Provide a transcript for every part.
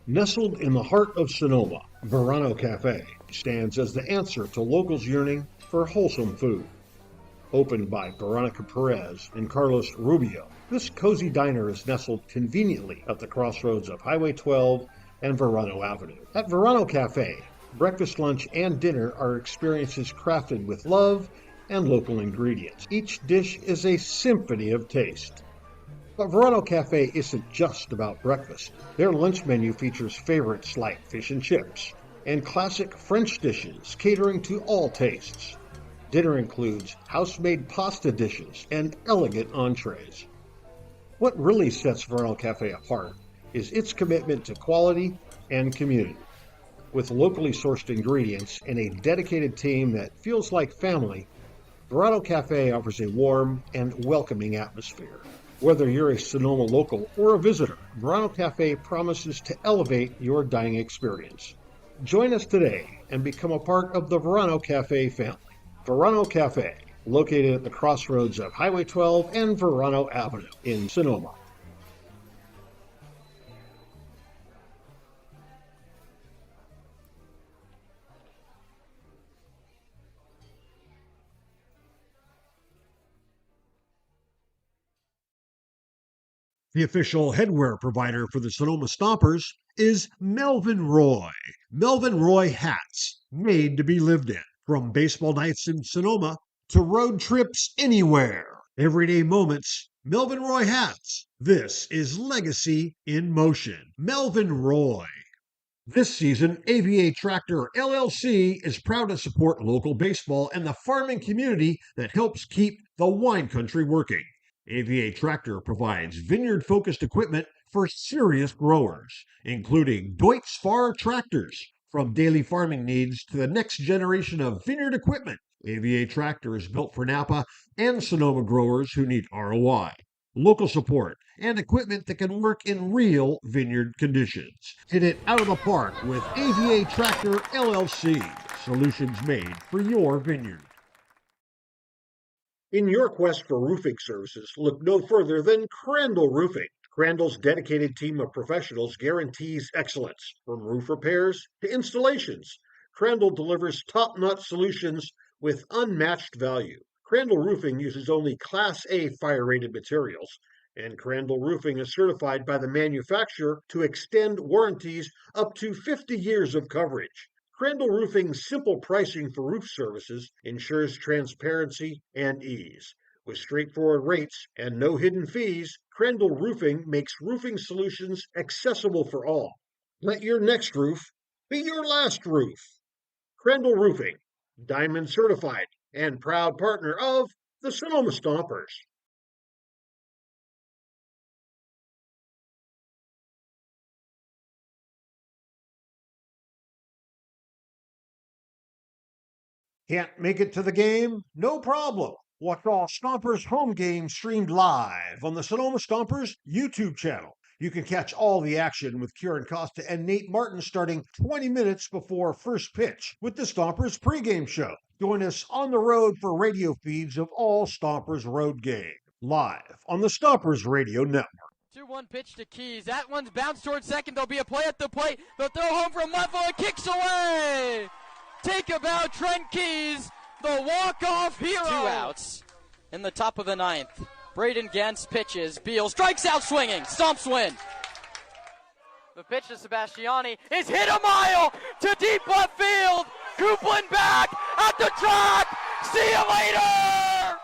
Nestled in the heart of Sonoma, Verano Cafe stands as the answer to locals yearning for wholesome food. Opened by Veronica Perez and Carlos Rubio, this cozy diner is nestled conveniently at the crossroads of Highway 12 and Verano Avenue. At Verano Cafe, breakfast, lunch, and dinner are experiences crafted with love and local ingredients. Each dish is a symphony of taste. But Verano Cafe isn't just about breakfast. Their lunch menu features favorites like fish and chips and classic French dishes catering to all tastes. Dinner includes house-made pasta dishes and elegant entrees. What really sets Verano Cafe apart is its commitment to quality and community. With locally sourced ingredients and a dedicated team that feels like family, Verano Cafe offers a warm and welcoming atmosphere. Whether you're a Sonoma local or a visitor, Bruno Cafe promises to elevate your dining experience. Join us today and become a part of the Verano Cafe family. Verano Cafe, located at the crossroads of Highway 12 and Verano Avenue in Sonoma. The official headwear provider for the Sonoma Stompers is Melvin Roy. Melvin Roy hats, made to be lived in. From baseball nights in Sonoma to road trips anywhere. Everyday moments, Melvin Roy hats. This is legacy in motion. Melvin Roy. This season, AVA Tractor LLC is proud to support local baseball and the farming community that helps keep the wine country working. AVA Tractor provides vineyard-focused equipment for serious growers, including Deutz-Fahr tractors. From daily farming needs to the next generation of vineyard equipment, AVA Tractor is built for Napa and Sonoma growers who need ROI, local support, and equipment that can work in real vineyard conditions. Hit it out of the park with AVA Tractor LLC, solutions made for your vineyard. In your quest for roofing services, look no further than Crandall Roofing. Crandall's dedicated team of professionals guarantees excellence. From roof repairs to installations, Crandall delivers top-notch solutions with unmatched value. Crandall Roofing uses only Class A fire-rated materials, and Crandall Roofing is certified by the manufacturer to extend warranties up to 50 years of coverage. Crandall Roofing's simple pricing for roof services ensures transparency and ease. With straightforward rates and no hidden fees, Crandall Roofing makes roofing solutions accessible for all. Let your next roof be your last roof. Crandall Roofing, Diamond certified and proud partner of the Sonoma Stompers. Can't make it to the game? No problem. Watch all Stompers home games streamed live on the Sonoma Stompers YouTube channel. You can catch all the action with Kieran Costa and Nate Martin starting 20 minutes before first pitch with the Stompers pregame show. Join us on the road for radio feeds of all Stompers road games, live on the Stompers Radio Network. 2-1 pitch to Keys. That one's bounced towards second. There'll be a play at the plate. They'll throw home from left field. Kicks away. Take a bow, Trent Keys, the walk-off hero. 2 outs in the top of the 9th. Braden Gens pitches. Beal strikes out swinging. Stomps win. The pitch to Sebastiani is hit a mile to deep left field. Coupland back at the track. See you later.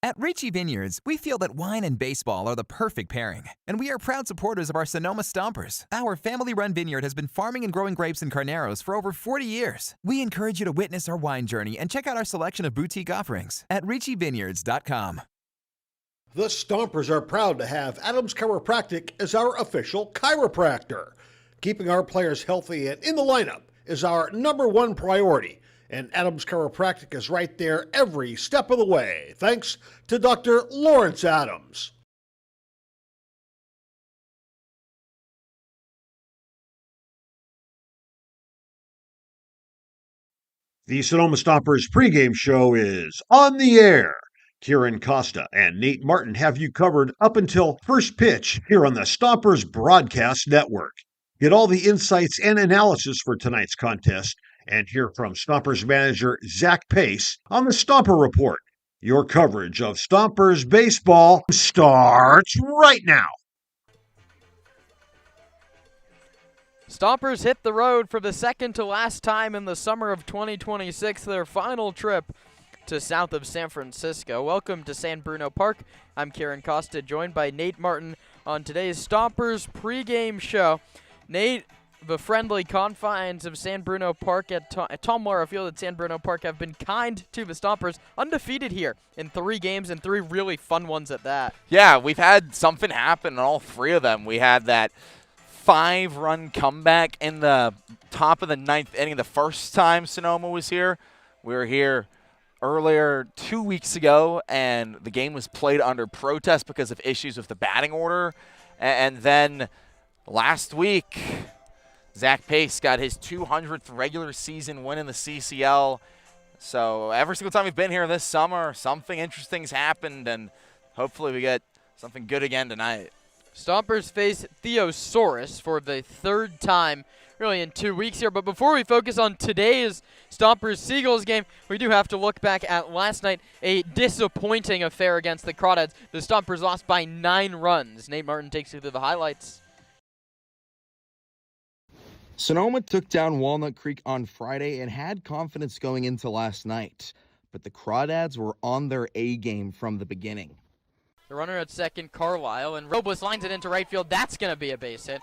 At Ricci Vineyards, we feel that wine and baseball are the perfect pairing, and we are proud supporters of our Sonoma Stompers. Our family-run vineyard has been farming and growing grapes and carneros for over 40 years. We encourage you to witness our wine journey and check out our selection of boutique offerings at RicciVineyards.com. The Stompers are proud to have Adams Chiropractic as our official chiropractor. Keeping our players healthy and in the lineup is our #1 priority. And Adams Chiropractic is right there every step of the way, thanks to Dr. Lawrence Adams. The Sonoma Stompers pregame show is on the air. Kieran Costa and Nate Martin have you covered up until first pitch here on the Stompers Broadcast Network. Get all the insights and analysis for tonight's contest and hear from Stompers manager Zach Pace on the Stomper Report. Your coverage of Stompers baseball starts right now. Stompers hit the road for the second to last time in the summer of 2026, their final trip to south of San Francisco. Welcome to San Bruno Park. I'm Kieran Costa, joined by Nate Martin on today's Stompers pregame show. Nate, the friendly confines of San Bruno Park at Tom Morrow Field at San Bruno Park have been kind to the Stompers, undefeated here in 3 games and 3 really fun ones at that. Yeah, we've had something happen in all 3 of them. We had that 5-run comeback in the top of the 9th inning the first time Sonoma was here. We were here earlier 2 weeks ago, and the game was played under protest because of issues with the batting order. And then last week, Zach Pace got his 200th regular season win in the CCL. So every single time we've been here this summer, something interesting's happened, and hopefully we get something good again tonight. Stompers face Theosaurus for the 3rd time really in 2 weeks here. But before we focus on today's Stompers Seagulls game, we do have to look back at last night, a disappointing affair against the Crawdads. The Stompers lost by 9 runs. Nate Martin takes you through the highlights. Sonoma took down Walnut Creek on Friday and had confidence going into last night, but the Crawdads were on their A game from the beginning. The runner at second, Carlisle, and Robles lines it into right field. That's going to be a base hit.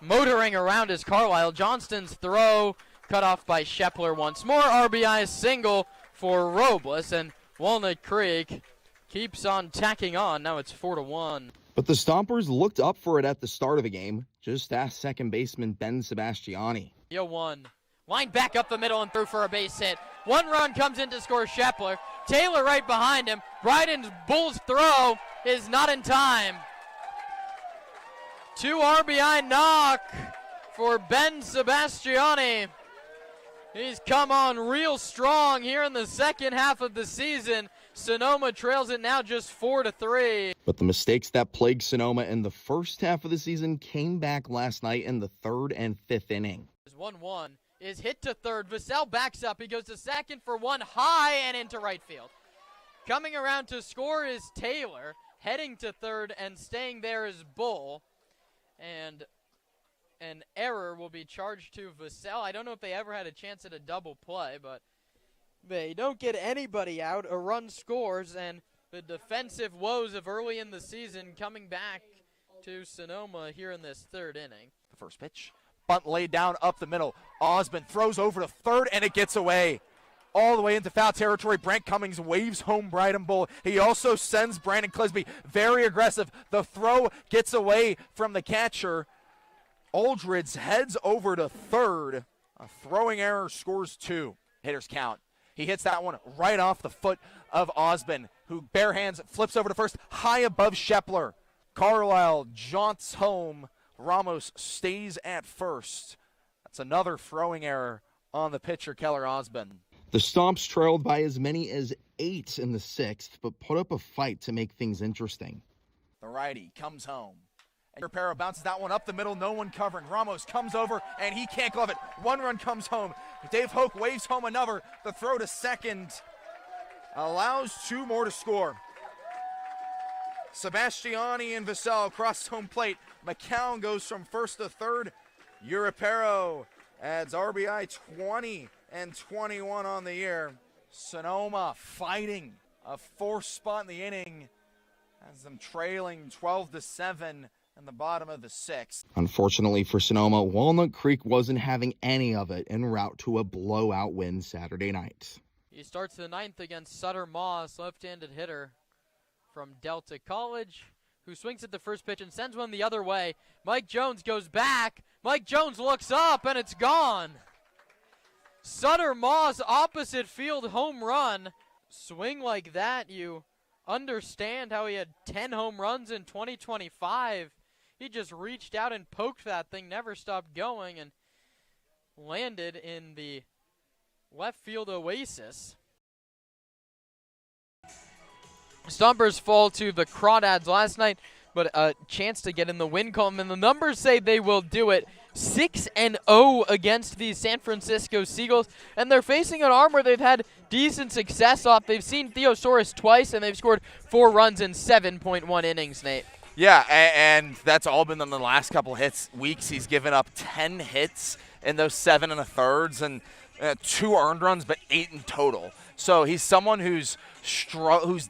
Motoring around is Carlisle. Johnston's throw cut off by Shepler once more. RBI single for Robles, and Walnut Creek keeps on tacking on. Now it's 4-1. But the Stompers looked up for it at the start of the game. Just ask second baseman Ben Sebastiani. 0-1. Line back up the middle and through for a base hit. 1 run comes in to score Shepler. Taylor right behind him. Bryden's Bull's throw is not in time. 2 RBI knock for Ben Sebastiani. He's come on real strong here in the second half of the season. Sonoma trails it now just 4-3. But the mistakes that plagued Sonoma in the first half of the season came back last night in the 3rd and 5th inning. 1-1 is hit to third. Vassell backs up. He goes to second for 1 high and into right field. Coming around to score is Taylor. Heading to third and staying there is Bull. And an error will be charged to Vassell. I don't know if they ever had a chance at a double play, but they don't get anybody out. A run scores, and the defensive woes of early in the season coming back to Sonoma here in this 3rd inning. The first pitch. Bunt laid down up the middle. Osmond throws over to third, and it gets away. All the way into foul territory. Brant Cummings waves home Bryden Bull. He also sends Brandon Clisby very aggressive. The throw gets away from the catcher. Aldridge heads over to third. A throwing error scores 2. Hitters count. He hits that one right off the foot of Osmond, who bare hands flips over to first, high above Shepler. Carlisle jaunts home. Ramos stays at first. That's another throwing error on the pitcher, Keller Osmond. The Stomps trailed by as many as 8 in the 6th, but put up a fight to make things interesting. The righty comes home. And Reparo bounces that one up the middle, no one covering. Ramos comes over, and he can't glove it. 1 run comes home. Dave Hoke waves home another. The throw to second allows 2 more to score. Sebastiani and Vassell across home plate. McCown goes from first to third. Reparo adds RBI 20 and 21 on the year. Sonoma fighting a 4th spot in the inning has them trailing 12-7 in the bottom of the 6th. Unfortunately for Sonoma, Walnut Creek wasn't having any of it en route to a blowout win Saturday night. He starts the 9th against Sutter Moss, left-handed hitter from Delta College, who swings at the first pitch and sends one the other way. Mike Jones goes back. Mike Jones looks up, and it's gone. Sutter Moss opposite field home run. Swing like that, you understand how he had 10 home runs in 2025. He just reached out and poked that thing, never stopped going, and landed in the left field oasis. Stompers fall to the Crawdads last night, but a chance to get in the win column, and the numbers say they will do it. 6-0 against the San Francisco Seagulls, and they're facing an arm where they've had decent success off. They've seen Theosaurus twice, and they've scored 4 runs in 7.1 innings, Nate. Yeah, and that's all been in the last couple weeks. He's given up 10 hits in those 7 1/3, and 2 earned runs, but 8 in total. So he's someone whose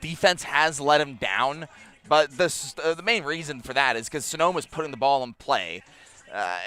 defense has let him down. But the main reason for that is because Sonoma's putting the ball in play.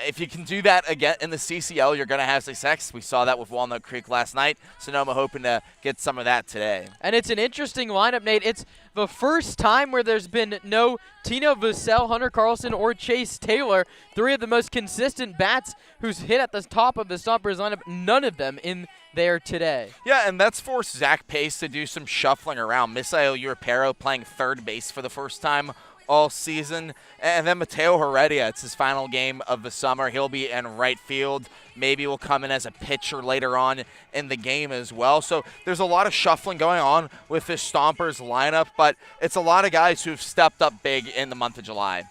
If you can do that again in the CCL, you're going to have success. We saw that with Walnut Creek last night. Sonoma hoping to get some of that today. And it's an interesting lineup, Nate. It's the first time where there's been no Tino Vassell, Hunter Carlson, or Chase Taylor, 3 of the most consistent bats who's hit at the top of the Stompers lineup, none of them in there today. Yeah, and that's forced Zach Pace to do some shuffling around. Misael Europero playing third base for the first time all season. And then Mateo Heredia, it's his final game of the summer. He'll be in right field. Maybe will come in as a pitcher later on in the game as well. So there's a lot of shuffling going on with this Stompers lineup, but it's a lot of guys who've stepped up big in the month of July.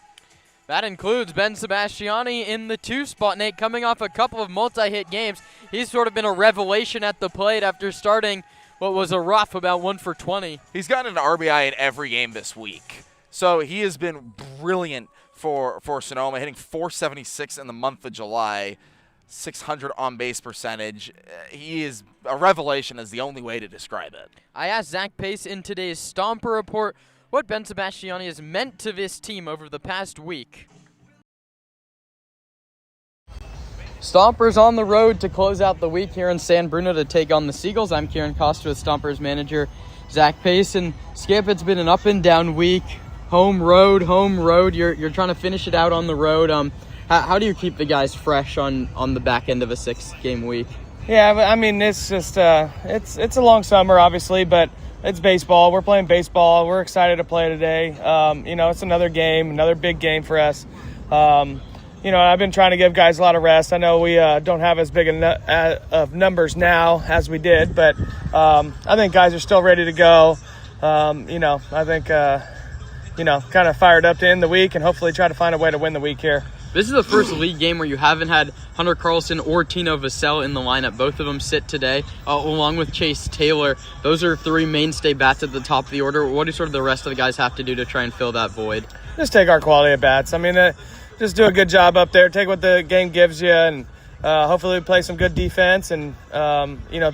That includes Ben Sebastiani in the 2 spot, Nate, coming off a couple of multi-hit games. He's sort of been a revelation at the plate after starting what was a rough about 1 for 20. He's gotten an RBI in every game this week. So he has been brilliant for Sonoma, hitting .476 in the month of July, 600 on-base percentage. He is a revelation is the only way to describe it. I asked Zach Pace in today's Stomper Report what Ben Sebastiani has meant to this team over the past week. Stompers on the road to close out the week here in San Bruno to take on the Seagulls. I'm Kieran Costa with Stompers manager Zach Pace. And Skip, it's been an up and down week. Home road. You're trying to finish it out on the road. How do you keep the guys fresh on the back end of a 6-game week? Yeah, I mean, it's just it's a long summer, obviously, but it's baseball. We're playing baseball. We're excited to play today. It's another game, another big game for us. I've been trying to give guys a lot of rest. I know we don't have as big of numbers now as we did, but I think guys are still ready to go. I think kind of fired up to end the week and hopefully try to find a way to win the week here. This is the first league game where you haven't had Hunter Carlson or Tino Vassell in the lineup. Both of them sit today, along with Chase Taylor. Those are 3 mainstay bats at the top of the order. What do sort of the rest of the guys have to do to try and fill that void? Just take our quality at bats. I mean, just do a good job up there. Take what the game gives you, and hopefully we play some good defense and,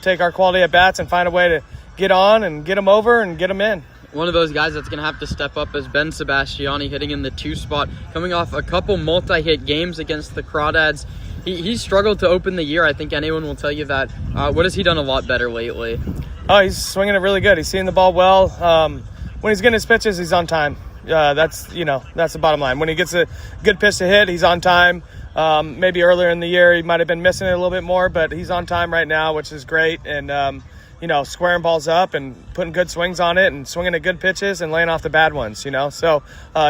take our quality at bats and find a way to get on and get them over and get them in. One of those guys that's going to have to step up is Ben Sebastiani, hitting in the 2 spot, coming off a couple multi-hit games against the Crawdads. He struggled to open the year. I think anyone will tell you that. What has he done a lot better lately? Oh, he's swinging it really good. He's seeing the ball well. When he's getting his pitches, he's on time. That's the bottom line. When he gets a good pitch to hit, he's on time. Maybe earlier in the year he might have been missing it a little bit more, but he's on time right now, which is great. And squaring balls up and putting good swings on it and swinging at good pitches and laying off the bad ones, So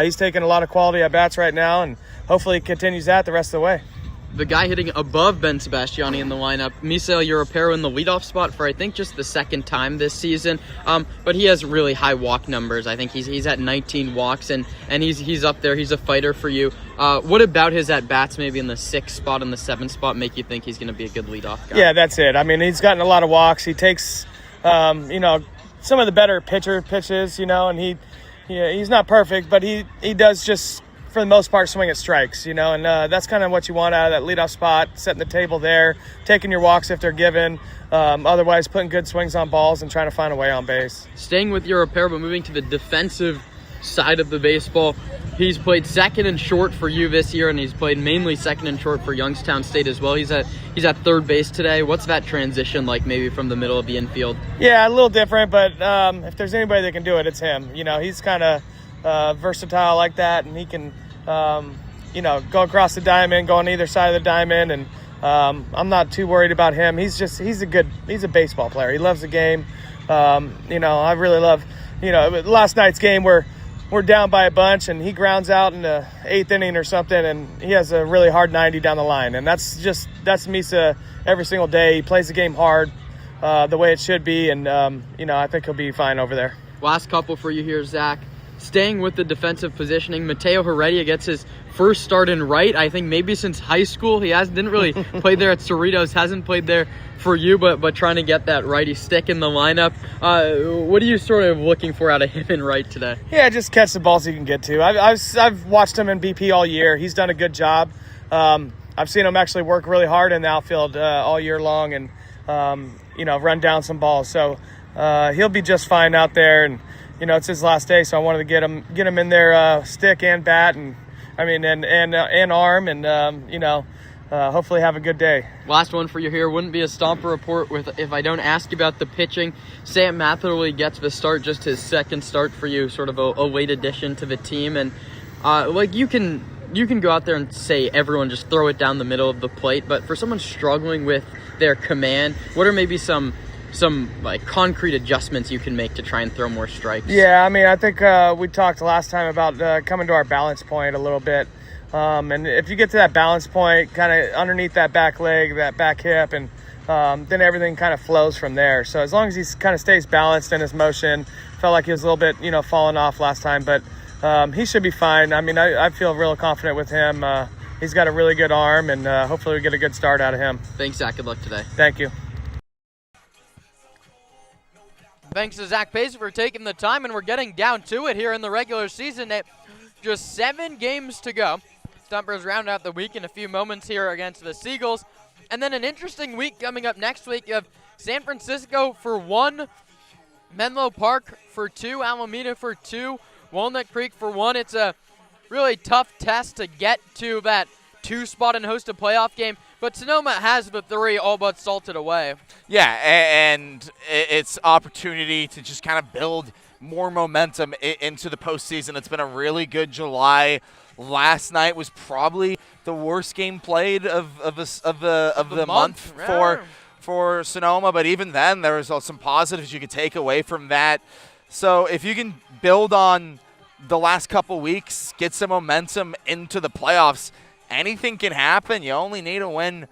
he's taking a lot of quality at bats right now, and hopefully continues that the rest of the way. The guy hitting above Ben Sebastiani in the lineup, Misael Europero in the leadoff spot for I think just the 2nd time this season. But he has really high walk numbers. I think he's at 19 walks and he's up there. He's a fighter for you. What about his at bats maybe in the 6th spot and the 7th spot make you think he's going to be a good leadoff guy? Yeah, that's it. I mean, he's gotten a lot of walks. He takes some of the better pitcher pitches, and he's not perfect, but he does just, for the most part, swing at strikes, and that's kind of what you want out of that leadoff spot, setting the table there, taking your walks if they're given, otherwise putting good swings on balls and trying to find a way on base. Staying with Europero, but moving to the defensive side of the baseball, he's played second and short for you this year, and he's played mainly second and short for Youngstown State as well. He's at 3rd base today. What's that transition like maybe from the middle of the infield? Yeah, a little different, but if there's anybody that can do it, it's him. He's kind of versatile like that, and he can go across the diamond, go on either side of the diamond, and I'm not too worried about him. He's a baseball player. He loves the game. I really love, last night's game where we're down by a bunch and he grounds out in the 8th inning or something, and he has a really hard 90 down the line, and that's Misa every single day. He plays the game hard, the way it should be, and I think he'll be fine over there. Last couple for you here, Zach. Staying with the defensive positioning, Mateo Heredia gets his first start in right, I think maybe since high school. He didn't really play there at Cerritos, hasn't played there for you, but trying to get that righty stick in the lineup. What are you sort of looking for out of him in right today? Yeah, just catch the balls he can get to. I've watched him in BP all year. He's done a good job. I've seen him actually work really hard in the outfield all year long and, run down some balls. So he'll be just fine out there. And, it's his last day, so I wanted to get him in there, stick and bat, and arm, and hopefully have a good day. Last one for you here. Wouldn't be a Stomper report if I don't ask about the pitching. Sam Matherly gets the start, just his second start for you, sort of a late addition to the team, and you can go out there and say everyone just throw it down the middle of the plate, but for someone struggling with their command, what are maybe some concrete adjustments you can make to try and throw more strikes? Yeah, I think we talked last time about coming to our balance point a little bit. And if you get to that balance point, kind of underneath that back leg, that back hip, and then everything kind of flows from there. So as long as he kind of stays balanced in his motion, felt like he was a little bit, falling off last time, but he should be fine. I feel real confident with him. He's got a really good arm, and hopefully we get a good start out of him. Thanks, Zach. Good luck today. Thank you. Thanks to Zach Pace for taking the time, and we're getting down to it here in the regular season. Just 7 games to go. Stompers round out the week in a few moments here against the Seagulls. And then an interesting week coming up next week. You have San Francisco for 1, Menlo Park for 2, Alameda for 2, Walnut Creek for 1. It's a really tough test to get to that 2 spot and host a playoff game, but Sonoma has the 3 all but salted away. Yeah, and it's opportunity to just kind of build more momentum into the postseason. It's been a really good July. Last night was probably the worst game played of the month for Sonoma, but even then there was some positives you could take away from that. So if you can build on the last couple weeks, get some momentum into the playoffs, anything can happen. You only need to win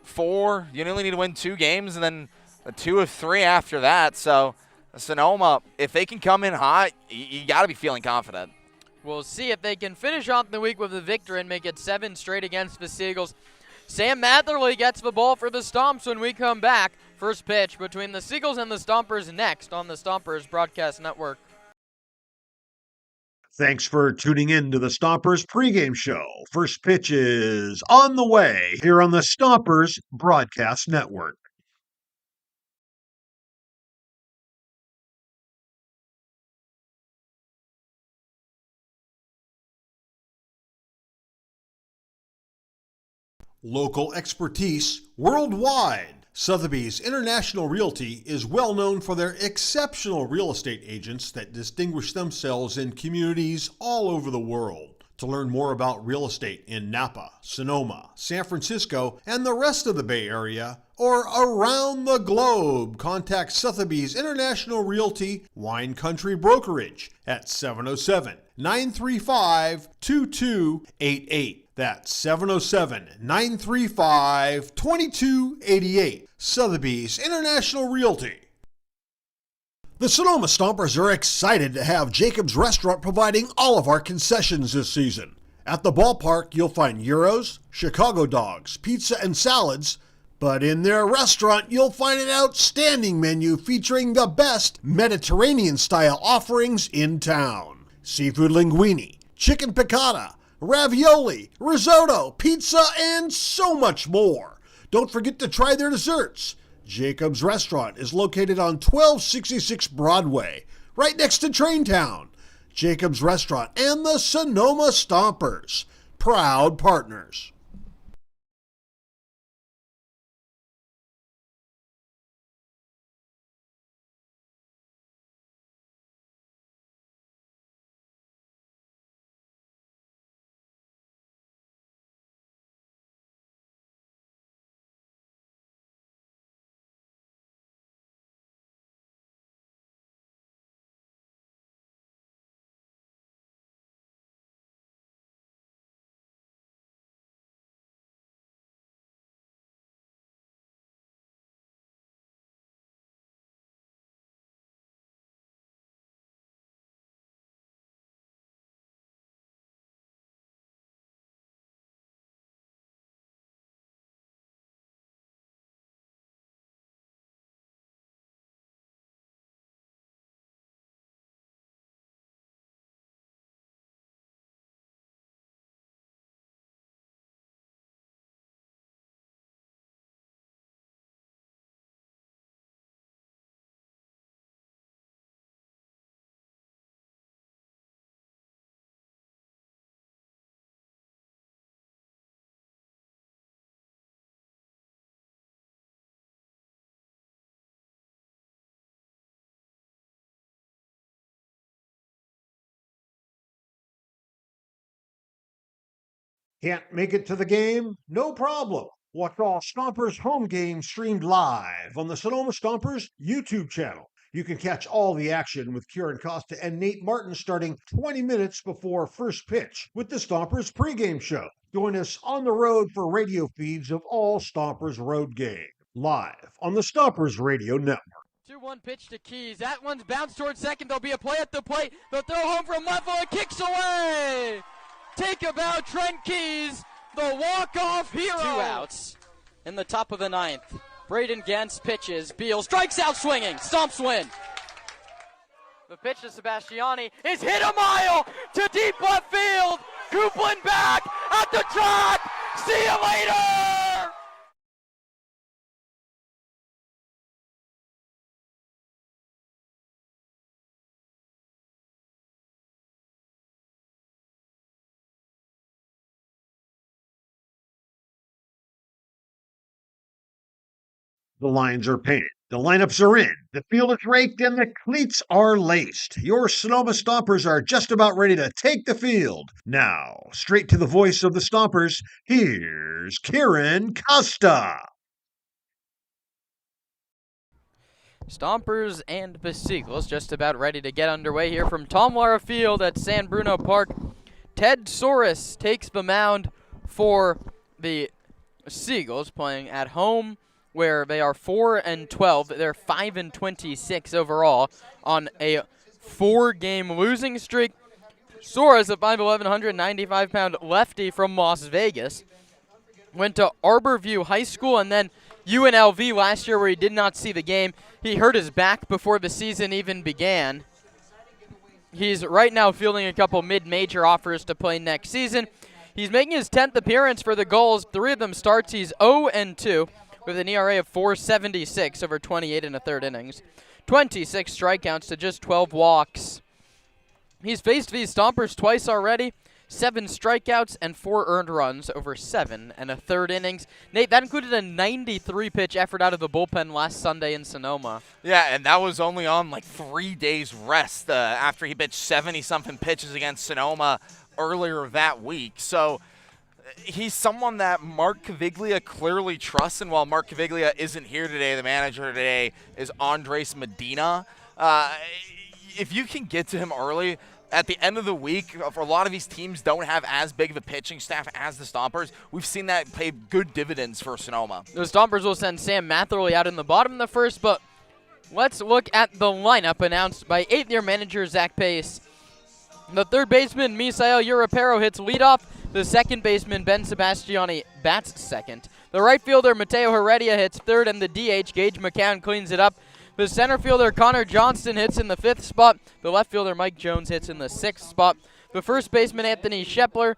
4. You only need to win 2 games, and then 2 of 3 after that. So Sonoma, if they can come in hot, you got to be feeling confident. We'll see if they can finish off the week with a victory and make it 7 straight against the Seagulls. Sam Matherly gets the ball for the Stomps when we come back. First pitch between the Seagulls and the Stompers next on the Stompers Broadcast Network. Thanks for tuning in to the Stompers pregame show. First pitch is on the way here on the Stompers Broadcast Network. Local expertise worldwide. Sotheby's International Realty is well known for their exceptional real estate agents that distinguish themselves in communities all over the world. To learn more about real estate in Napa, Sonoma, San Francisco, and the rest of the Bay Area, or around the globe, contact Sotheby's International Realty Wine Country Brokerage at 707-935-2288. That's 707-935-2288. Sotheby's International Realty. The Sonoma Stompers are excited to have Jacob's Restaurant providing all of our concessions this season. At the ballpark, you'll find gyros, Chicago dogs, pizza, and salads. But in their restaurant, you'll find an outstanding menu featuring the best Mediterranean-style offerings in town. Seafood linguine, chicken piccata, ravioli, risotto, pizza, and so much more. Don't forget to try their desserts. Jacob's Restaurant is located on 1266 Broadway, right next to Traintown. Jacob's Restaurant and the Sonoma Stompers, proud partners. Can't make it to the game? No problem. Watch all Stompers home games streamed live on the Sonoma Stompers YouTube channel. You can catch all the action with Kieran Costa and Nate Martin starting 20 minutes before first pitch with the Stompers pregame show. Join us on the road for radio feeds of all Stompers road games, live on the Stompers Radio Network. 2-1 pitch to Keys. That one's bounced towards second. There'll be a play at the plate. They'll throw home from left field. It kicks away. Take about Trent Keys, the walk-off hero. 2 outs in the top of the 9th. Braden Gantz pitches. Beal strikes out swinging. Stomps win. The pitch to Sebastiani is hit a mile to deep left field. Coupland back at the track. See you later. The lines are painted. The lineups are in. The field is raked and the cleats are laced. Your Sonoma Stompers are just about ready to take the field. Now, straight to the voice of the Stompers, here's Kieran Costa. Stompers and the Seagulls just about ready to get underway here from Tom Lehrer Field at San Bruno Park. Ted Soros takes the mound for the Seagulls, playing at home, where they are 4-12. They're 5-26 overall on a 4-game losing streak. Soros, a 5'11", 195-pound lefty from Las Vegas, went to Arborview High School and then UNLV last year, where he did not see the game. He hurt his back before the season even began. He's right now fielding a couple mid-major offers to play next season. He's making his 10th appearance for the Gulls. 3 of them starts. He's 0-2. With an ERA of 4.76 over 28 1/3 innings. 26 strikeouts to just 12 walks. He's faced these Stompers twice already. 7 strikeouts and 4 earned runs over 7 1/3 innings. Nate, that included a 93-pitch effort out of the bullpen last Sunday in Sonoma. Yeah, and that was only on like 3 days rest after he pitched 70-something pitches against Sonoma earlier that week. So he's someone that Mark Caviglia clearly trusts, and while Mark Caviglia isn't here today, the manager today is Andres Medina. If you can get to him early, at the end of the week, for a lot of these teams don't have as big of a pitching staff as the Stompers. We've seen that pay good dividends for Sonoma. The Stompers will send Sam Matherly out in the bottom of the first, but let's look at the lineup announced by 8th-year manager Zach Pace. The third baseman, Misael Europero, hits leadoff. The second baseman, Ben Sebastiani, bats second. The right fielder, Mateo Heredia, hits third, and the DH, Gage McCown, cleans it up. The center fielder, Connor Johnston, hits in the 5th spot. The left fielder, Mike Jones, hits in the 6th spot. The first baseman, Anthony Shepler.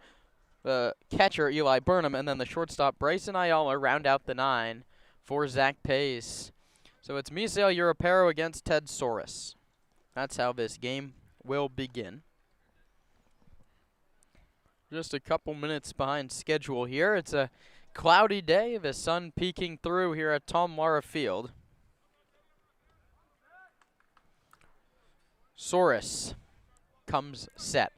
The catcher, Eli Burnham. And then the shortstop, Bryson Ayala, round out the 9 for Zach Pace. So it's Misael Europero against Ted Soros. That's how this game will begin. Just a couple minutes behind schedule here. It's a cloudy day, the sun peeking through here at Tom Lehrer Field. Soros comes set.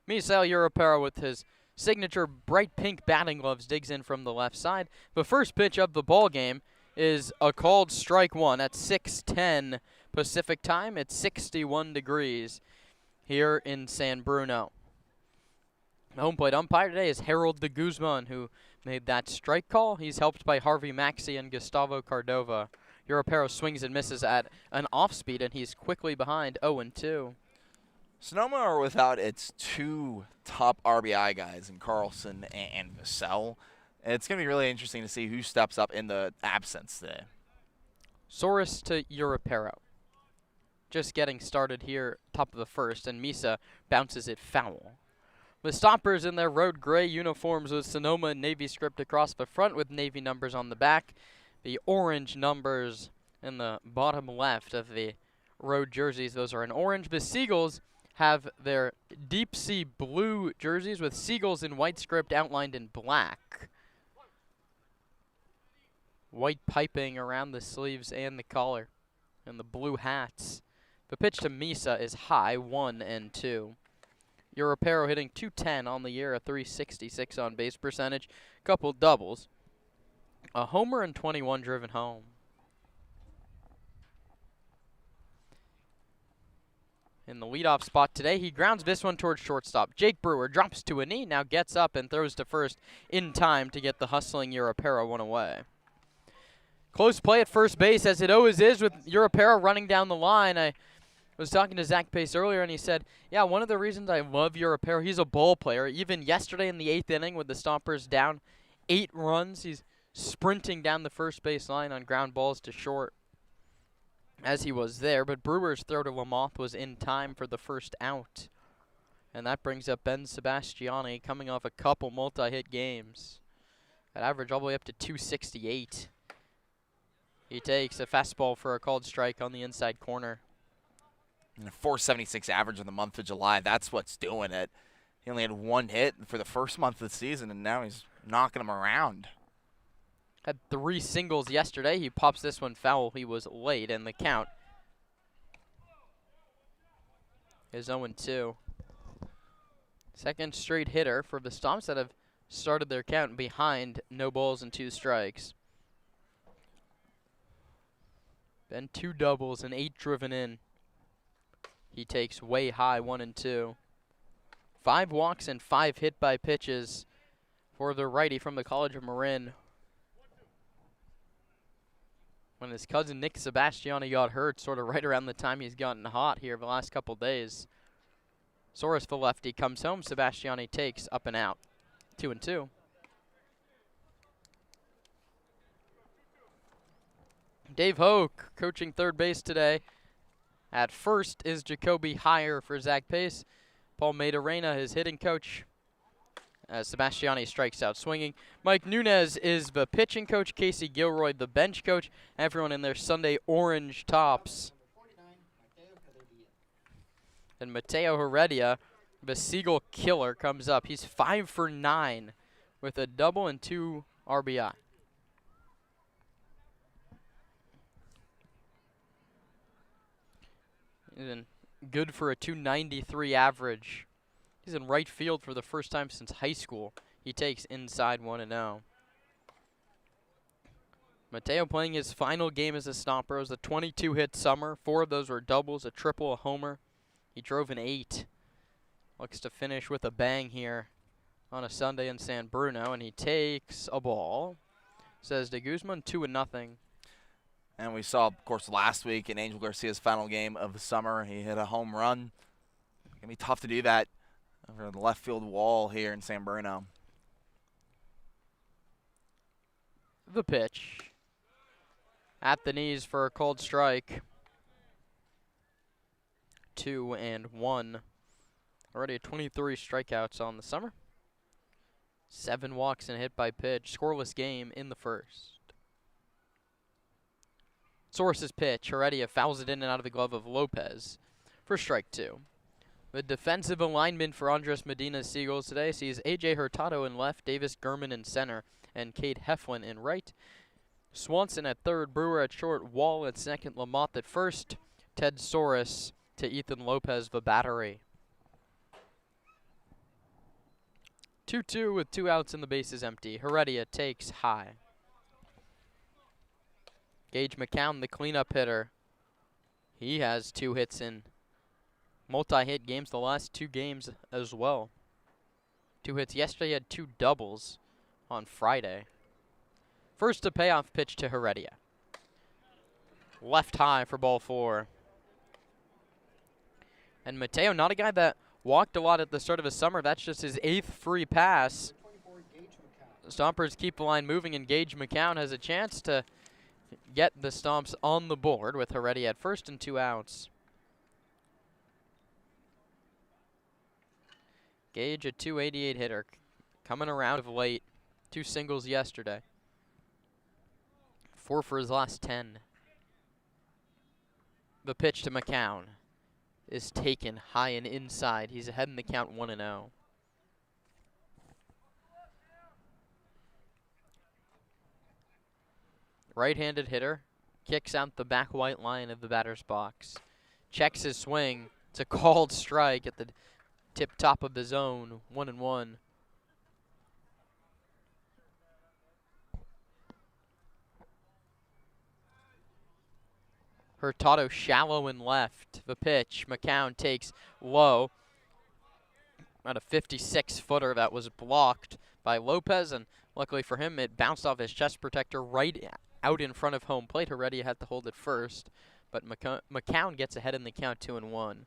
Misael Europero with his signature bright pink batting gloves digs in from the left side. The first pitch of the ball game is a called strike 1 at 6:10 Pacific time. It's 61 degrees here in San Bruno. The home plate umpire today is Harold de Guzman, who made that strike call. He's helped by Harvey Maxey and Gustavo Cardova. Europero swings and misses at an off-speed, and he's quickly behind 0-2. Sonoma are without its 2 top RBI guys in Carlson and Vassell. It's going to be really interesting to see who steps up in the absence today. Soros to Europero. Just getting started here, top of the first, and Misa bounces it foul. The Stompers in their road gray uniforms with Sonoma and Navy script across the front with Navy numbers on the back. The orange numbers in the bottom left of the road jerseys, those are in orange. The Seagulls have their deep sea blue jerseys with Seagulls in white script outlined in black. White piping around the sleeves and the collar, and the blue hats. The pitch to Misa is high, 1-2. Europero hitting .210 on the year, a .366 on base percentage, couple doubles, a homer and 21 driven home. In the leadoff spot today, he grounds this one towards shortstop. Jake Brewer drops to a knee, now gets up and throws to first in time to get the hustling Europero one away. Close play at first base, as it always is with Europero running down the line. I was talking to Zach Pace earlier, and he said, yeah, one of the reasons I love Europero, he's a ball player. Even yesterday in the 8th inning with the Stompers down 8 runs, he's sprinting down the first base line on ground balls to short as he was there. But Brewer's throw to Lamoth was in time for the first out. And that brings up Ben Sebastiani, coming off a couple multi-hit games. At average all the way up to 268. He takes a fastball for a called strike on the inside corner. And a 476 average in the month of July. That's what's doing it. He only had 1 hit for the first month of the season, and now he's knocking them around. Had 3 singles yesterday. He pops this one foul. He was late, and the count is 0-2. Second straight hitter for the Stomps that have started their count behind no balls and 2 strikes. Then 2 doubles and 8 driven in. He takes way high, 1-2. 5 walks and 5 hit by pitches for the righty from the College of Marin. When his cousin Nick Sebastiani got hurt, sort of right around the time he's gotten hot here the last couple days. Soros, the lefty, comes home. Sebastiani takes up and out. 2-2. Dave Hoke coaching third base today. At first is Jacoby Heyer for Zach Pace. Paul Maidorena, his hitting coach. As Sebastiani strikes out swinging. Mike Nunez is the pitching coach. Casey Gilroy, the bench coach. Everyone in their Sunday orange tops. And Mateo Heredia, the Seagull killer, comes up. He's 5 for 9 with a double and 2 RBI. And good for a .293 average. He's in right field for the first time since high school. He takes inside 1-0. Mateo playing his final game as a Stomper. It was a 22-hit summer. 4 of those were doubles, a triple, a homer. He drove an 8. Looks to finish with a bang here on a Sunday in San Bruno, and he takes a ball. Says de Guzman, 2-0. And we saw, of course, last week in Angel Garcia's final game of the summer, he hit a home run. It's going to be tough to do that over the left field wall here in San Bruno. The pitch. At the knees for a called strike. 2-1. Already 23 strikeouts on the summer. 7 walks and hit by pitch. Scoreless game in the first. Source's pitch. Heredia fouls it in and out of the glove of Lopez for strike 2. The defensive alignment for Andres Medina's Seagulls today sees A.J. Hurtado in left, Davis Gurman in center, and Cade Heflin in right. Swanson at third, Brewer at short, Wall at second, Lamoth at first, Ted Soros to Ethan Lopez, the battery. 2-2 with 2 outs and the bases empty. Heredia takes high. Gage McCown, the cleanup hitter. He has 2 hits in multi-hit games, the last 2 games as well. 2 hits yesterday, he had 2 doubles on Friday. First a payoff pitch to Heredia. Left high for ball 4. And Mateo, not a guy that walked a lot at the start of his summer. That's just his 8th free pass. The Stompers keep the line moving, and Gage McCown has a chance to get the Stomps on the board with Heredia at first and 2 outs. Gage, a .288 hitter, coming around of late. 2 singles yesterday. 4 for his last 10. The pitch to McCown is taken high and inside. He's ahead in the count 1-0. Right-handed hitter kicks out the back white line of the batter's box. Checks his swing. It's a called strike at the Tip top of the zone, 1-1. Hurtado shallow and left. The pitch, McCown takes low. About a 56-footer that was blocked by Lopez, and luckily for him, it bounced off his chest protector right out in front of home plate. Heredia had to hold it first, but McCown gets ahead in the count, 2-1.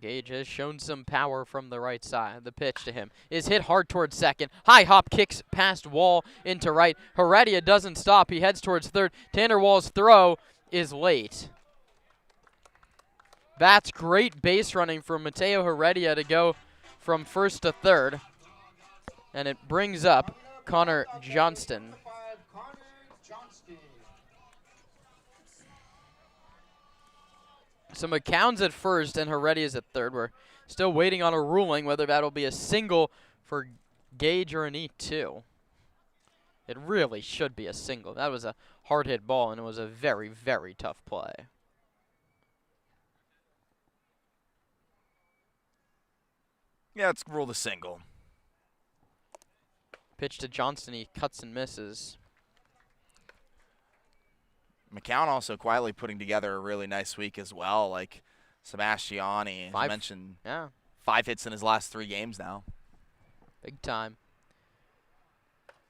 Gage has shown some power from the right side. The pitch to him is hit hard towards second. High hop kicks past Wall into right. Heredia doesn't stop. He heads towards third. Tanner Wall's throw is late. That's great base running from Mateo Heredia to go from first to third. And it brings up Connor Johnston. So McCown's at first and Heredia's at third. We're still waiting on a ruling whether that'll be a single for Gage or an E2. It really should be a single. That was a hard hit ball and it was a very, very tough play. Yeah, let's rule the single. Pitch to Johnston, he cuts and misses. McCown also quietly putting together a really nice week as well. Like Sebastiani, you mentioned, 5 hits in his last 3 games now. Big time.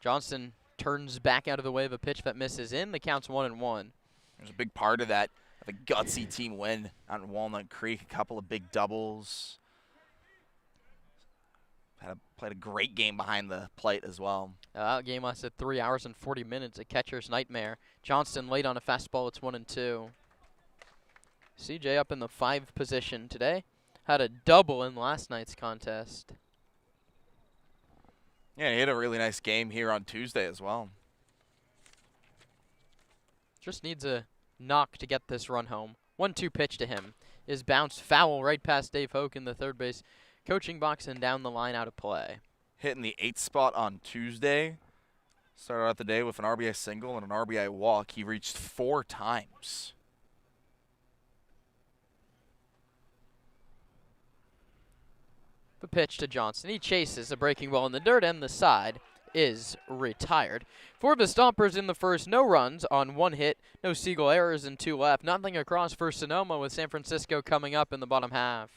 Johnston turns back out of the way of a pitch that misses in. The count's 1-1. There's a big part of that, of a gutsy team win out in Walnut Creek. A couple of big doubles. Played a great game behind the plate as well. That game lasted 3 hours and 40 minutes. A catcher's nightmare. Johnston late on a fastball. It's 1-2. CJ up in the 5 position today. Had a double in last night's contest. Yeah, he had a really nice game here on Tuesday as well. Just needs a knock to get this run home. 1-2 pitch to him is bounced foul right past Dave Hoke in the third base coaching box and down the line out of play. Hitting the 8th spot on Tuesday. Started out the day with an RBI single and an RBI walk. He reached 4 times. The pitch to Johnston. He chases a breaking ball in the dirt, and the side is retired. For the Stompers in the first, no runs on 1 hit, no Seagull errors and 2 left. Nothing across for Sonoma with San Francisco coming up in the bottom half.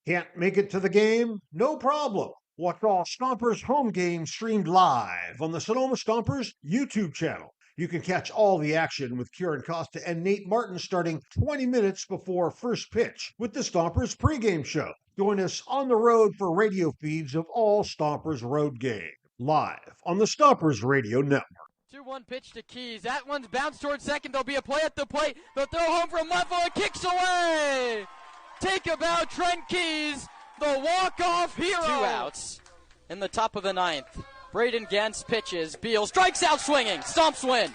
Can't make it to the game? No problem. Watch all Stompers home games streamed live on the Sonoma Stompers YouTube channel. You can catch all the action with Kieran Costa and Nate Martin starting 20 minutes before first pitch with the Stompers pregame show. Join us on the road for radio feeds of all Stompers road games, live on the Stompers Radio Network. 2-1 pitch to Keys. That one's bounced towards second. There'll be a play at the plate. They'll throw home from left field. Kicks away. Take about Trent Keys, the walk-off hero. 2 outs in the top of the 9th. Braden Gantz pitches. Beal strikes out swinging. Stomps win.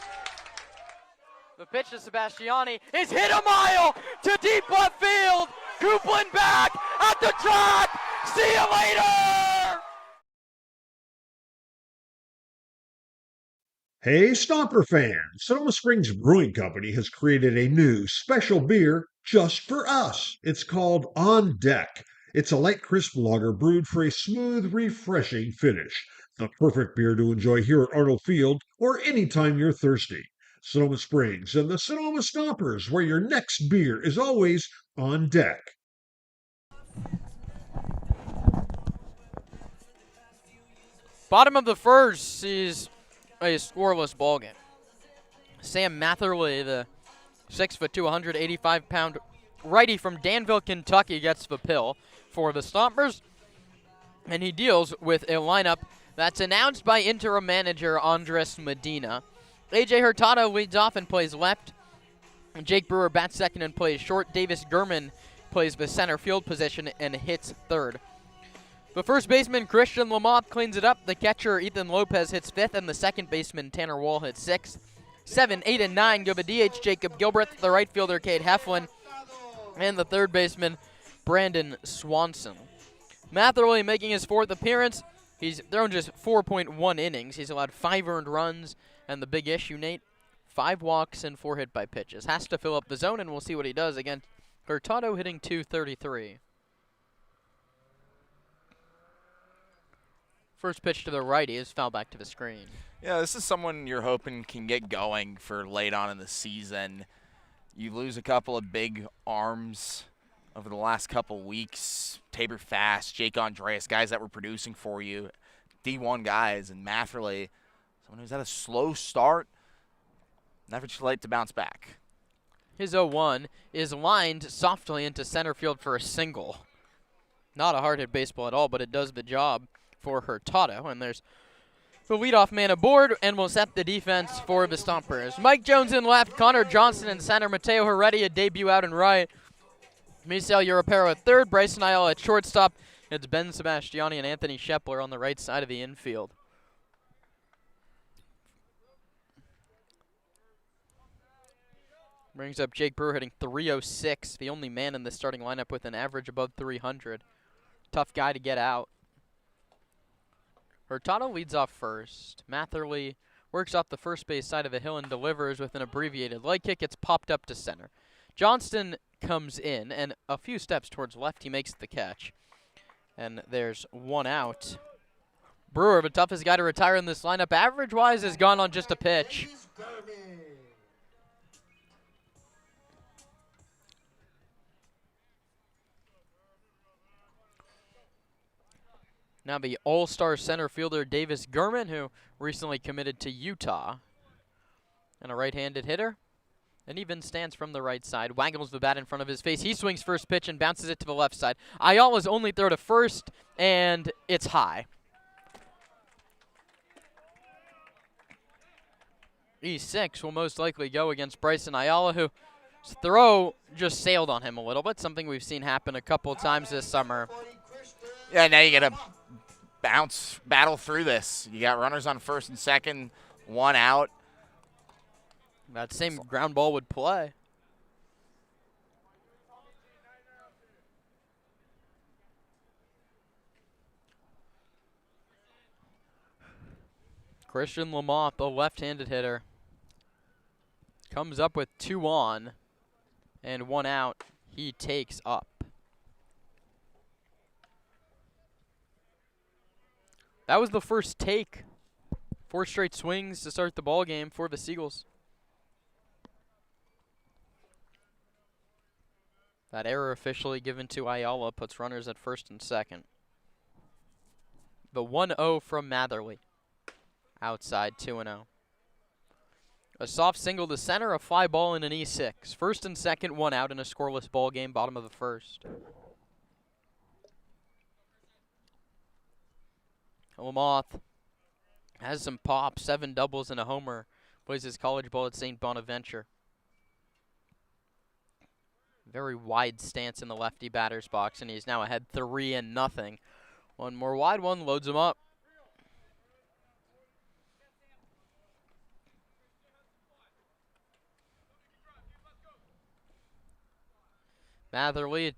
The pitch to Sebastiani is hit a mile to deep left field. Coupland back at the track. See you later. Hey, Stomper fans! Sonoma Springs Brewing Company has created a new special beer just for us. It's called On Deck. It's a light, crisp lager brewed for a smooth, refreshing finish. The perfect beer to enjoy here at Arnold Field or anytime you're thirsty. Sonoma Springs and the Sonoma Stompers, where your next beer is always on deck. Bottom of the first sees a scoreless ballgame. Sam Matherly, the 6'2", 185-pound righty from Danville, Kentucky, gets the pill for the Stompers, and he deals with a lineup that's announced by interim manager Andres Medina. A.J. Hurtado leads off and plays left. Jake Brewer bats second and plays short. Davis Gurman plays the center field position and hits third. The first baseman, Christian Lamotte, cleans it up. The catcher, Ethan Lopez, hits 5th, and the second baseman, Tanner Wall, hits 6th. 7, 8, and 9 go the DH, Jacob Gilbreth, the right fielder, Cade Heflin, and the third baseman, Brandon Swanson. Matherly making his 4th appearance. He's thrown just 4.1 innings. He's allowed 5 earned runs, and the big issue, Nate, 5 walks and 4 hit by pitches. Has to fill up the zone, and we'll see what he does again. Hurtado hitting .233. First pitch to the righty is foul back to the screen. Yeah, this is someone you're hoping can get going for late on in the season. You lose a couple of big arms over the last couple weeks. Tabor Fast, Jake Andreas, guys that were producing for you. D1 guys, and Matherly, someone who's had a slow start. Never too late to bounce back. His 0-1 is lined softly into center field for a single. Not a hard hit baseball at all, but it does the job for Hurtado. And there's the leadoff man aboard, and will set the defense for the Stompers. Mike Jones in left, Connor Johnson in center, Mateo Heredia debut out in right. Misael Europero at third, Bryson Ayala at shortstop. It's Ben Sebastiani and Anthony Shepler on the right side of the infield. Brings up Jake Brewer hitting .306, the only man in the starting lineup with an average above 300. Tough guy to get out. Hurtado leads off first. Matherly works off the first base side of the hill and delivers with an abbreviated leg kick. It's popped up to center. Johnston comes in, and a few steps towards left, he makes the catch. And there's 1 out. Brewer, the toughest guy to retire in this lineup, average-wise, has gone on just a pitch. Now the all-star center fielder Davis Gurman, who recently committed to Utah. And a right-handed hitter. And even stands from the right side, waggles the bat in front of his face. He swings first pitch and bounces it to the left side. Ayala's only throw to first, and it's high. E6 will most likely go against Bryson Ayala, whose throw just sailed on him a little bit, something we've seen happen a couple times this summer. Yeah, now you got to battle through this. You got runners on first and second, 1 out. That same ground ball would play. Christian Lamont, the left-handed hitter, comes up with 2 on and 1 out. He takes up. That was the first take. 4 straight swings to start the ball game for the Seagulls. That error officially given to Ayala puts runners at first and second. The 1-0 from Matherly. Outside 2-0. A soft single to center, a fly ball, and an E6. First and second, 1 out in a scoreless ball game, bottom of the first. Lamoth has some pop, 7 doubles and a homer. Plays his college ball at St. Bonaventure. Very wide stance in the lefty batter's box, and he's now ahead 3-0. One more wide one, loads him up. Matherly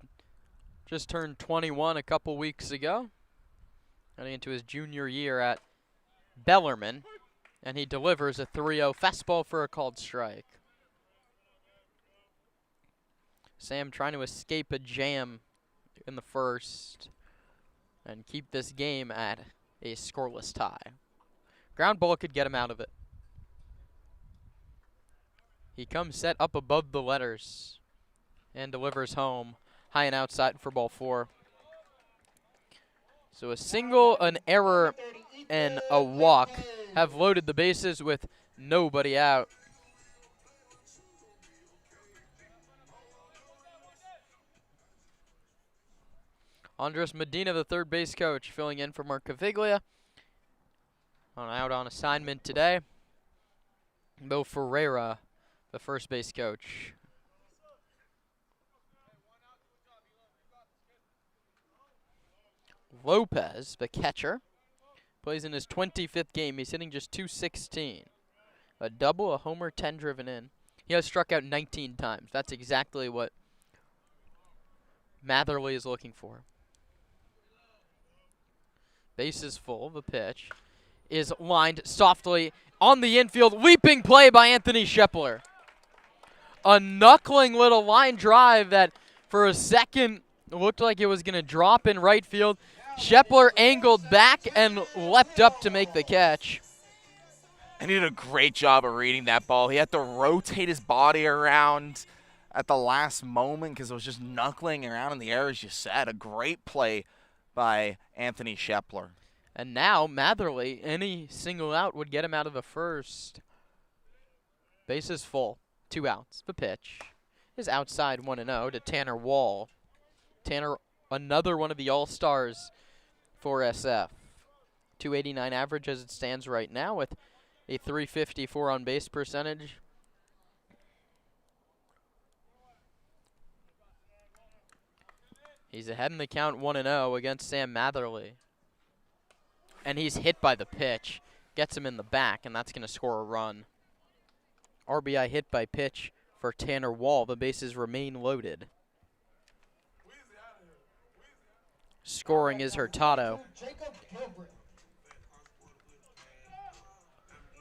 just turned 21 a couple weeks ago, heading into his junior year at Bellarmine, and he delivers a 3-0 fastball for a called strike. Sam trying to escape a jam in the first and keep this game at a scoreless tie. Ground ball could get him out of it. He comes set up above the letters and delivers home, high and outside for ball 4. So a single, an error, and a walk have loaded the bases with nobody out. Andres Medina, the third base coach, filling in for Mark Caviglia. Out on assignment today. Bo Ferreira, the first base coach. Lopez, the catcher, plays in his 25th game. He's hitting just .216. A double, a homer, 10 driven in. He has struck out 19 times. That's exactly what Matherly is looking for. Base is full, the pitch is lined softly on the infield. Leaping play by Anthony Shepler. A knuckling little line drive that for a second looked like it was going to drop in right field. Shepler angled back and leapt up to make the catch. And he did a great job of reading that ball. He had to rotate his body around at the last moment because it was just knuckling around in the air, as you said. A great play by Anthony Shepler. And now Matherly, any single out would get him out of the first. Bases full, 2 outs. The pitch is outside 1-0 to Tanner Wall. Tanner, another one of the all-stars for SF. 289 average as it stands right now with a 354 on base percentage. He's ahead in the count 1-0 against Sam Matherly. And he's hit by the pitch. Gets him in the back, and that's going to score a run. RBI hit by pitch for Tanner Wall. The bases remain loaded. Scoring is Hurtado.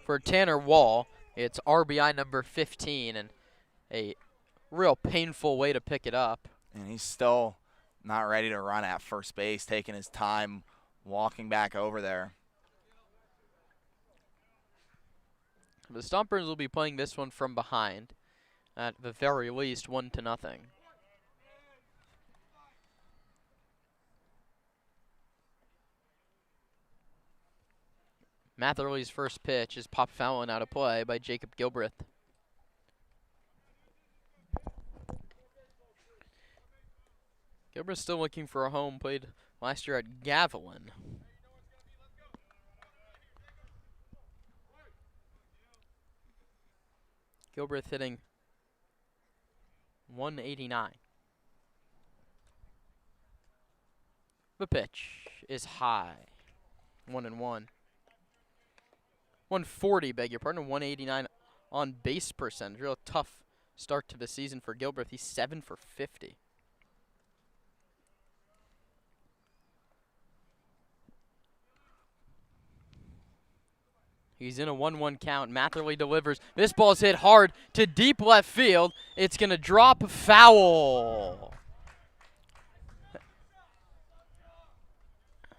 For Tanner Wall, it's RBI number 15, and a real painful way to pick it up. And he's still not ready to run at first base, taking his time walking back over there. The Stompers will be playing this one from behind, at the very least 1-0. Matherly's first pitch is popped foul and out of play by Jacob Gilbreth. Gilbreth still looking for a home, played last year at Gavilan. Gilbreth hitting 189. The pitch is high. 1-1. 140, beg your pardon, 189 on base percentage. Real tough start to the season for Gilbreth. He's 7 for 50. He's in a 1-1 count. Matherly delivers. This ball's hit hard to deep left field. It's going to drop foul.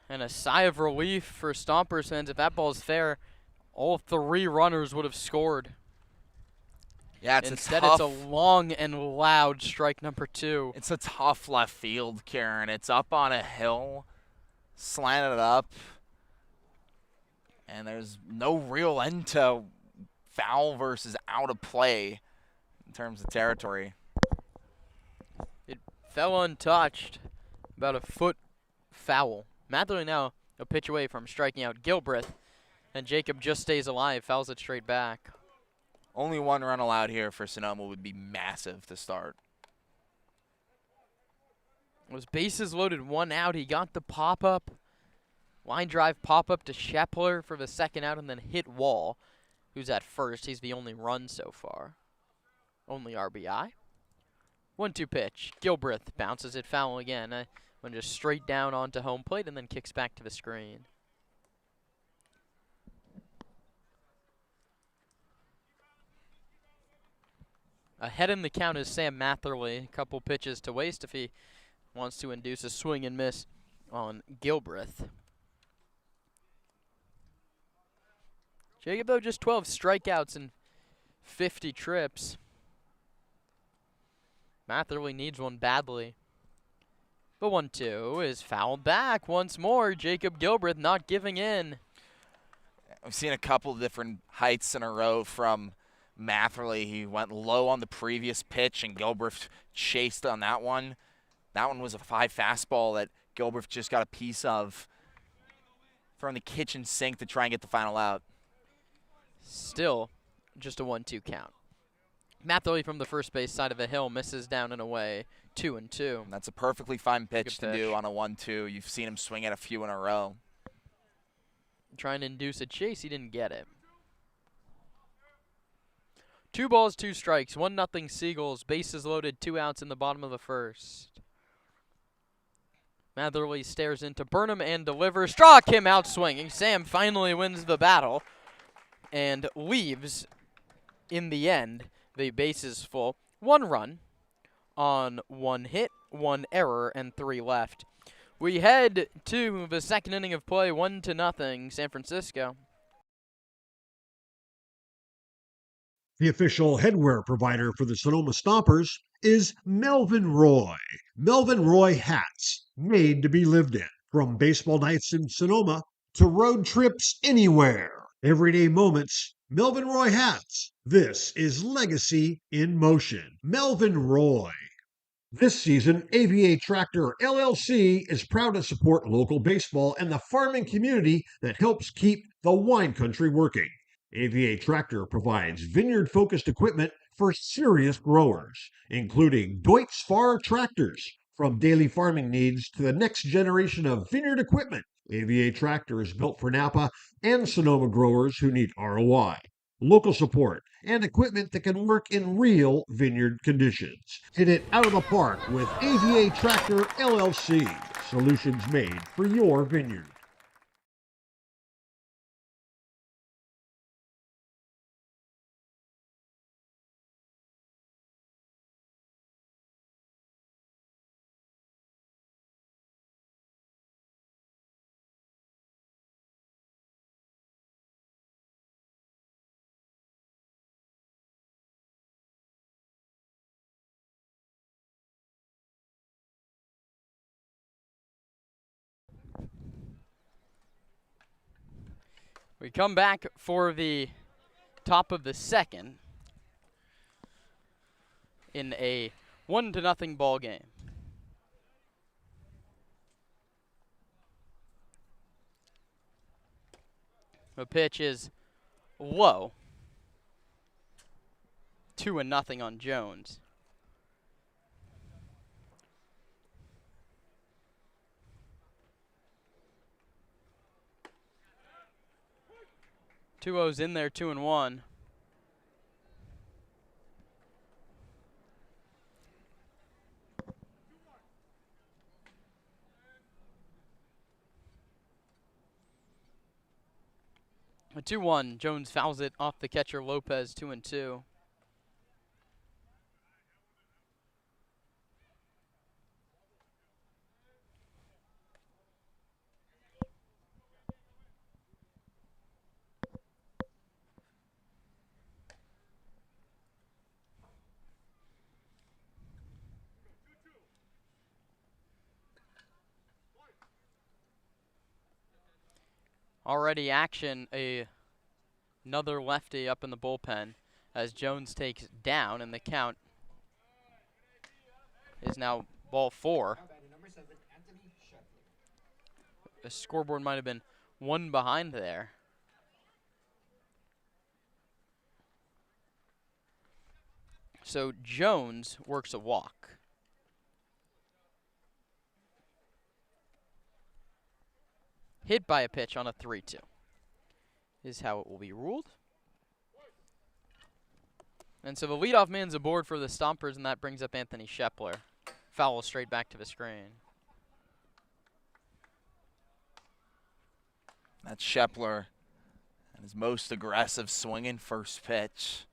And a sigh of relief for Stompers fans. If that ball's fair, all 3 runners would have scored. Yeah, Instead, it's a long and loud strike number 2. It's a tough left field, Karen. It's up on a hill, slanted up. And there's no real end to foul versus out of play in terms of territory. It fell untouched, about a foot foul. Matherly now a pitch away from striking out Gilbreth, and Jacob just stays alive, fouls it straight back. Only 1 run allowed here for Sonoma would be massive to start. It was bases loaded, 1 out. He got the pop-up. Line drive pop-up to Shepler for the 2nd out, and then hit Wall, who's at first. He's the only run so far. Only RBI. 1-2 pitch. Gilbreth bounces it foul again. Went just straight down onto home plate and then kicks back to the screen. Ahead in the count is Sam Matherly. A couple pitches to waste if he wants to induce a swing and miss on Gilbreth. Jacob, though, just 12 strikeouts and 50 trips. Matherly needs one badly. The 1-2 is fouled back once more. Jacob Gilbreth not giving in. I've seen a couple different heights in a row from Matherly. He went low on the previous pitch, and Gilbreth chased on that one. That one was a 5 fastball that Gilbreth just got a piece of from the kitchen sink to try and get the final out. Still just a 1-2 count. Matherly from the first base side of the hill misses down and away. 2-2. That's a perfectly fine pitch to do on a 1-2. You've seen him swing at a few in a row. Trying to induce a chase, he didn't get it. 2 balls, 2 strikes, 1-0 Seagulls. Bases loaded, 2 outs in the bottom of the first. Matherly stares into Burnham and delivers. Straw came out swinging. Sam finally wins the battle and leaves, in the end, the bases full. 1 run on 1 hit, 1 error, and 3 left. We head to the second inning of play, 1-0, San Francisco. The official headwear provider for the Sonoma Stompers is Melvin Roy. Melvin Roy hats, made to be lived in. From baseball nights in Sonoma to road trips anywhere. Everyday moments, Melvin Roy hats. This is legacy in motion. Melvin Roy. This season, AVA Tractor LLC is proud to support local baseball and the farming community that helps keep the wine country working. AVA Tractor provides vineyard-focused equipment for serious growers, including Deutz Fahr tractors. From daily farming needs to the next generation of vineyard equipment, AVA Tractor is built for Napa and Sonoma growers who need ROI, local support, and equipment that can work in real vineyard conditions. Hit it out of the park with AVA Tractor LLC. Solutions made for your vineyard. We come back for the top of the second in a 1-0 ball game. The pitch is low. 2-0 on Jones. Two O's in there, 2-1. A 2-1. Jones fouls it off the catcher Lopez, 2-2. Already action, another lefty up in the bullpen as Jones takes down, and the count is now ball 4. The scoreboard might have been 1 behind there. So Jones works a walk. Hit by a pitch on a 3-2 is how it will be ruled. And so the leadoff man's aboard for the Stompers, and that brings up Anthony Shepler. Foul straight back to the screen. That's Shepler and his most aggressive swinging first pitch.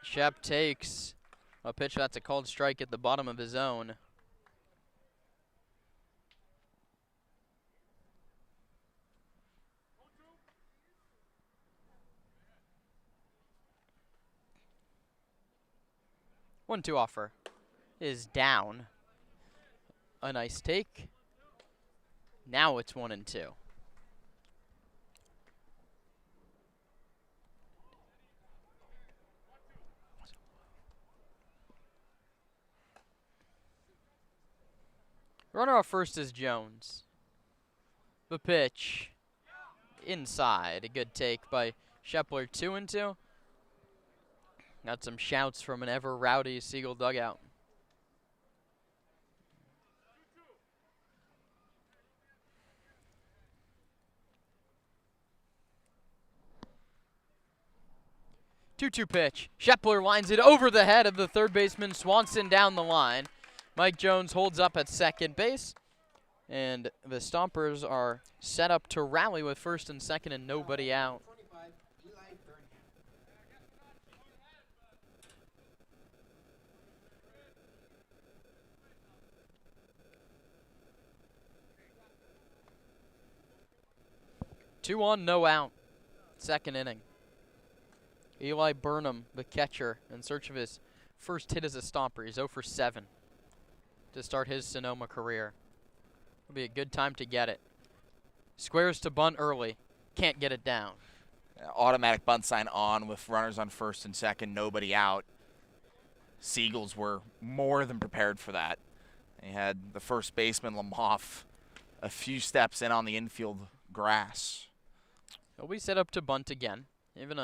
Shep takes a pitch that's a called strike at the bottom of his zone. One-two offer is down. A nice take. Now it's 1-2. Runner off first is Jones. The pitch inside. A good take by Shepler. 2-2. Got some shouts from an ever rowdy Seagull dugout. 2-2 pitch. Shepler lines it over the head of the third baseman Swanson down the line. Mike Jones holds up at second base. And the Stompers are set up to rally with first and second and nobody out. Two on, no out. Second inning. Eli Burnham, the catcher, in search of his first hit as a Stomper. He's 0 for 7 to start his Sonoma career. It'll be a good time to get it. Squares to bunt early. Can't get it down. Automatic bunt sign on with runners on first and second, nobody out. Seagulls were more than prepared for that. They had the first baseman, Lamoff, a few steps in on the infield grass. He'll be set up to bunt again. Even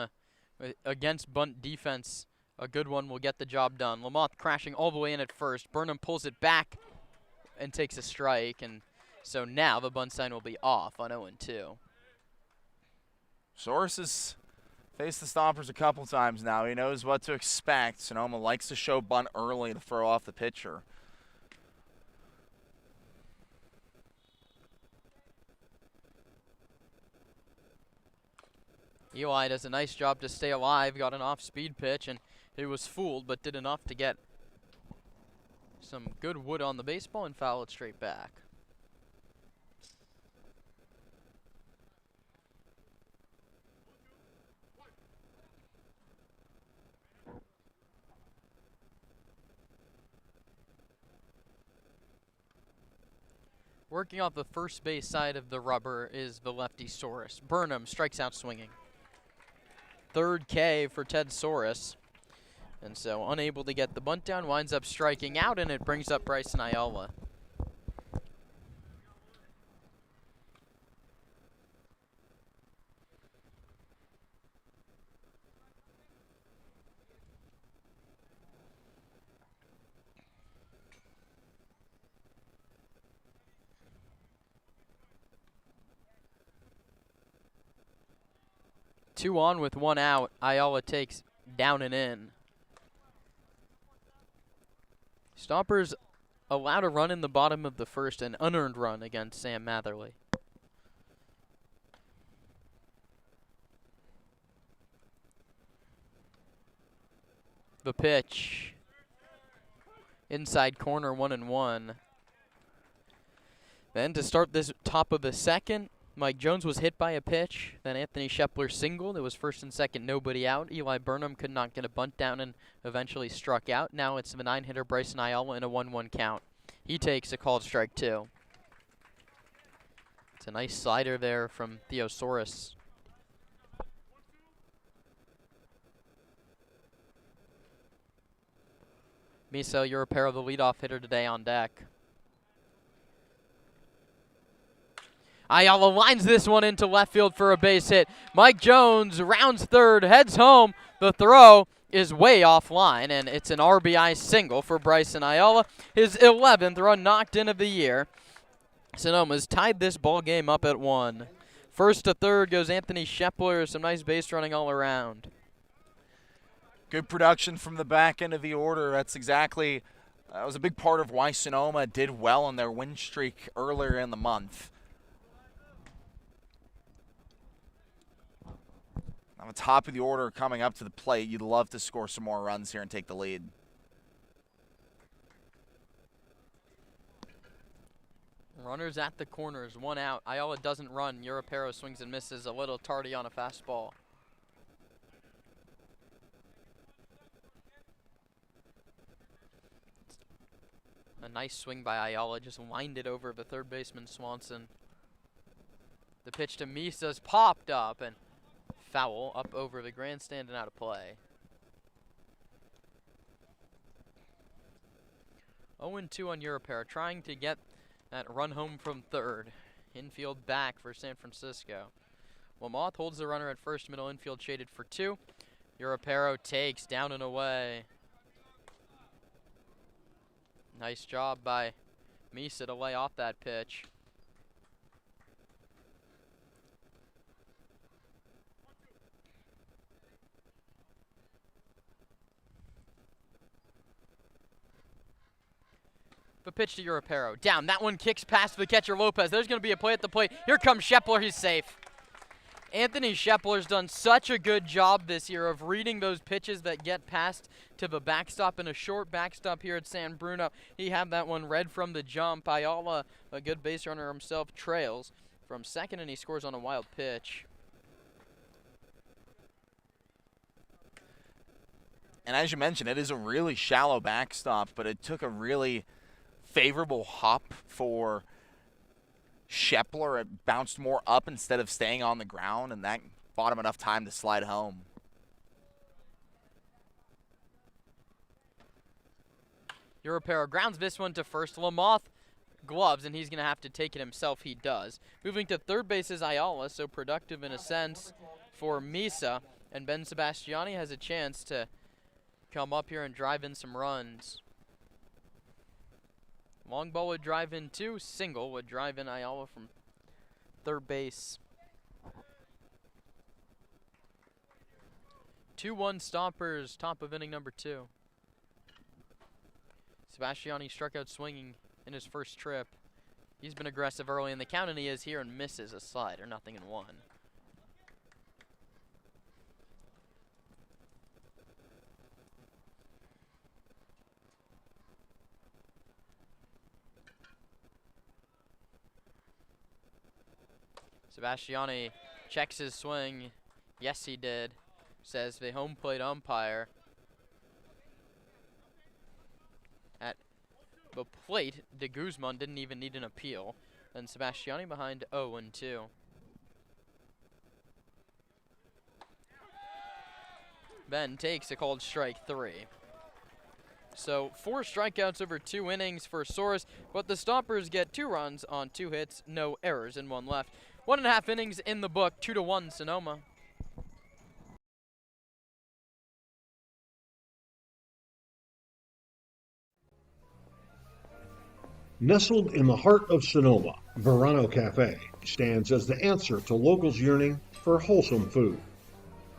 against bunt defense, a good one will get the job done. Lamoth crashing all the way in at first. Burnham pulls it back and takes a strike, and so now the bunt sign will be off on 0-2. Soros has faced the Stompers a couple times now. He knows what to expect. Sonoma likes to show bunt early to throw off the pitcher. Eli does a nice job to stay alive. Got an off-speed pitch, and he was fooled, but did enough to get some good wood on the baseball and foul it straight back. Working off the first base side of the rubber is the lefty Soros. Burnham strikes out swinging. Third K for Ted Soros. And so unable to get the bunt down, winds up striking out, and it brings up Bryson Ayala. Two on with one out. Ayala takes down and in. Stompers allowed a run in the bottom of the first, an unearned run against Sam Matherly. The pitch. Inside corner, 1-1. Then to start this top of the second, Mike Jones was hit by a pitch. Then Anthony Shepler singled. It was first and second, nobody out. Eli Burnham could not get a bunt down and eventually struck out. Now it's the 9-hitter Bryson Ayala in a 1-1 count. He takes a called strike 2. It's a nice slider there from Theosaurus. Miso, you're a pair of the leadoff hitter today on deck. Ayala lines this one into left field for a base hit. Mike Jones rounds third, heads home. The throw is way offline, and it's an RBI single for Bryson Ayala. His 11th run knocked in of the year. Sonoma's tied this ball game up at 1. First to third goes Anthony Shepler. Some nice base running all around. Good production from the back end of the order. That's exactly, that was a big part of why Sonoma did well in their win streak earlier in the month. On the top of the order coming up to the plate, you'd love to score some more runs here and take the lead. Runners at the corners, 1 out. Ayala doesn't run. Europero swings and misses, a little tardy on a fastball. A nice swing by Ayala, just lined it over the third baseman Swanson. The pitch to Misa's popped up and foul up over the grandstand and out of play. 0-2 on Europero, trying to get that run home from third. Infield back for San Francisco. Lamoth holds the runner at first, middle infield shaded for 2. Europero takes down and away. Nice job by Misa to lay off that pitch. The pitch to Europero. Down. That one kicks past the catcher, Lopez. There's going to be a play at the plate. Here comes Shepler. He's safe. Anthony Shepler's done such a good job this year of reading those pitches that get past to the backstop. In a short backstop here at San Bruno, he had that one read from the jump. Ayala, a good base runner himself, trails from second, and he scores on a wild pitch. And as you mentioned, it is a really shallow backstop, but it took a really favorable hop for Shepler. It bounced more up instead of staying on the ground, and that bought him enough time to slide home. Europero grounds this one to first. Lamoth gloves, and he's going to have to take it himself. He does. Moving to third base is Ayala, so productive in a sense for Misa. And Ben Sebastiani has a chance to come up here and drive in some runs. Long ball would drive in two. Single would drive in Ayala from third base. 2-1 Stompers, top of inning number 2. Sebastiani struck out swinging in his first trip. He's been aggressive early in the count, and he is here and misses a slider. 0-1. Sebastiani checks his swing. Yes, he did, says the home plate umpire. At the plate, de Guzman didn't even need an appeal. And Sebastiani behind 0-2. Ben takes a called strike 3. So 4 strikeouts over 2 innings for Soros, but the Stompers get 2 runs on 2 hits, no errors, and 1 left. 1.5 innings in the book, 2-1 Sonoma. Nestled in the heart of Sonoma, Verano Cafe stands as the answer to locals yearning for wholesome food.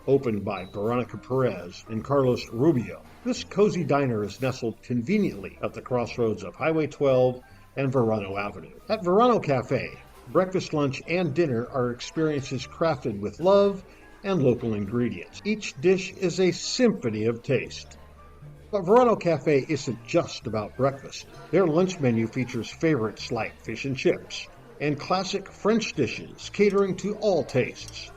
Opened by Veronica Perez and Carlos Rubio, this cozy diner is nestled conveniently at the crossroads of Highway 12 and Verano Avenue. At Verano Cafe, breakfast, lunch, and dinner are experiences crafted with love and local ingredients. Each dish is a symphony of taste. But Verano Cafe isn't just about breakfast. Their lunch menu features favorites like fish and chips and classic French dishes catering to all tastes.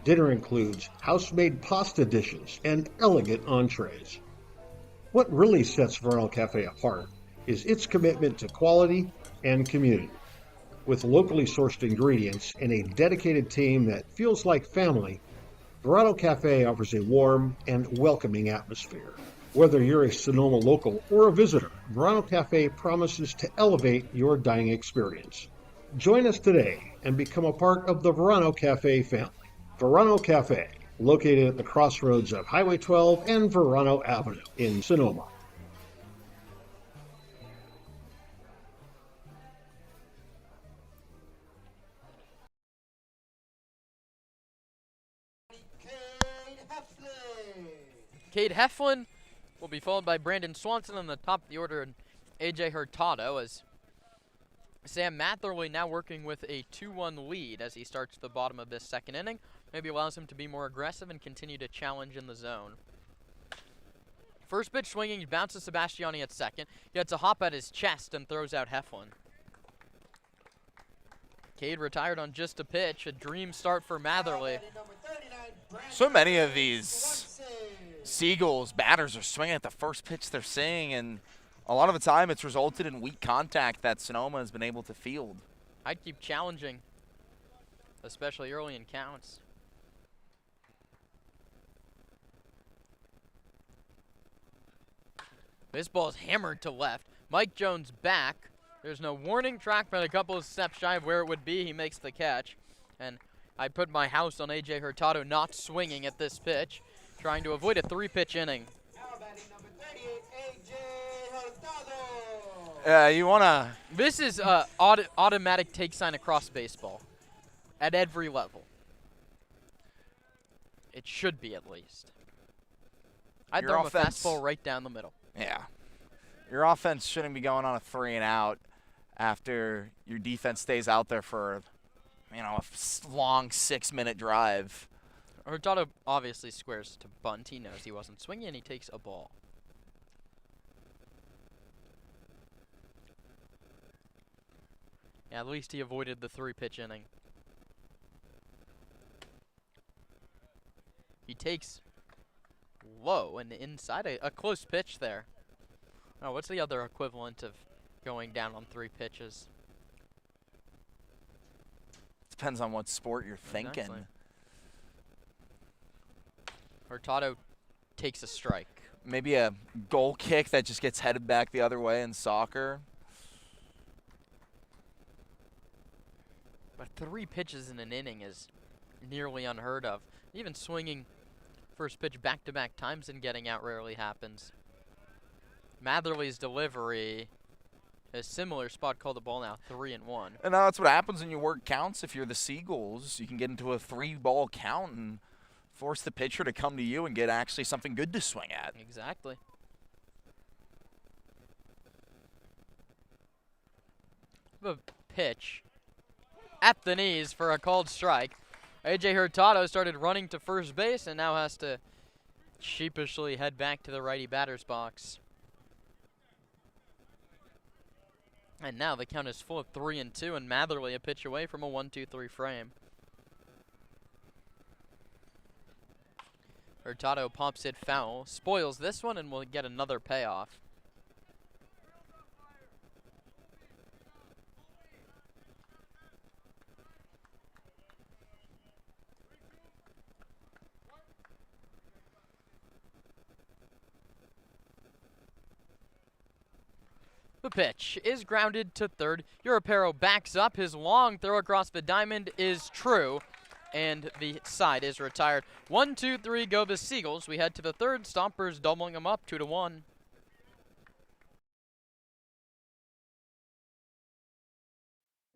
Dinner includes house-made pasta dishes and elegant entrees. What really sets Verano Cafe apart is its commitment to quality and community. With locally sourced ingredients and a dedicated team that feels like family, Verano Cafe offers a warm and welcoming atmosphere. Whether you're a Sonoma local or a visitor, Verano Cafe promises to elevate your dining experience. Join us today and become a part of the Verano Cafe family. Verano Cafe, located at the crossroads of Highway 12 and Verano Avenue in Sonoma. Cade Heflin will be followed by Brandon Swanson on the top of the order, and AJ Hurtado, as Sam Matherly now working with a 2-1 lead as he starts the bottom of this second inning. Maybe allows him to be more aggressive and continue to challenge in the zone. First pitch swinging, he bounces Sebastiani at second. He gets a hop at his chest and throws out Heflin. Cade retired on just a pitch, a dream start for Matherly. So many of these Seagulls batters are swinging at the first pitch they're seeing, and a lot of the time it's resulted in weak contact that Sonoma has been able to field. I'd keep challenging, especially early in counts. This ball is hammered to left. Mike Jones back. There's no warning track, but a couple of steps shy of where it would be. He makes the catch. And I'd put my house on AJ Hurtado not swinging at this pitch, trying to avoid a 3-pitch inning. You want to... This is automatic take sign across baseball at every level. It should be, at least. I'd throw a fastball right down the middle. Yeah. Your offense shouldn't be going on a 3-and-out after your defense stays out there for, you know, a long 6-minute drive. Hurtado obviously squares to bunt. He knows he wasn't swinging, and he takes a ball. Yeah, at least he avoided the 3-pitch inning. He takes low and inside a close pitch there. Oh, what's the other equivalent of going down on 3 pitches? Depends on what sport you're thinking. Exactly. Hurtado takes a strike. Maybe a goal kick that just gets headed back the other way in soccer. But 3 pitches in an inning is nearly unheard of. Even swinging first pitch back-to-back times and getting out rarely happens. Matherly's delivery, a similar spot, called the ball now 3-1. And now that's what happens when you work counts. If you're the Seagulls, you can get into a 3-ball count and force the pitcher to come to you and get actually something good to swing at. Exactly. The pitch at the knees for a called strike. A.J. Hurtado started running to first base and now has to sheepishly head back to the righty batter's box. And now the count is full of 3-2, and Matherly a pitch away from a 1-2-3 frame. Hurtado pops it foul, spoils this one, and will get another payoff. The pitch is grounded to third. Europero backs up. His long throw across the diamond is true, and the side is retired. 1-2-3 go the Seagulls. We head to the third. Stompers doubling them up 2-1.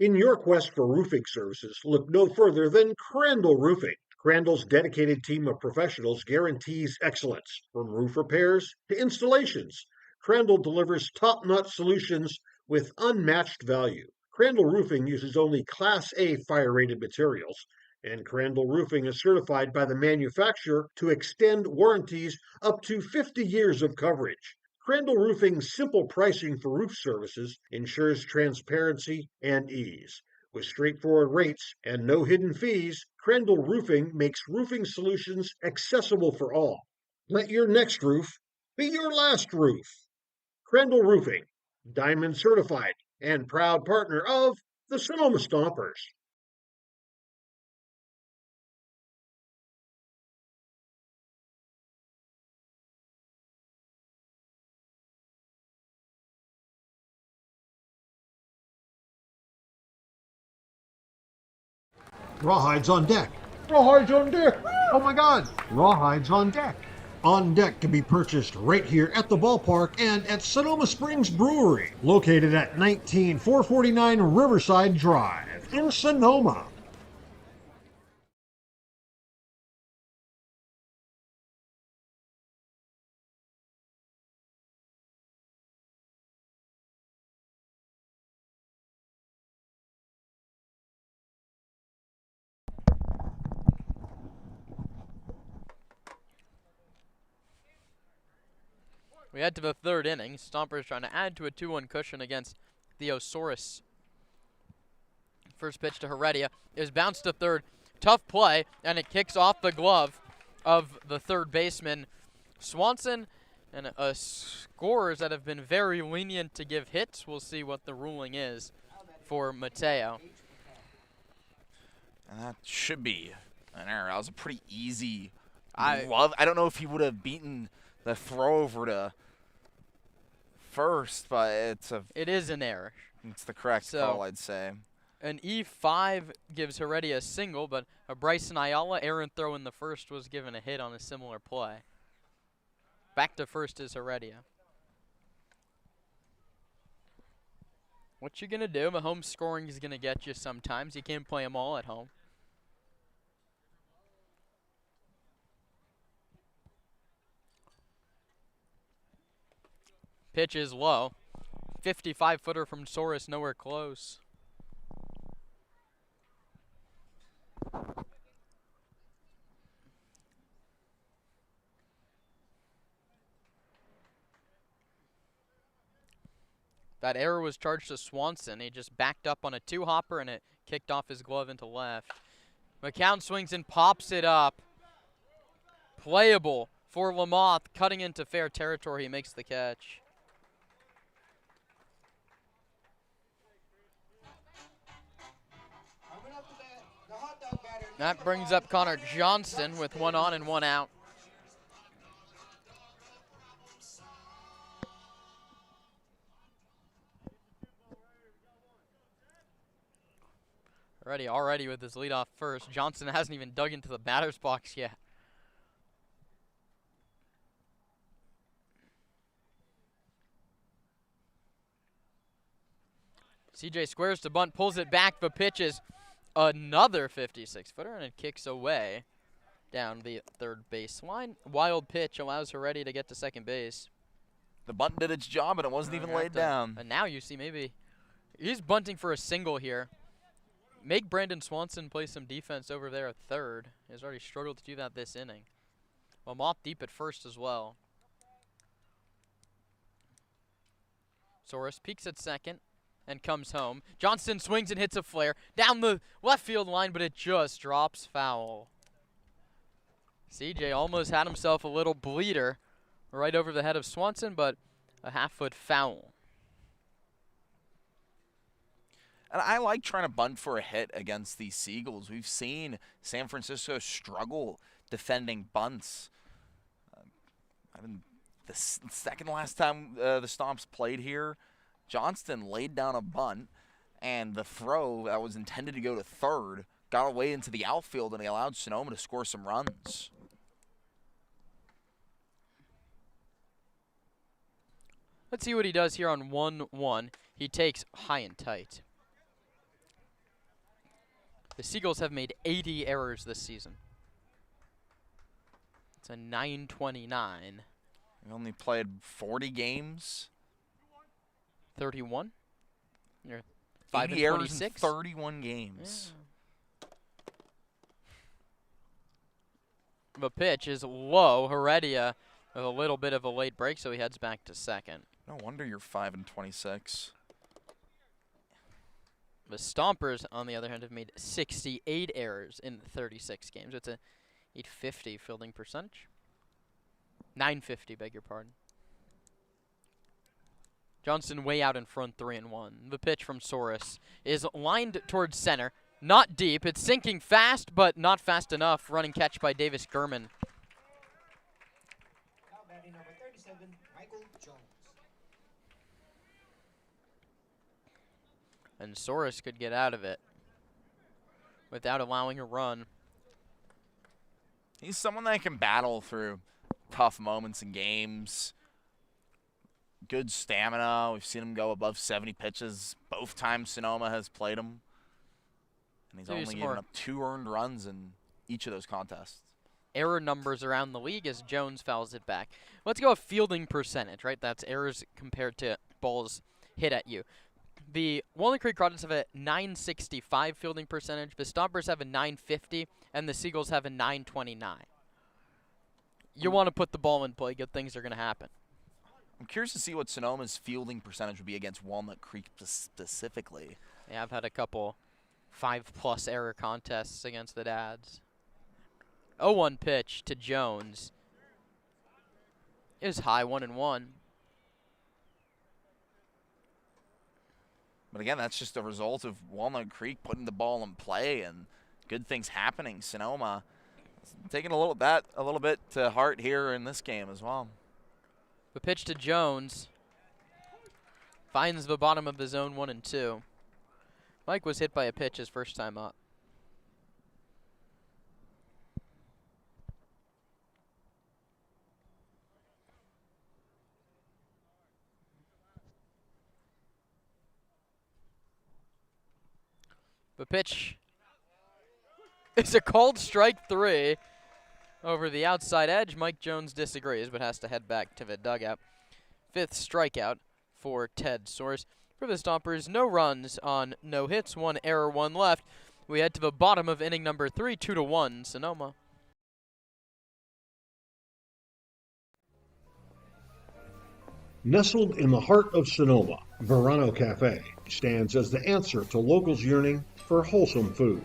In your quest for roofing services, look no further than Crandall Roofing. Crandall's dedicated team of professionals guarantees excellence, from roof repairs to installations. Crandall delivers top-notch solutions with unmatched value. Crandall Roofing uses only Class A fire-rated materials, and Crandall Roofing is certified by the manufacturer to extend warranties up to 50 years of coverage. Crandall Roofing's simple pricing for roof services ensures transparency and ease. With straightforward rates and no hidden fees, Crandall Roofing makes roofing solutions accessible for all. Let your next roof be your last roof. Crandall Roofing, Diamond certified and proud partner of the Sonoma Stompers. Rawhides on deck. Rawhides on deck. Oh my God. Rawhides on deck. On Deck can be purchased right here at the ballpark and at Sonoma Springs Brewery, located at 19449 Riverside Drive in Sonoma. We head to the third inning. Stompers trying to add to a 2-1 cushion against the Osaurus. First pitch to Heredia is bounced to third. Tough play, and it kicks off the glove of the third baseman. Swanson and scorers that have been very lenient to give hits. We'll see what the ruling is for Mateo. And that should be an error. That was a pretty easy glove. I don't know if he would have beaten the throw over to first, but it is an error. It's the correct call, I'd say. An E5 gives Heredia a single, but a Bryson Ayala errant throw in the first was given a hit on a similar play. Back to first is Heredia. What you gonna do? The home scoring is gonna get you sometimes. You can't play them all at home. Pitch is low. 55-footer from Soros, nowhere close. That error was charged to Swanson. He just backed up on a two-hopper, and it kicked off his glove into left. McCown swings and pops it up. Playable for Lamothe, cutting into fair territory. He makes the catch. That brings up Connor Johnston with 1 on and 1 out. Already with his leadoff first. Johnson hasn't even dug into the batter's box yet. CJ squares to bunt, pulls it back, but pitches another 56-footer, and it kicks away down the third baseline. Wild pitch allows Heredia to get to second base. The bunt did its job, and it wasn't even laid down. And now you see maybe he's bunting for a single here. Make Brandon Swanson play some defense over there at third. He's already struggled to do that this inning. Lamothe deep at first as well. Soros peeks at second and comes home. Johnston swings and hits a flare down the left field line, but it just drops foul. CJ almost had himself a little bleeder right over the head of Swanson, but a half-foot foul. And I like trying to bunt for a hit against these Seagulls. We've seen San Francisco struggle defending bunts. The second last time the Stomps played here, Johnston laid down a bunt, and the throw that was intended to go to third got away into the outfield, and he allowed Sonoma to score some runs. Let's see what he does here on 1-1. He takes high and tight. The Seagulls have made 80 errors this season. It's a 929. We only played 40 games. 31. You're 5 and errors 26. in 31 games. Yeah. The pitch is low. Heredia with a little bit of a late break, so he heads back to second. No wonder you're 5 and 26. The Stompers, on the other hand, have made 68 errors in 36 games. It's a 850 fielding percentage. 950, beg your pardon. Johnston way out in front, 3-1. The pitch from Soros is lined towards center. Not deep. It's sinking fast, but not fast enough. Running catch by Davis Gurman. Now batting number 37, Michael Jones. And Soros could get out of it without allowing a run. He's someone that can battle through tough moments in games. Good stamina. We've seen him go above 70 pitches both times Sonoma has played him. And he's only given up 2 earned runs in each of those contests. Error numbers around the league as Jones fouls it back. Let's go a fielding percentage, right? That's errors compared to balls hit at you. The Walnut Creek Crawdads have a 965 fielding percentage. The Stompers have a 950, and the Seagulls have a 929. You want to put the ball in play, good things are going to happen. I'm curious to see what Sonoma's fielding percentage would be against Walnut Creek specifically. Yeah, I've had a couple 5+ error contests against the Dads. 0-1 pitch to Jones is high, 1-1. But again, that's just a result of Walnut Creek putting the ball in play and good things happening. Sonoma taking a little bit to heart here in this game as well. The pitch to Jones finds the bottom of the zone 1 and 2. Mike was hit by a pitch his first time up. The pitch is a called strike 3 over the outside edge. Mike Jones disagrees, but has to head back to the dugout. 5th strikeout for Ted Soares. For the Stompers, no runs on no hits, 1 error, 1 left. We head to the bottom of inning number 3, 2-1, Sonoma. Nestled in the heart of Sonoma, Verano Cafe stands as the answer to locals yearning for wholesome food.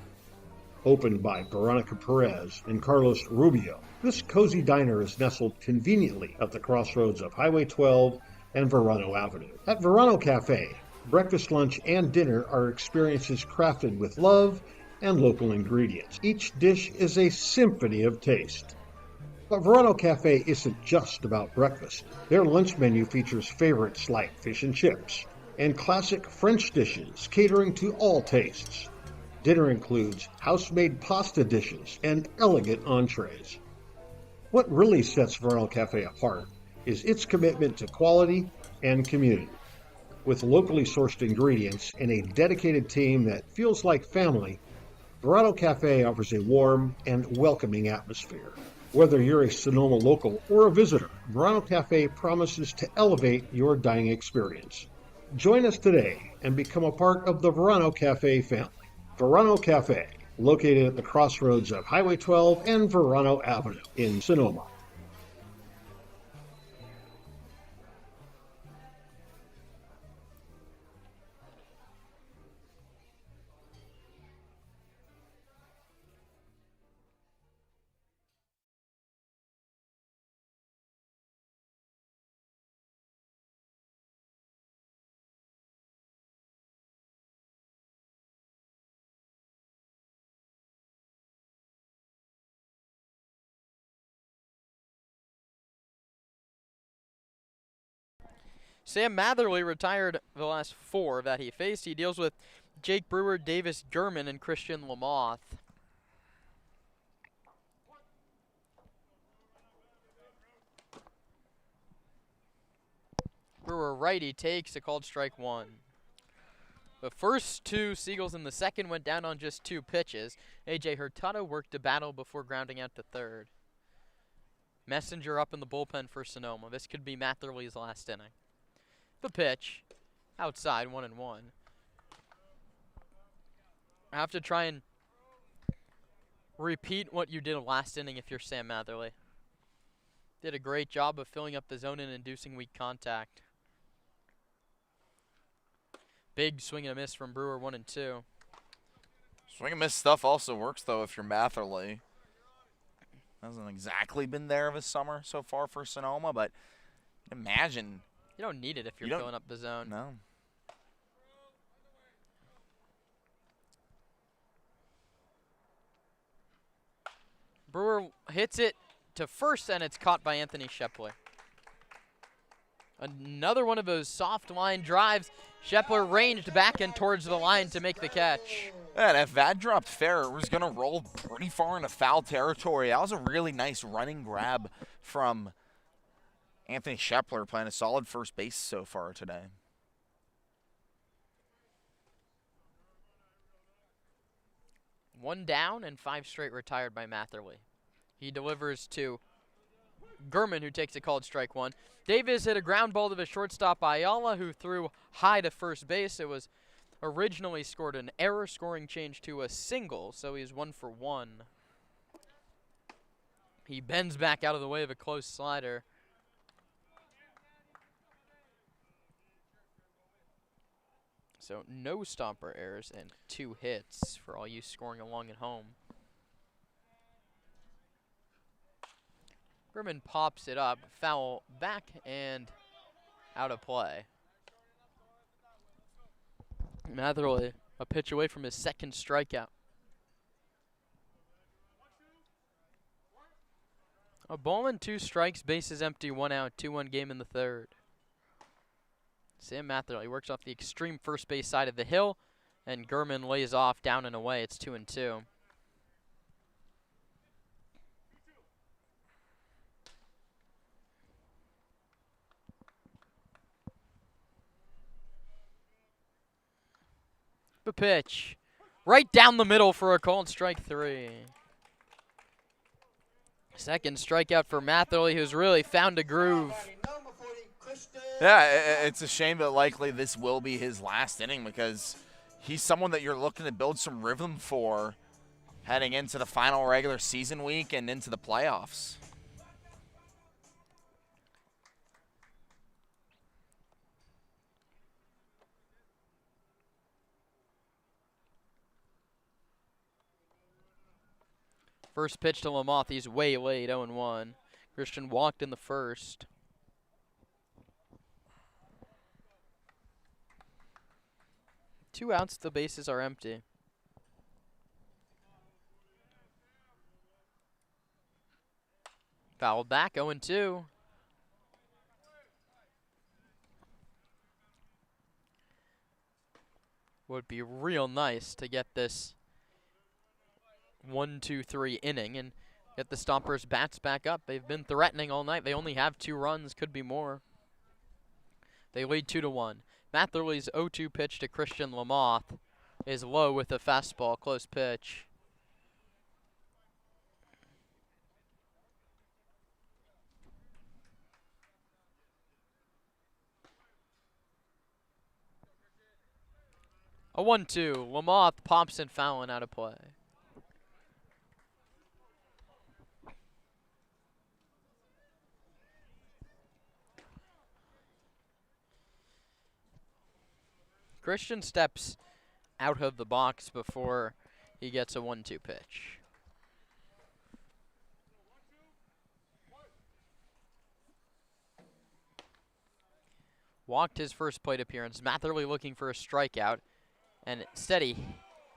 Opened by Veronica Perez and Carlos Rubio, this cozy diner is nestled conveniently at the crossroads of Highway 12 and Verano Avenue. At Verano Cafe, breakfast, lunch, and dinner are experiences crafted with love and local ingredients. Each dish is a symphony of taste. But Verano Cafe isn't just about breakfast. Their lunch menu features favorites like fish and chips and classic French dishes catering to all tastes. Dinner includes house-made pasta dishes and elegant entrees. What really sets Verano Cafe apart is its commitment to quality and community. With locally sourced ingredients and a dedicated team that feels like family, Verano Cafe offers a warm and welcoming atmosphere. Whether you're a Sonoma local or a visitor, Verano Cafe promises to elevate your dining experience. Join us today and become a part of the Verano Cafe family. Verano Cafe, located at the crossroads of Highway 12 and Verano Avenue in Sonoma. Sam Matherly retired the last 4 that he faced. He deals with Jake Brewer, Davis Gurman, and Christian Lamoth. Brewer righty takes a called strike 1. The first 2 Seagulls in the second went down on just 2 pitches. A.J. Hurtado worked a battle before grounding out to third. Messenger up in the bullpen for Sonoma. This could be Matherly's last inning. The pitch, outside, 1-1. I have to try and repeat what you did last inning if you're Sam Matherly. Did a great job of filling up the zone and inducing weak contact. Big swing and a miss from Brewer, 1-2. Swing and miss stuff also works, though, if you're Matherly. Hasn't exactly been there this summer so far for Sonoma, but imagine. You don't need it if you're filling up the zone. No. Brewer hits it to first, and it's caught by Anthony Shepler. Another one of those soft line drives. Shepler ranged back and towards the line to make the catch. And if that dropped fair, it was going to roll pretty far into foul territory. That was a really nice running grab from Anthony Shepler, playing a solid first base so far today. One down and 5 straight retired by Matherly. He delivers to Gurman, who takes a called strike 1. Davis hit a ground ball to the shortstop Ayala, who threw high to first base. It was originally scored an error, scoring change to a single, so he's 1 for 1. He bends back out of the way of a close slider. So no Stomper errors and 2 hits for all you scoring along at home. Gurman pops it up, foul back and out of play. Matherly a pitch away from his second strikeout. A ball and 2 strikes, bases empty, 1 out, 2-1 game in the third. Sam Matherly works off the extreme first base side of the hill, and Gurman lays off down and away. It's 2-2. The pitch, right down the middle for a called strike 3. Second strikeout for Matherly, who's really found a groove. Yeah, it's a shame that likely this will be his last inning because he's someone that you're looking to build some rhythm for heading into the final regular season week and into the playoffs. First pitch to Lamoth. He's way late, 0-1. Christian walked in the first. Two outs, the bases are empty. Foul back, 0-2. Would be real nice to get this 1-2-3 inning and get the Stompers' bats back up. They've been threatening all night. They only have 2 runs, could be more. They lead 2-1. Matherly's 0-2 pitch to Christian Lamoth is low with a fastball, close pitch. A 1-2. Lamoth pops and fouling out of play. Christian steps out of the box before he gets a 1-2 pitch. Walked his first plate appearance. Matherly looking for a strikeout, and instead he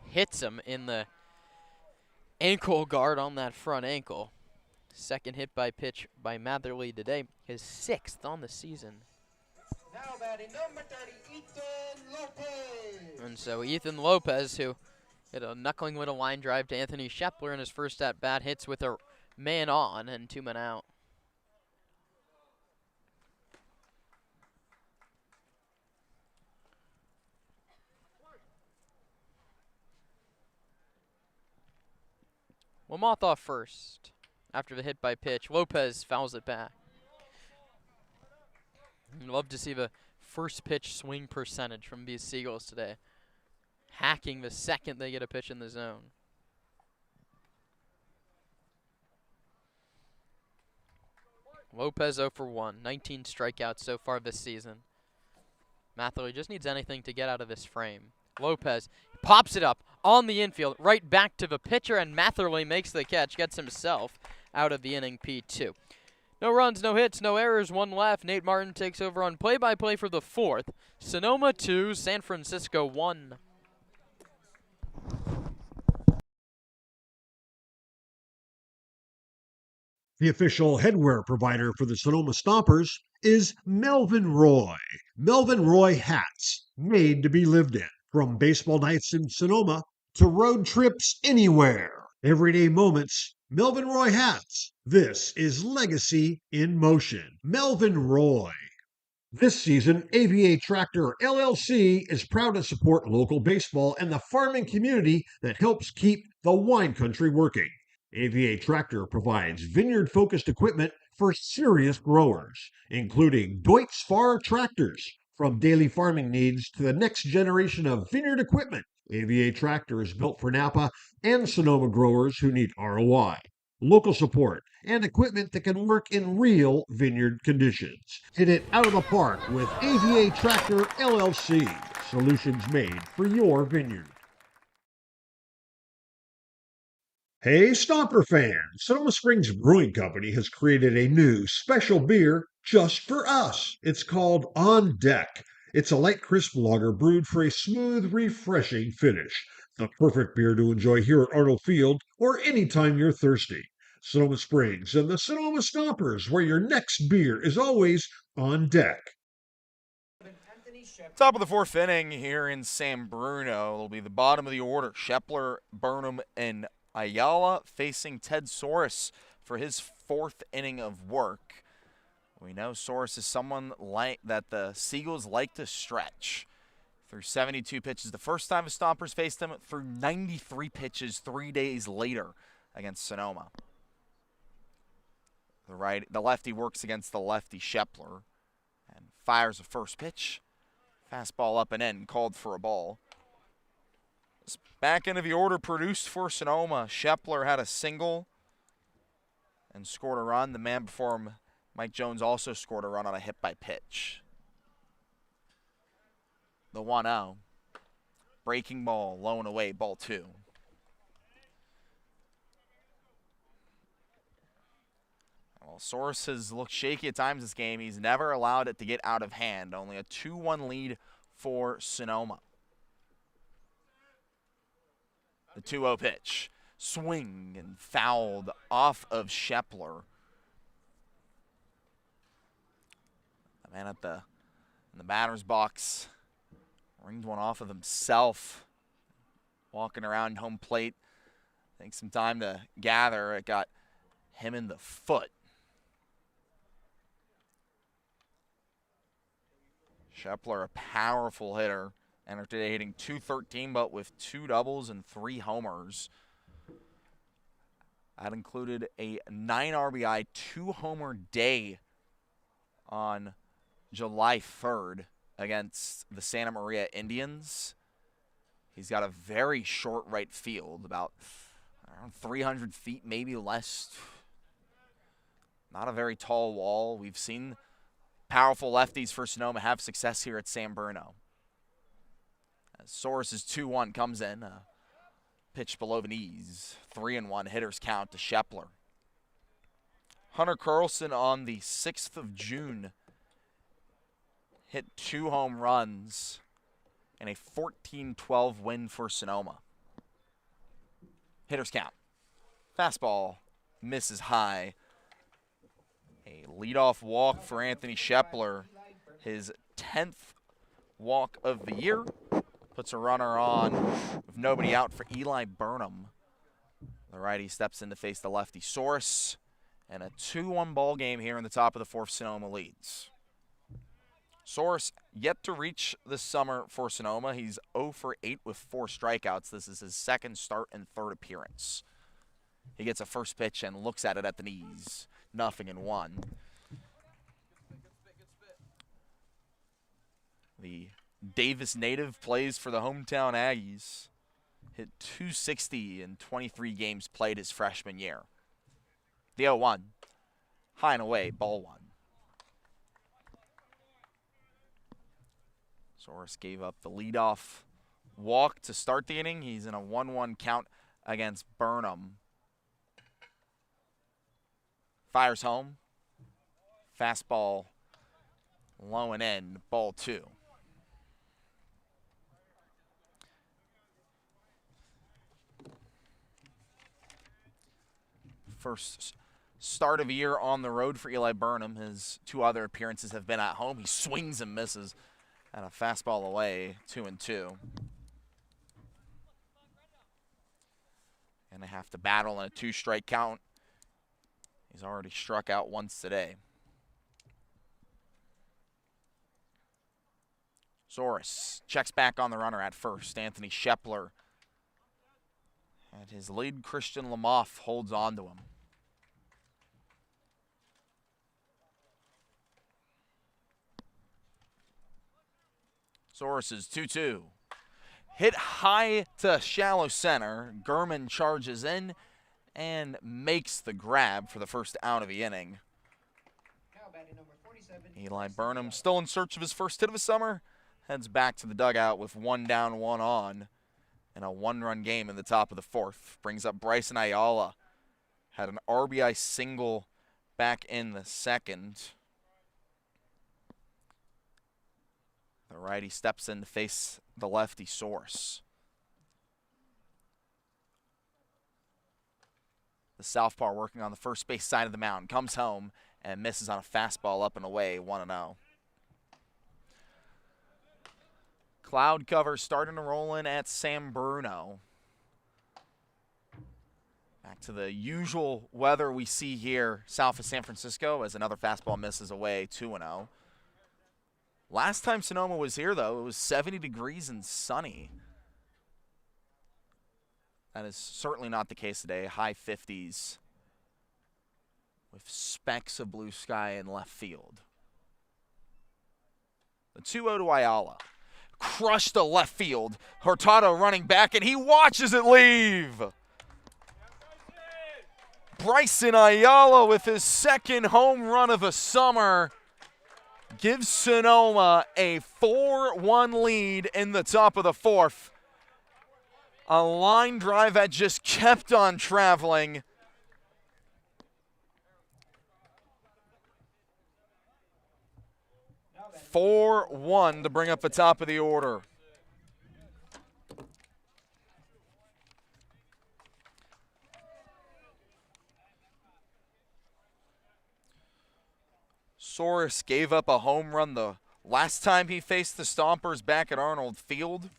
hits him in the ankle guard on that front ankle. Second hit by pitch by Matherly today, his 6th on the season. Now batting number 30, Ethan Lopez. And so Ethan Lopez, who hit a knuckling little line drive to Anthony Shepler in his first at-bat, hits with a man on and 2 men out. Lamoth off first. After the hit by pitch, Lopez fouls it back. I'd love to see the first pitch swing percentage from these Seagulls today. Hacking the second they get a pitch in the zone. Lopez 0 for 1. 19 strikeouts so far this season. Matherly just needs anything to get out of this frame. Lopez pops it up on the infield, right back to the pitcher, and Matherly makes the catch, gets himself out of the inning, P2. No runs, no hits, no errors, 1 left. Nate Martin takes over on play-by-play for the 4th. Sonoma 2, San Francisco 1. The official headwear provider for the Sonoma Stompers is Melvin Roy. Melvin Roy hats, made to be lived in. From baseball nights in Sonoma to road trips anywhere. Everyday moments, Melvin Roy hats. This is legacy in motion. Melvin Roy. This season, AVA Tractor LLC is proud to support local baseball and the farming community that helps keep the wine country working. AVA Tractor provides vineyard-focused equipment for serious growers, including Deutz Fahr tractors. From daily farming needs to the next generation of vineyard equipment, AVA Tractor is built for Napa and Sonoma growers who need ROI, local support, and equipment that can work in real vineyard conditions. Hit it out of the park with AVA Tractor LLC. Solutions made for your vineyard. Hey, Stomper fans! Sonoma Springs Brewing Company has created a new special beer just for us. It's called On Deck. It's a light, crisp lager brewed for a smooth, refreshing finish. The perfect beer to enjoy here at Arnold Field or anytime you're thirsty. Sonoma Springs and the Sonoma Stompers, where your next beer is always on deck. Top of the 4th inning here in San Bruno. It'll be the bottom of the order. Shepler, Burnham, and Ayala facing Ted Soros for his 4th inning of work. We know Soros is someone that the Seagulls like to stretch. Through 72 pitches the first time the Stompers faced him, through 93 pitches 3 days later against Sonoma. The lefty works against the lefty Shepler. And Fires a first pitch. Fastball up and in, called for a ball. This back end of the order produced for Sonoma. Shepler had a single and scored a run. The man before him, Mike Jones, also scored a run on a hit by pitch. The 1-0. Breaking ball, low and away, ball 2. Well, Source has looked shaky at times this game. He's never allowed it to get out of hand. Only a 2-1 lead for Sonoma. The 2-0 pitch. Swing and fouled off of Shepler. The man in the batter's box rings one off of himself. Walking around home plate. Takes some time to gather. It got him in the foot. Shepler, a powerful hitter. Entered today hitting .213, but with 2 doubles and 3 homers. That included a 9 RBI, 2-homer day on July 3rd against the Santa Maria Indians. He's got a very short right field, about around 300 feet, maybe less. Not a very tall wall. We've seen powerful lefties for Sonoma have success here at San Bruno. As Soares' 2-1 comes in, pitch below the knees. 3-1 hitters count to Shepler. Hunter Carlson on the 6th of June hit 2 home runs in a 14-12 win for Sonoma. Hitters count. Fastball misses high. A leadoff walk for Anthony Shepler. His 10th walk of the year. Puts a runner on with nobody out for Eli Burnham. The righty steps in to face the lefty Source. And a 2-1 ball game here in the top of the 4th. Sonoma leads. Source yet to reach this summer for Sonoma. He's 0 for 8 with 4 strikeouts. This is his 2nd start and 3rd appearance. He gets a first pitch and looks at it at the knees. 0-1. The Davis native plays for the hometown Aggies. Hit .260 in 23 games played his freshman year. The 0-1. High and away, ball 1. Source gave up the leadoff walk to start the inning. He's in a 1-1 count against Burnham. Fires home. Fastball low and in, ball 2. First start of the year on the road for Eli Burnham. His 2 other appearances have been at home. He swings and misses at a fastball away, 2-2. And they have to battle in a 2-strike count. He's already struck out once today. Source checks back on the runner at first. Anthony Shepler at his lead. Christian Lamoff holds on to him. Source is 2-2. Hit high to shallow center. Gurman charges in and makes the grab for the first out of the inning. Eli Burnham, still in search of his first hit of the summer, heads back to the dugout with 1 down, 1 on, and a 1-run game in the top of the 4th. Brings up Bryson Ayala. Had an RBI single back in the 2nd. The righty steps in to face the lefty Source. The southpaw working on the first base side of the mound. Comes home and misses on a fastball up and away, 1-0. Cloud cover starting to roll in at San Bruno. Back to the usual weather we see here south of San Francisco as another fastball misses away, 2-0. Last time Sonoma was here, though, it was 70 degrees and sunny. That is certainly not the case today. High 50s with specks of blue sky in left field. A 2-0 to Ayala. Crushed to left field. Hurtado running back, and he watches it leave. Bryson Ayala with his second home run of the summer gives Sonoma a 4-1 lead in the top of the fourth. A line drive that just kept on traveling. "4-1" to bring up the top of the order. Soros gave up a home run the last time he faced the Stompers back at Arnold Field.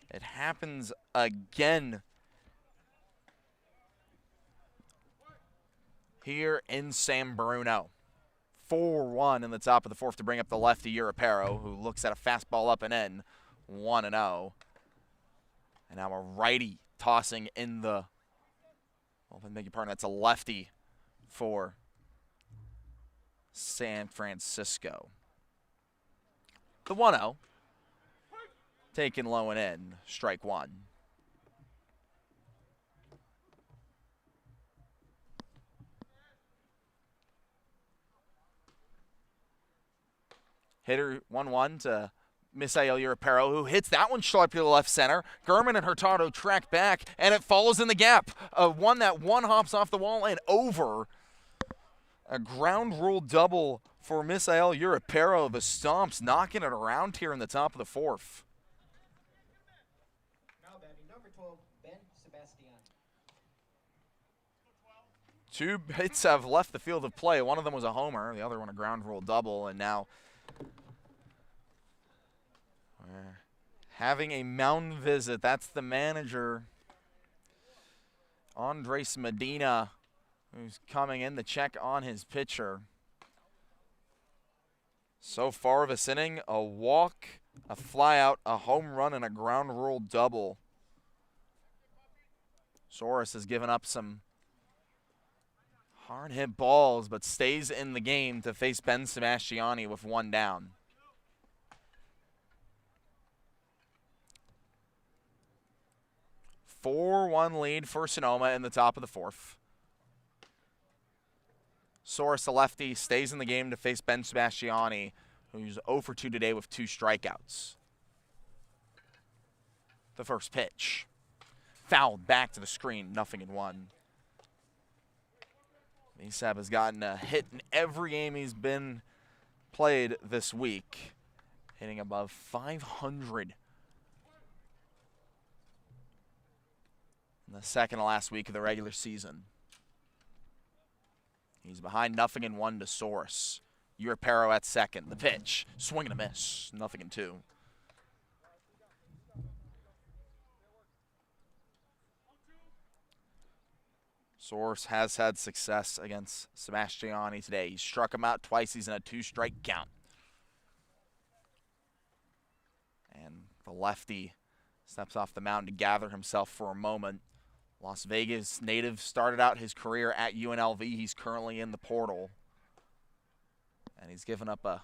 It happens again here in San Bruno. 4-1 in the top of the fourth to bring up the lefty Europero, who looks at a fastball up and in, 1-0. And now a righty tossing in the, well, I beg your pardon, that's a lefty for San Francisco. The 1-0. Taken low and in, strike one. Hitter 1-1 to Misael Europero, who hits that one sharp to the left center. Gurman and Hurtado track back, and it follows in the gap. One hops off the wall and over. A ground rule double for Misael Europero. The Stomps knocking it around here in the top of the fourth. Now batting number 12, Ben Sebastian. Two hits have left the field of play. One of them was a homer, the other one a ground rule double, and now we're having a mound visit. That's the manager, Andres Medina, who's coming in to check on his pitcher. So far this inning, a walk, a flyout, a home run, and a ground rule double. Soros has given up some hard hit balls, but stays in the game to face Ben Sebastiani with one down. A 4-1 lead for Sonoma in the top of the fourth. Soros, the lefty, stays in the game to face Ben Sebastiani, who's 0 for 2 today with 2 strikeouts. The first pitch. Fouled back to the screen, 0-1. Mesab has gotten a hit in every game he's been played this week, hitting above 500 in the second to last week of the regular season. He's behind 0-1 to Soros. Europero at second. The pitch. Swing and a miss. 0-2. Soros has had success against Sebastiani today. He struck him out twice. He's in a 2-strike count. And the lefty steps off the mound to gather himself for a moment. Las Vegas native started out his career at UNLV. He's currently in the portal. And he's given up a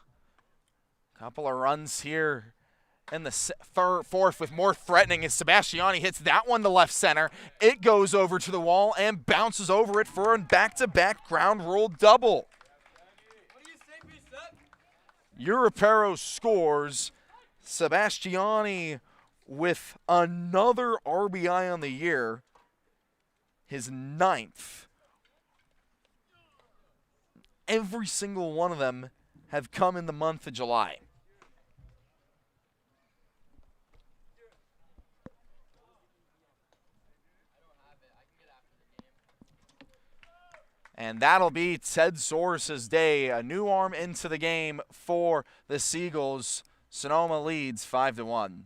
couple of runs here in the fourth with more threatening as Sebastiani hits that one to left center. It goes over to the wall and bounces over it for a back-to-back ground rule double. Europero scores. Sebastiani with another RBI on the year. His 9th. Every single one of them have come in the month of July. And that'll be Ted Soros' day. A new arm into the game for the Seagulls. Sonoma leads 5-1.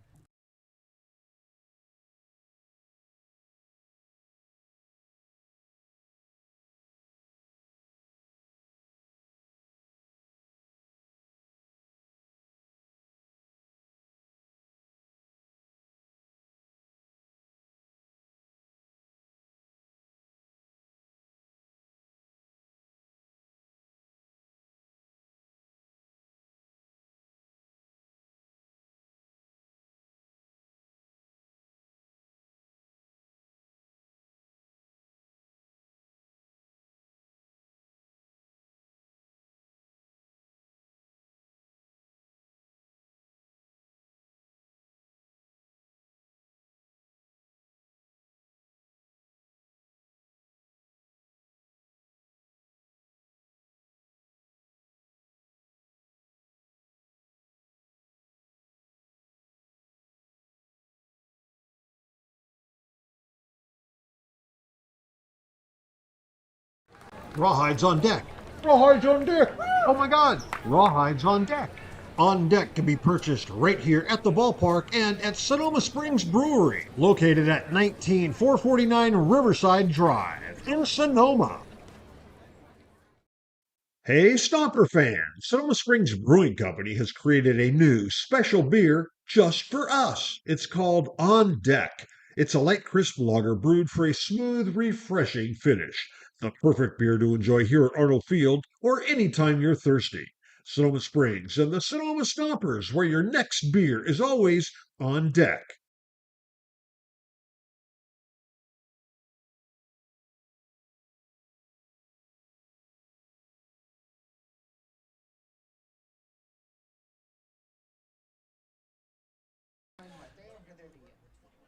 Rawhides on deck. Rawhides on deck. Oh my God. Rawhides on deck. On Deck can be purchased right here at the ballpark and at Sonoma Springs Brewery, located at 19449 Riverside Drive in Sonoma. Hey, Stomper fans! Sonoma Springs Brewing Company has created a new special beer just for us. It's called On Deck. It's a light, crisp lager brewed for a smooth, refreshing finish. The perfect beer to enjoy here at Arnold Field or anytime you're thirsty. Sonoma Springs and the Sonoma Stompers, where your next beer is always on deck.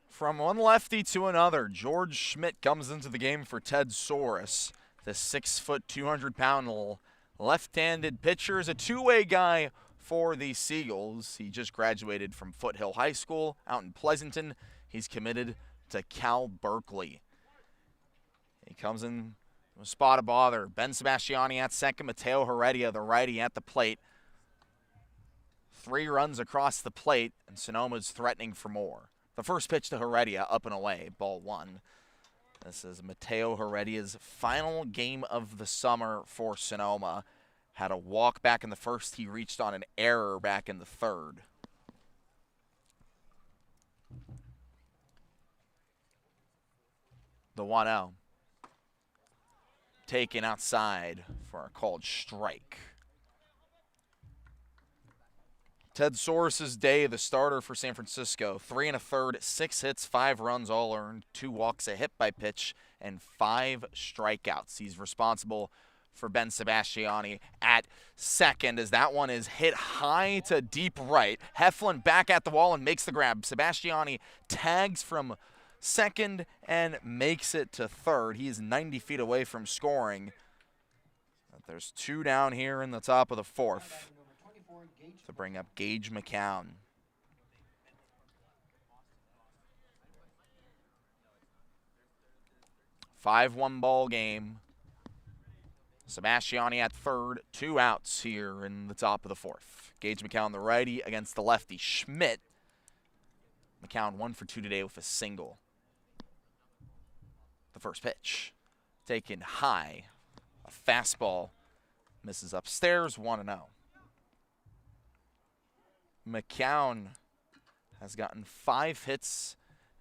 From one lefty to another, George Schmidt comes into the game for Ted Soros. The 6', 200-pound left-handed pitcher is a two-way guy for the Seagulls. He just graduated from Foothill High School out in Pleasanton. He's committed to Cal Berkeley. He comes in a spot of bother. Ben Sebastiani at second, Mateo Heredia, the righty, at the plate. 3 runs across the plate, and Sonoma's threatening for more. The first pitch to Heredia, up and away, ball 1. This is Mateo Heredia's final game of the summer for Sonoma. Had a walk back in the first. He reached on an error back in the third. The 1-0. Taken outside for a called strike. Ted Soros' day, the starter for San Francisco. 3 1/3, 6 hits, 5 runs, all earned, 2 walks, a hit by pitch, and 5 strikeouts. He's responsible for Ben Sebastiani at second, as that one is hit high to deep right. Heflin back at the wall and makes the grab. Sebastiani tags from second and makes it to third. He is 90 feet away from scoring. But there's 2 down here in the top of the 4th. To bring up Gage McCown. Five-1 ball game. Sebastiani at third, 2 outs here in the top of the 4th. Gage McCown, the righty, against the lefty Schmidt. McCown 1 for 2 today with a single. The first pitch taken high. A fastball misses upstairs, 1-0. McCown has gotten 5 hits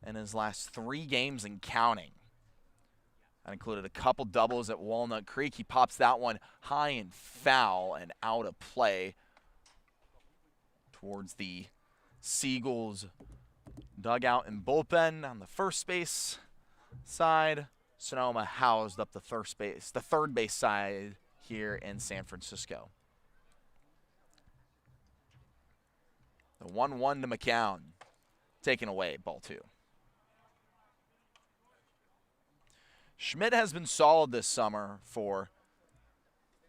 in his last 3 games and counting. That included a couple doubles at Walnut Creek. He pops that one high and foul and out of play towards the Seagulls dugout and bullpen on the first base side. Sonoma housed up the third base side here in San Francisco. The 1-1 to McCown. Taken away, ball 2. Schmidt has been solid this summer for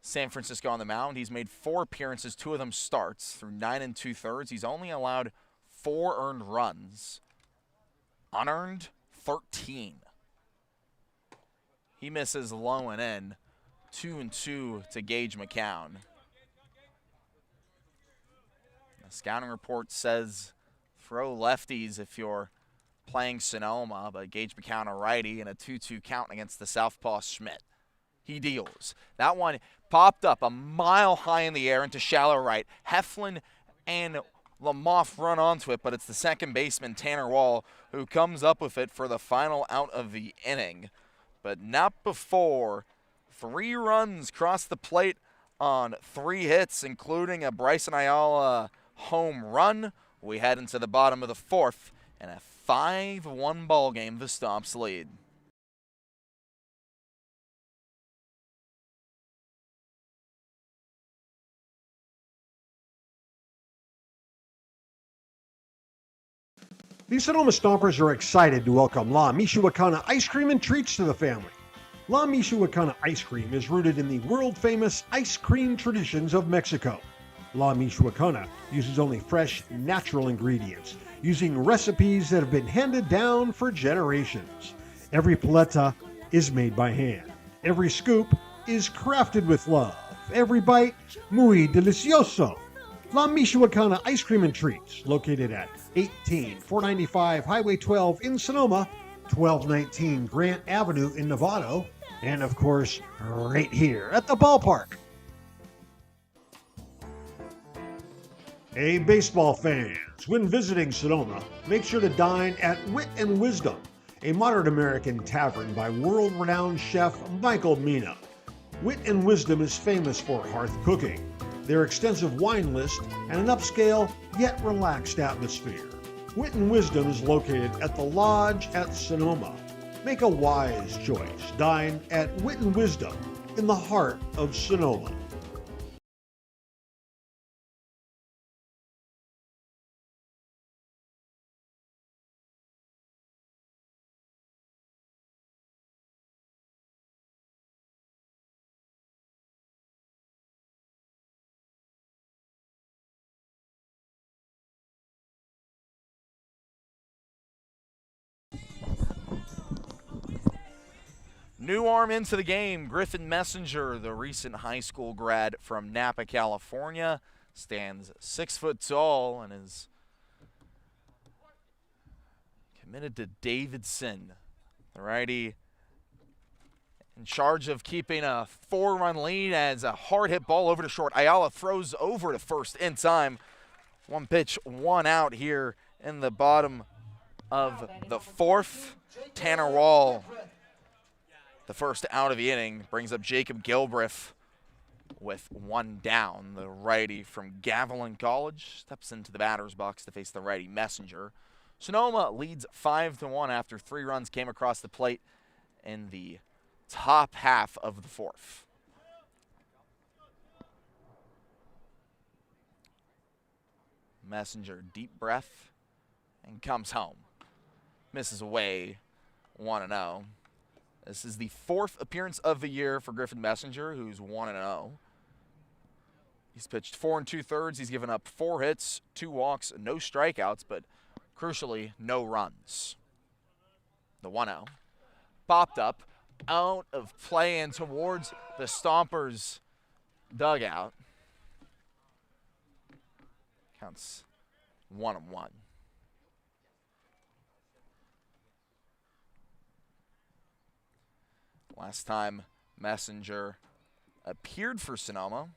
San Francisco on the mound. He's made 4 appearances, 2 of them starts through 9 2/3. He's only allowed 4 earned runs. Unearned, 13. He misses low and in. 2-2 to Gage McCown. The scouting report says throw lefties if you're playing Sonoma, but Gage McCown a righty and a 2-2 count against the southpaw Schmidt. He deals. That one popped up a mile high in the air into shallow right. Heflin and Lamoff run onto it, but it's the second baseman, Tanner Wall, who comes up with it for the final out of the inning. But not before 3 runs crossed the plate on 3 hits, including a Bryson Ayala home run. We head into the bottom of the 4th, and a 5-1 ball game, the Stomps lead. The Sonoma Stompers are excited to welcome La Michoacana ice cream and treats to the family. La Michoacana ice cream is rooted in the world-famous ice cream traditions of Mexico. La Michoacana uses only fresh, natural ingredients, using recipes that have been handed down for generations. Every paleta is made by hand. Every scoop is crafted with love. Every bite, muy delicioso. La Michoacana Ice Cream and Treats, located at 18495 Highway 12 in Sonoma, 1219 Grant Avenue in Novato, and of course, right here at the ballpark. Hey, baseball fans, when visiting Sonoma, make sure to dine at Wit and Wisdom, a modern American tavern by world-renowned chef Michael Mina. Wit and Wisdom is famous for hearth cooking, their extensive wine list, and an upscale yet relaxed atmosphere. Wit and Wisdom is located at the Lodge at Sonoma. Make a wise choice. Dine at Wit and Wisdom in the heart of Sonoma. New arm into the game, Griffin Messenger, the recent high school grad from Napa, California, stands 6 foot tall and is committed to Davidson, the righty in charge of keeping a 4-run lead as a hard hit ball over to short. Ayala throws over to first in time. One pitch, one out here in the bottom of the fourth. Tanner Wall, the first out of the inning, brings up Jacob Gilbreth with one down. The righty from Gavilan College steps into the batter's box to face the righty Messenger. Sonoma leads 5-1 after 3 runs came across the plate in the top half of the fourth. Messenger, deep breath, and comes home. Misses away 1-0. This is the 4th appearance of the year for Griffin Messenger, who's 1-0. He's pitched 4 2/3. He's given up 4 hits, 2 walks, no strikeouts, but crucially, no runs. The 1-0 popped up out of play and towards the Stompers dugout. Counts 1-1. Last time Messenger appeared for Sonoma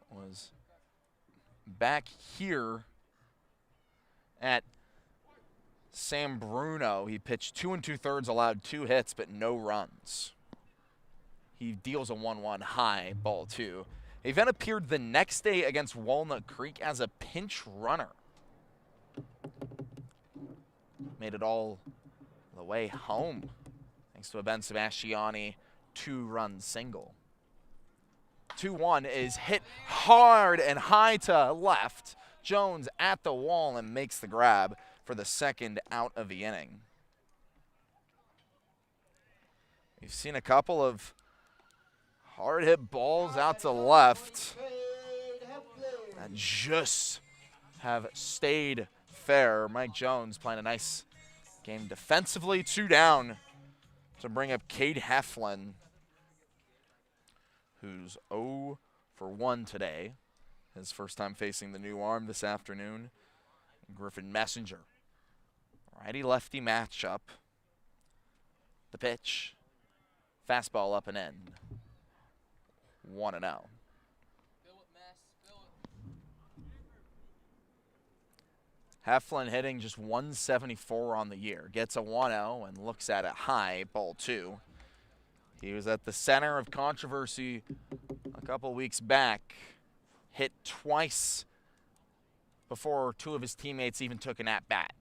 was back here at San Bruno. He pitched 2 2/3, allowed 2 hits, but no runs. He deals a 1-1 high, ball 2. He then appeared the next day against Walnut Creek as a pinch runner. Made it all the way home, thanks to a Ben Sebastiani 2-run single. 2-1 is hit hard and high to left. Jones at the wall and makes the grab for the second out of the inning. We've seen a couple of hard hit balls out to left that just have stayed fair. Mike Jones playing a nice game defensively. 2 down to bring up Cade Heflin, who's 0 for 1 today. His first time facing the new arm this afternoon. Griffin Messenger. Righty-lefty matchup. The pitch. Fastball up and in. 1-0. Heflin hitting just 174 on the year. Gets a 1-0 and looks at it high, ball 2. He was at the center of controversy a couple weeks back. Hit twice before 2 of his teammates even took an at-bat.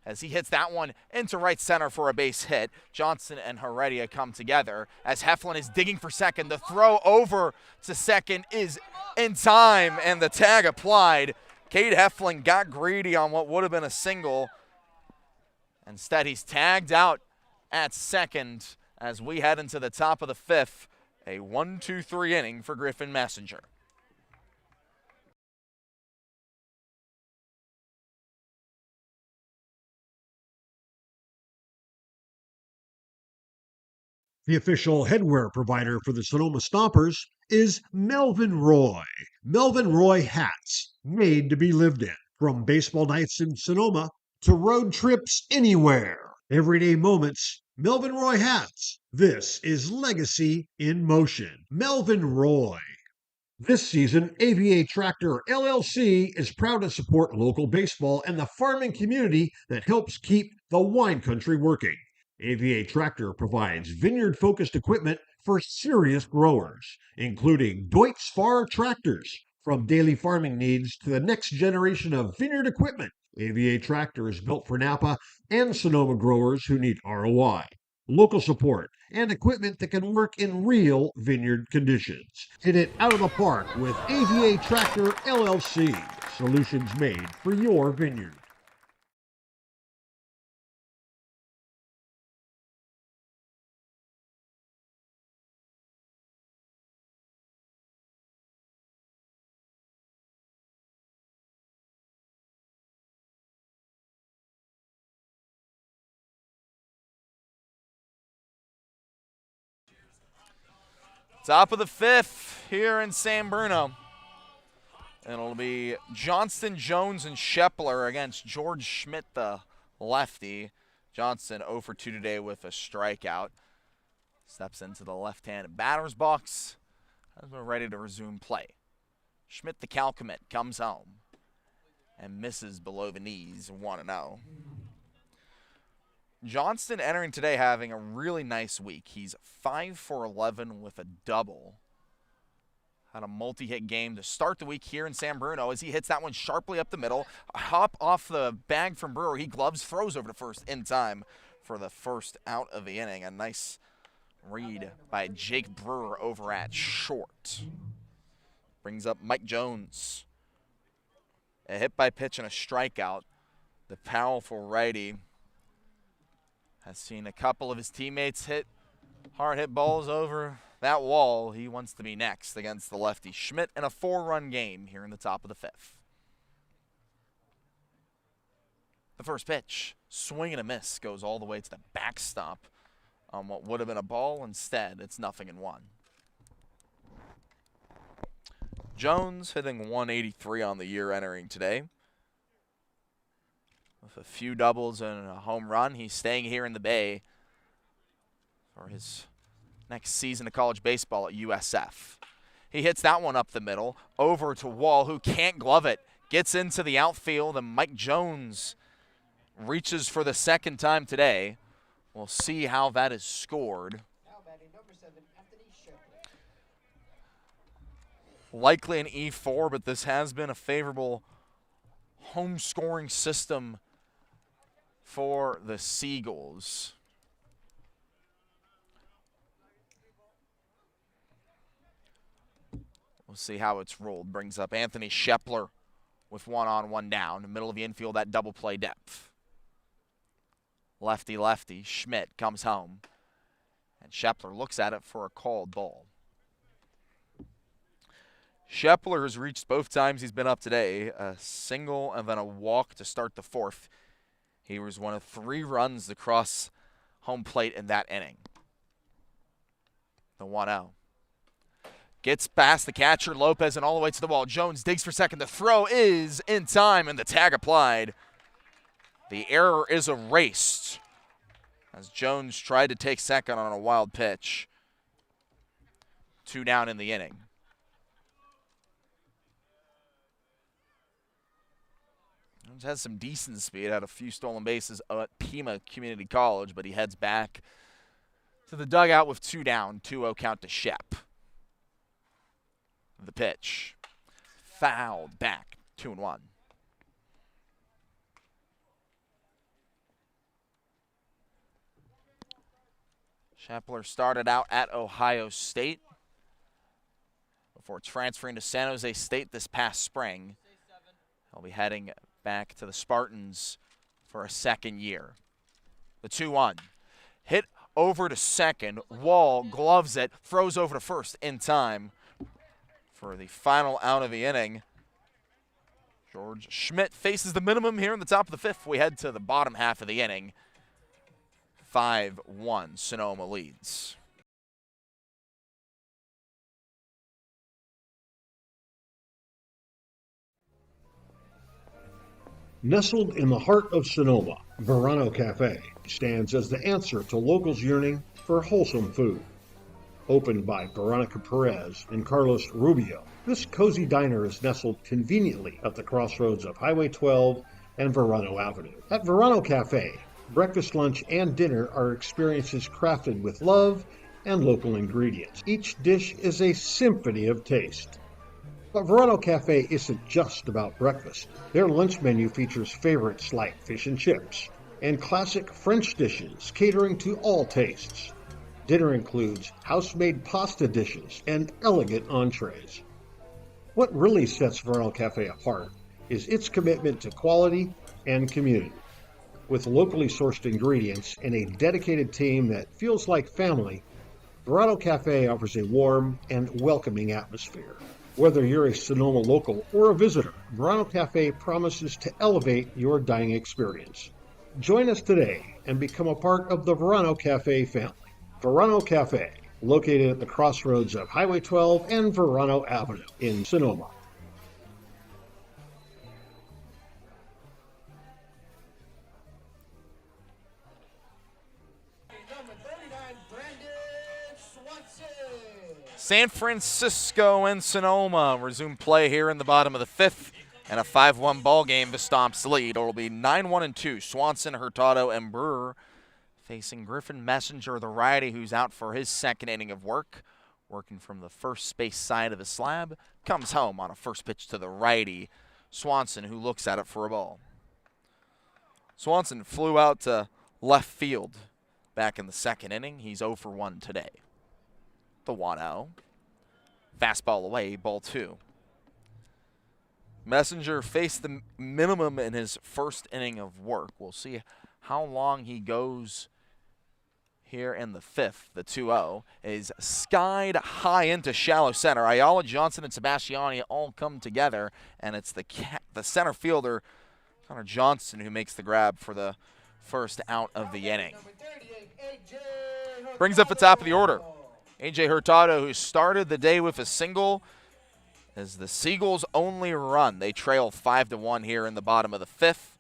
As he hits that one into right center for a base hit, Johnson and Heredia come together as Heflin is digging for second. The throw over to second is in time, and the tag applied. Cade Heflin got greedy on what would have been a single. Instead, he's tagged out at second as we head into the top of the 5th. A 1-2-3 inning for Griffin Messenger. The official headwear provider for the Sonoma Stompers is Melvin Roy. Melvin Roy hats, made to be lived in. From baseball nights in Sonoma to road trips anywhere. Everyday moments, Melvin Roy hats. This is legacy in motion. Melvin Roy. This season, AVA Tractor LLC is proud to support local baseball and the farming community that helps keep the wine country working. AVA Tractor provides vineyard-focused equipment for serious growers, including Deutz Fahr tractors. From daily farming needs to the next generation of vineyard equipment, AVA Tractor is built for Napa and Sonoma growers who need ROI, local support, and equipment that can work in real vineyard conditions. Hit it out of the park with AVA Tractor LLC. Solutions made for your vineyard. Top of the fifth here in San Bruno. And it'll be Johnston, Jones, and Shepler against George Schmidt, the lefty. Johnston 0 for 2 today with a strikeout. Steps into the left-hand batter's box as we're ready to resume play. Schmidt, the Calcommit, comes home and misses below the knees, 1-0. Johnston entering today having a really nice week. He's 5 for 11 with a double. Had a multi-hit game to start the week here in San Bruno as he hits that one sharply up the middle. A hop off the bag from Brewer. He gloves, throws over to first in time for the first out of the inning. A nice read by Jake Brewer over at short. Brings up Mike Jones. A hit by pitch and a strikeout. The powerful righty has seen a couple of his teammates hit hard hit balls over that wall. He wants to be next against the lefty Schmidt in a 4-run game here in the top of the fifth. The first pitch, swing and a miss, goes all the way to the backstop on what would have been a ball. Instead, it's 0-1. Jones hitting 183 on the year entering today. With a few doubles and a home run, he's staying here in the Bay for his next season of college baseball at USF. He hits that one up the middle, over to Wall, who can't glove it. Gets into the outfield, and Mike Jones reaches for the second time today. We'll see how that is scored. Now batting number 7, Anthony Shepler. Likely an E4, but this has been a favorable home scoring system for the Seagulls. We'll see how it's rolled. Brings up Anthony Shepler with 1 on, 1 down. In the middle of the infield, that double play depth. Lefty, Schmidt comes home. And Shepler looks at it for a called ball. Shepler has reached both times he's been up today. A single and then a walk to start the fourth. He was one of 3 runs across home plate in that inning. The 1-0. Gets past the catcher, Lopez, and all the way to the wall. Jones digs for second. The throw is in time, and the tag applied. The error is erased as Jones tried to take second on a wild pitch. 2 down in the inning. Jones has some decent speed, had a few stolen bases at Pima Community College, but he heads back to the dugout with 2 down, 2-0 count to Shep. The pitch. Fouled back, 2-1. Shepler started out at Ohio State before transferring to San Jose State this past spring. He'll be heading back to the Spartans for a second year. The 2-1. Hit over to second. Wall gloves it, throws over to first in time for the final out of the inning. George Schmidt faces the minimum here in the top of the fifth. We head to the bottom half of the inning. 5-1, Sonoma leads. Nestled in the heart of Sonoma, Verano Cafe stands as the answer to locals yearning for wholesome food. Opened by Veronica Perez and Carlos Rubio, this cozy diner is nestled conveniently at the crossroads of Highway 12 and Verano Avenue. At Verano Cafe, breakfast, lunch, and dinner are experiences crafted with love and local ingredients. Each dish is a symphony of taste. But Verano Cafe isn't just about breakfast. Their lunch menu features favorites like fish and chips and classic French dishes catering to all tastes. Dinner includes house-made pasta dishes and elegant entrees. What really sets Verano Cafe apart is its commitment to quality and community. With locally sourced ingredients and a dedicated team that feels like family, Verano Cafe offers a warm and welcoming atmosphere. Whether you're a Sonoma local or a visitor, Bruno Cafe promises to elevate your dining experience. Join us today and become a part of the Verano Cafe family. Verano Cafe, located at the crossroads of Highway 12 and Verano Avenue in Sonoma. San Francisco and Sonoma resume play here in the bottom of the fifth, and a 5-1 ball game. The Stomps lead. It will be 9-1-2. Swanson, Hurtado, and Brewer facing Griffin Messenger, the righty, who's out for his second inning of work. Working from the first space side of the slab, comes home on a first pitch to the righty, Swanson, who looks at it for a ball. Swanson flew out to left field back in the second inning. He's 0 for 1 today. The 1-0. Fastball away, ball 2. Messenger faced the minimum in his first inning of work. We'll see how long he goes here in the fifth. The 2-0 is skied high into shallow center. Ayala, Johnson, and Sebastiani all come together, and it's the center fielder, Connor Johnson, who makes the grab for the first out of the inning. Brings up the top of the order. A.J. Hurtado, who started the day with a single, is the Seagulls' only run. They trail 5-1 here in the bottom of the fifth.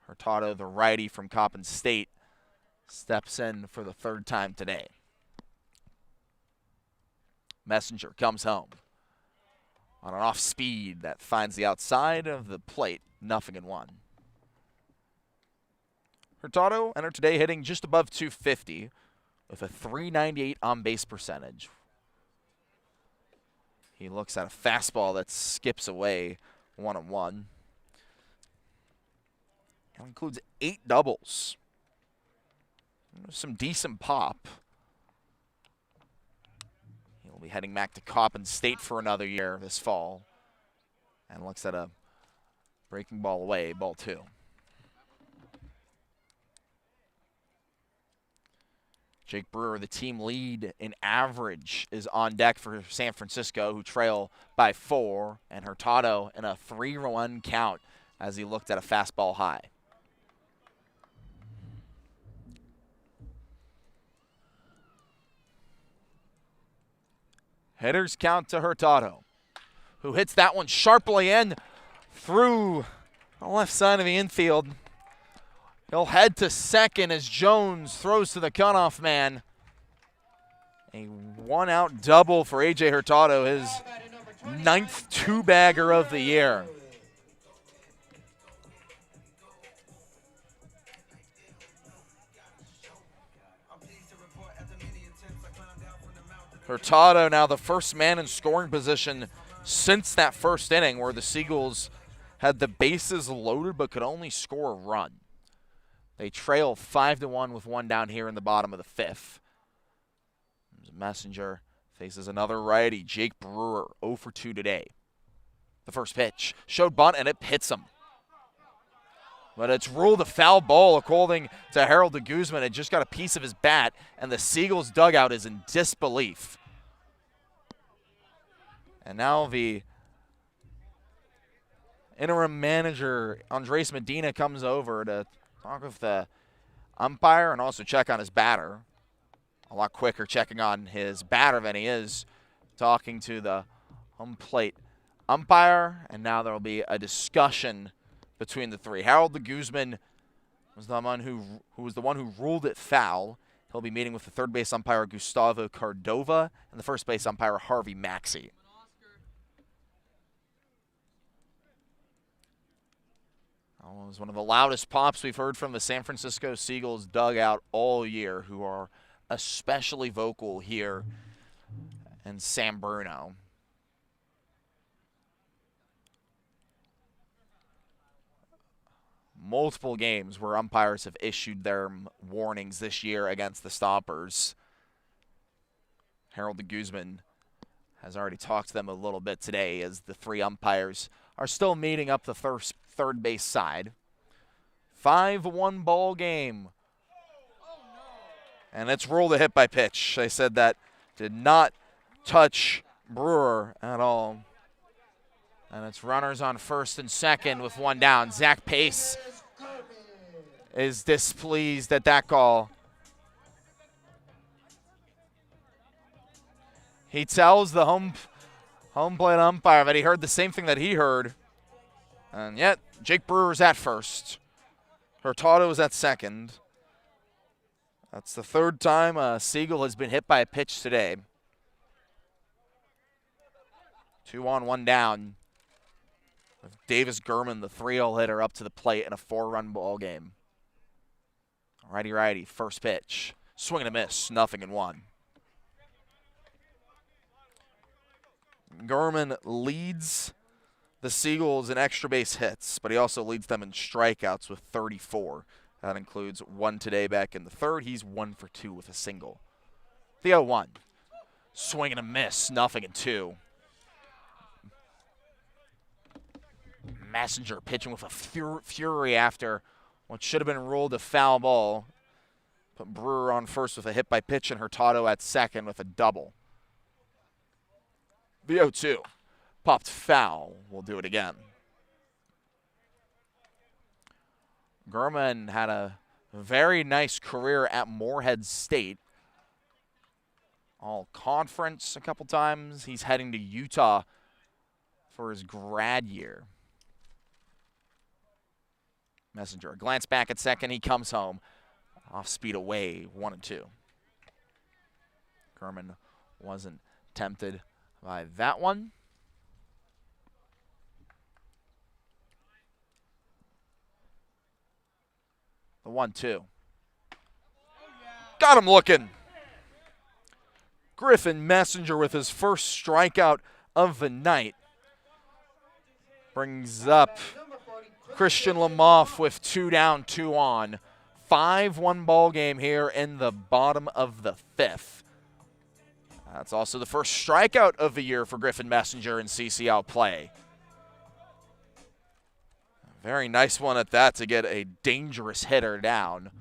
Hurtado, the righty from Coppin State, steps in for the third time today. Messenger comes home on an off speed that finds the outside of the plate. 0-1. Hurtado entered today hitting just above 250 with a .398 on-base percentage. He looks at a fastball that skips away 1-1. It includes 8 doubles. Some decent pop. He'll be heading back to Coppin State for another year this fall. And looks at a breaking ball away, ball 2. Jake Brewer, the team lead in average, is on deck for San Francisco, who trail by 4, and Hurtado in a 3-1 count as he looked at a fastball high. Hitters count to Hurtado, who hits that one sharply in through the left side of the infield. He'll head to second as Jones throws to the cutoff man. A one-out double for A.J. Hurtado, his 9th two-bagger of the year. Hurtado now the first man in scoring position since that first inning where the Seagulls had the bases loaded but could only score a run. They trail 5-1 with one down here in the bottom of the fifth. Messenger faces another righty, Jake Brewer, 0 for 2 today. The first pitch showed bunt and it hits him. But it's ruled a foul ball according to Harold de Guzman. It just got a piece of his bat, and the Seagulls dugout is in disbelief. And now the interim manager, Andres Medina, comes over to talk with the umpire and also check on his batter. A lot quicker checking on his batter than he is talking to the home plate umpire. And now there will be a discussion between the three. Harold de Guzman was the one who was the one who ruled it foul. He'll be meeting with the third base umpire Gustavo Cordova and the first base umpire Harvey Maxey. It was one of the loudest pops we've heard from the San Francisco Seagulls dugout all year, who are especially vocal here in San Bruno. Multiple games where umpires have issued their warnings this year against the Stompers. Harold de Guzman has already talked to them a little bit today, as the three umpires are still meeting up the third base side. 5-1 ball game. And it's ruled a hit by pitch. They said that did not touch Brewer at all. And it's runners on first and second with one down. Zach Pace is displeased at that call. He tells the home plate umpire that he heard the same thing that he heard. And yet, Jake Brewer's at first. Hurtado is at second. That's the third time a Seagull has been hit by a pitch today. 2 on, 1 down. With Davis Gurman, the 3-0 hitter, up to the plate in a 4-run ball game. Righty, first pitch. Swing and a miss, 0-1. Gurman leads the Seagulls in extra base hits, but he also leads them in strikeouts with 34. That includes one today back in the third. He's 1 for 2 with a single. The 0-1. Swing and a miss, 0-2. Messenger pitching with a fury after what should have been ruled a foul ball. Put Brewer on first with a hit by pitch and Hurtado at second with a double. The 0-2. Popped foul. We'll do it again. Gurman had a very nice career at Morehead State. All conference a couple times. He's heading to Utah for his grad year. Messenger, a glance back at second. He comes home. Off speed away, 1-2. Gurman wasn't tempted by that one. The 1-2. Got him looking. Griffin Messenger with his first strikeout of the night. Brings up Christian Lamoff with 2 down, 2 on. 5-1 ball game here in the bottom of the 5th. That's also the first strikeout of the year for Griffin Messenger in CCL play. Very nice one at that to get a dangerous hitter down.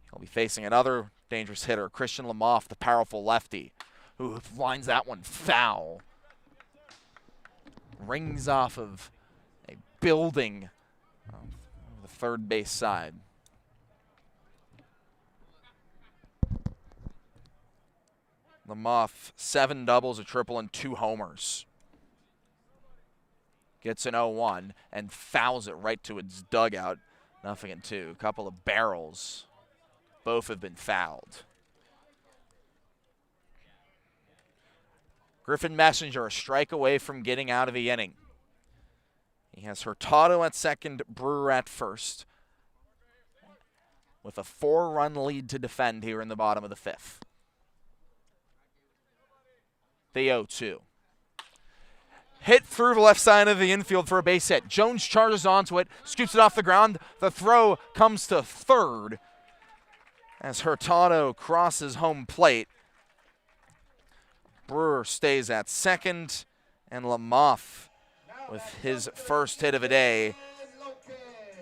He'll be facing another dangerous hitter, Christian Lamoff, the powerful lefty, who lines that one foul. Rings off of a building on the third base side. Lamoff, 7 doubles, a triple, and 2 homers. Gets an 0-1 and fouls it right to its dugout. 0-2. A couple of barrels. Both have been fouled. Griffin Messenger, a strike away from getting out of the inning. He has Hurtado at second, Brewer at first, with a 4-run lead to defend here in the bottom of the 5th. The 0-2. Hit through the left side of the infield for a base hit. Jones charges onto it, scoops it off the ground. The throw comes to third as Hurtado crosses home plate. Brewer stays at second, and Lamoff, with his first hit of the day,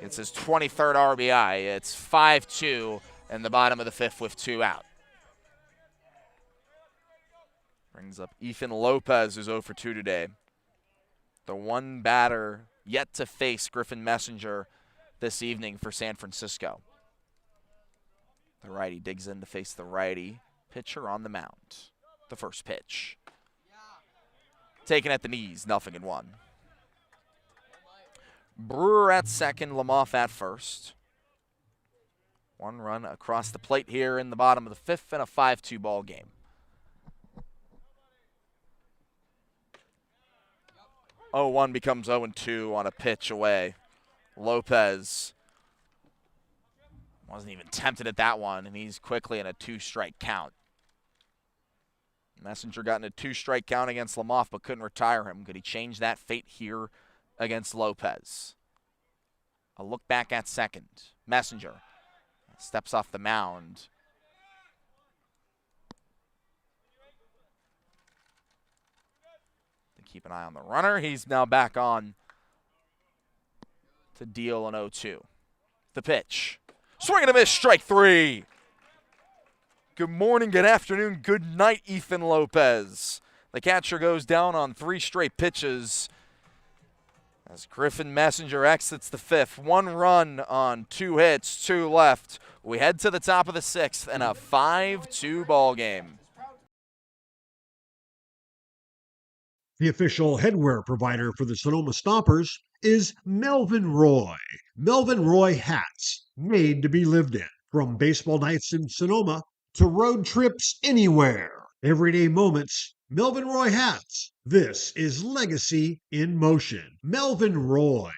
gets his 23rd RBI. It's 5-2 in the bottom of the 5th with 2 out. Brings up Ethan Lopez, who's 0 for 2 today. The one batter yet to face Griffin Messenger this evening for San Francisco. The righty digs in to face the righty pitcher on the mound. The first pitch. Taken at the knees, 0-1. Brewer at second, Lamoff at first. One run across the plate here in the bottom of the fifth, and a 5-2 ball game. Oh, 1 becomes 0-2 on a pitch away. Lopez wasn't even tempted at that one, and he's quickly in a 2-strike count. Messenger got in a 2-strike count against Lamoff, but couldn't retire him. Could he change that fate here against Lopez? A look back at second. Messenger steps off the mound. Keep an eye on the runner. He's now back on to deal an 0-2. The pitch. Swing and a miss, strike 3. Good morning, good afternoon, good night, Ethan Lopez. The catcher goes down on 3 straight pitches as Griffin Messenger exits the fifth. 1 run on 2 hits, 2 left. We head to the top of the 6th and a 5-2 ball game. The official headwear provider for the Sonoma Stompers is Melvin Roy. Melvin Roy hats, made to be lived in. From baseball nights in Sonoma to road trips anywhere. Everyday moments, Melvin Roy hats. This is legacy in motion. Melvin Roy.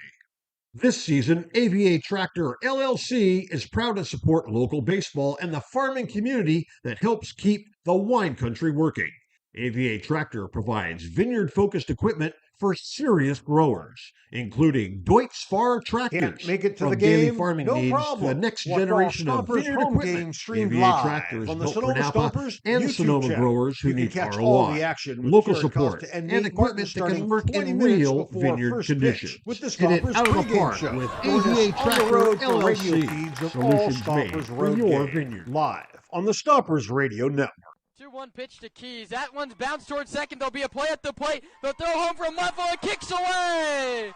This season, AVA Tractor LLC is proud to support local baseball and the farming community that helps keep the wine country working. AVA Tractor provides vineyard-focused equipment for serious growers, including Deutz Far tractors. Can't make it to From the daily game? farming No needs problem. to the next Watch all generation of Stompers vineyard home equipment. games streamed AVA live Tractor is on the built for Sonoma Napa Stompers and YouTube Sonoma channel. growers who You can need catch ROI. all the action with Local Jared support Costa and Nate equipment Martin that can starting work 20 in minutes real before vineyard first conditions. pitch with the Hit it Stompers out of the pregame park show. with Join us AVA on the Tractor road for radio LLC. feeds of all Solutions Stompers made for road your games. vineyard. Live on the Stompers Radio Network. 2-1 pitch to Keys. That one's bounced towards second. There'll be a play at the plate. They'll throw home from left field. Kicks away.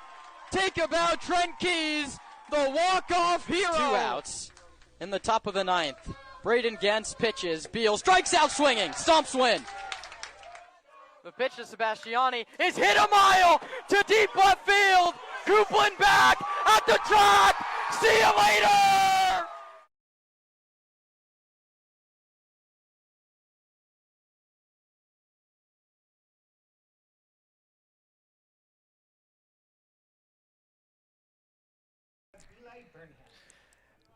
Take a bow, Trent Keys, the walk-off hero. 2 outs in the top of the 9th. Braden Gens pitches. Beal strikes out swinging. Stomps win. The pitch to Sebastiani is hit a mile to deep left field. Coupland back at the track. See you later.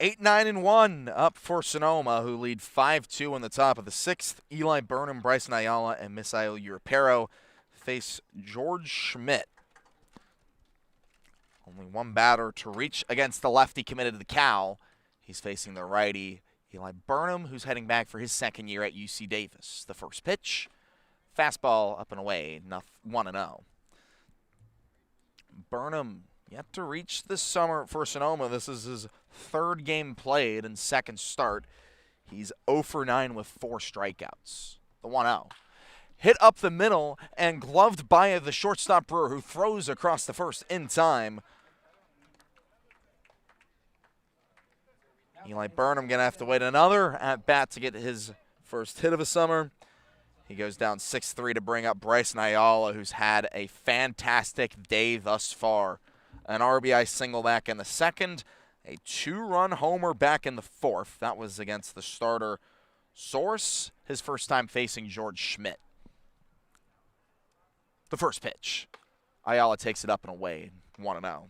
Eight, 9, and 1 up for Sonoma, who lead 5-2 in the top of the 6th. Eli Burnham, Bryson Ayala, and Misael Urapero face George Schmidt. Only one batter to reach against the lefty committed to the Cal. He's facing the righty, Eli Burnham, who's heading back for his 2nd year at UC Davis. The first pitch, fastball up and away, 1-0. Burnham yet to reach this summer for Sonoma. This is his 3rd game played and 2nd start. He's 0 for 9 with 4 strikeouts. The 1-0. Hit up the middle and gloved by the shortstop Brewer, who throws across the first in time. Eli Burnham going to have to wait another at bat to get his first hit of the summer. He goes down 6-3 to bring up Bryson Ayala, who's had a fantastic day thus far. An RBI single back in the 2nd, a 2-run homer back in the 4th. That was against the starter Source, his first time facing George Schmidt. The first pitch, Ayala takes it up and away, 1-0.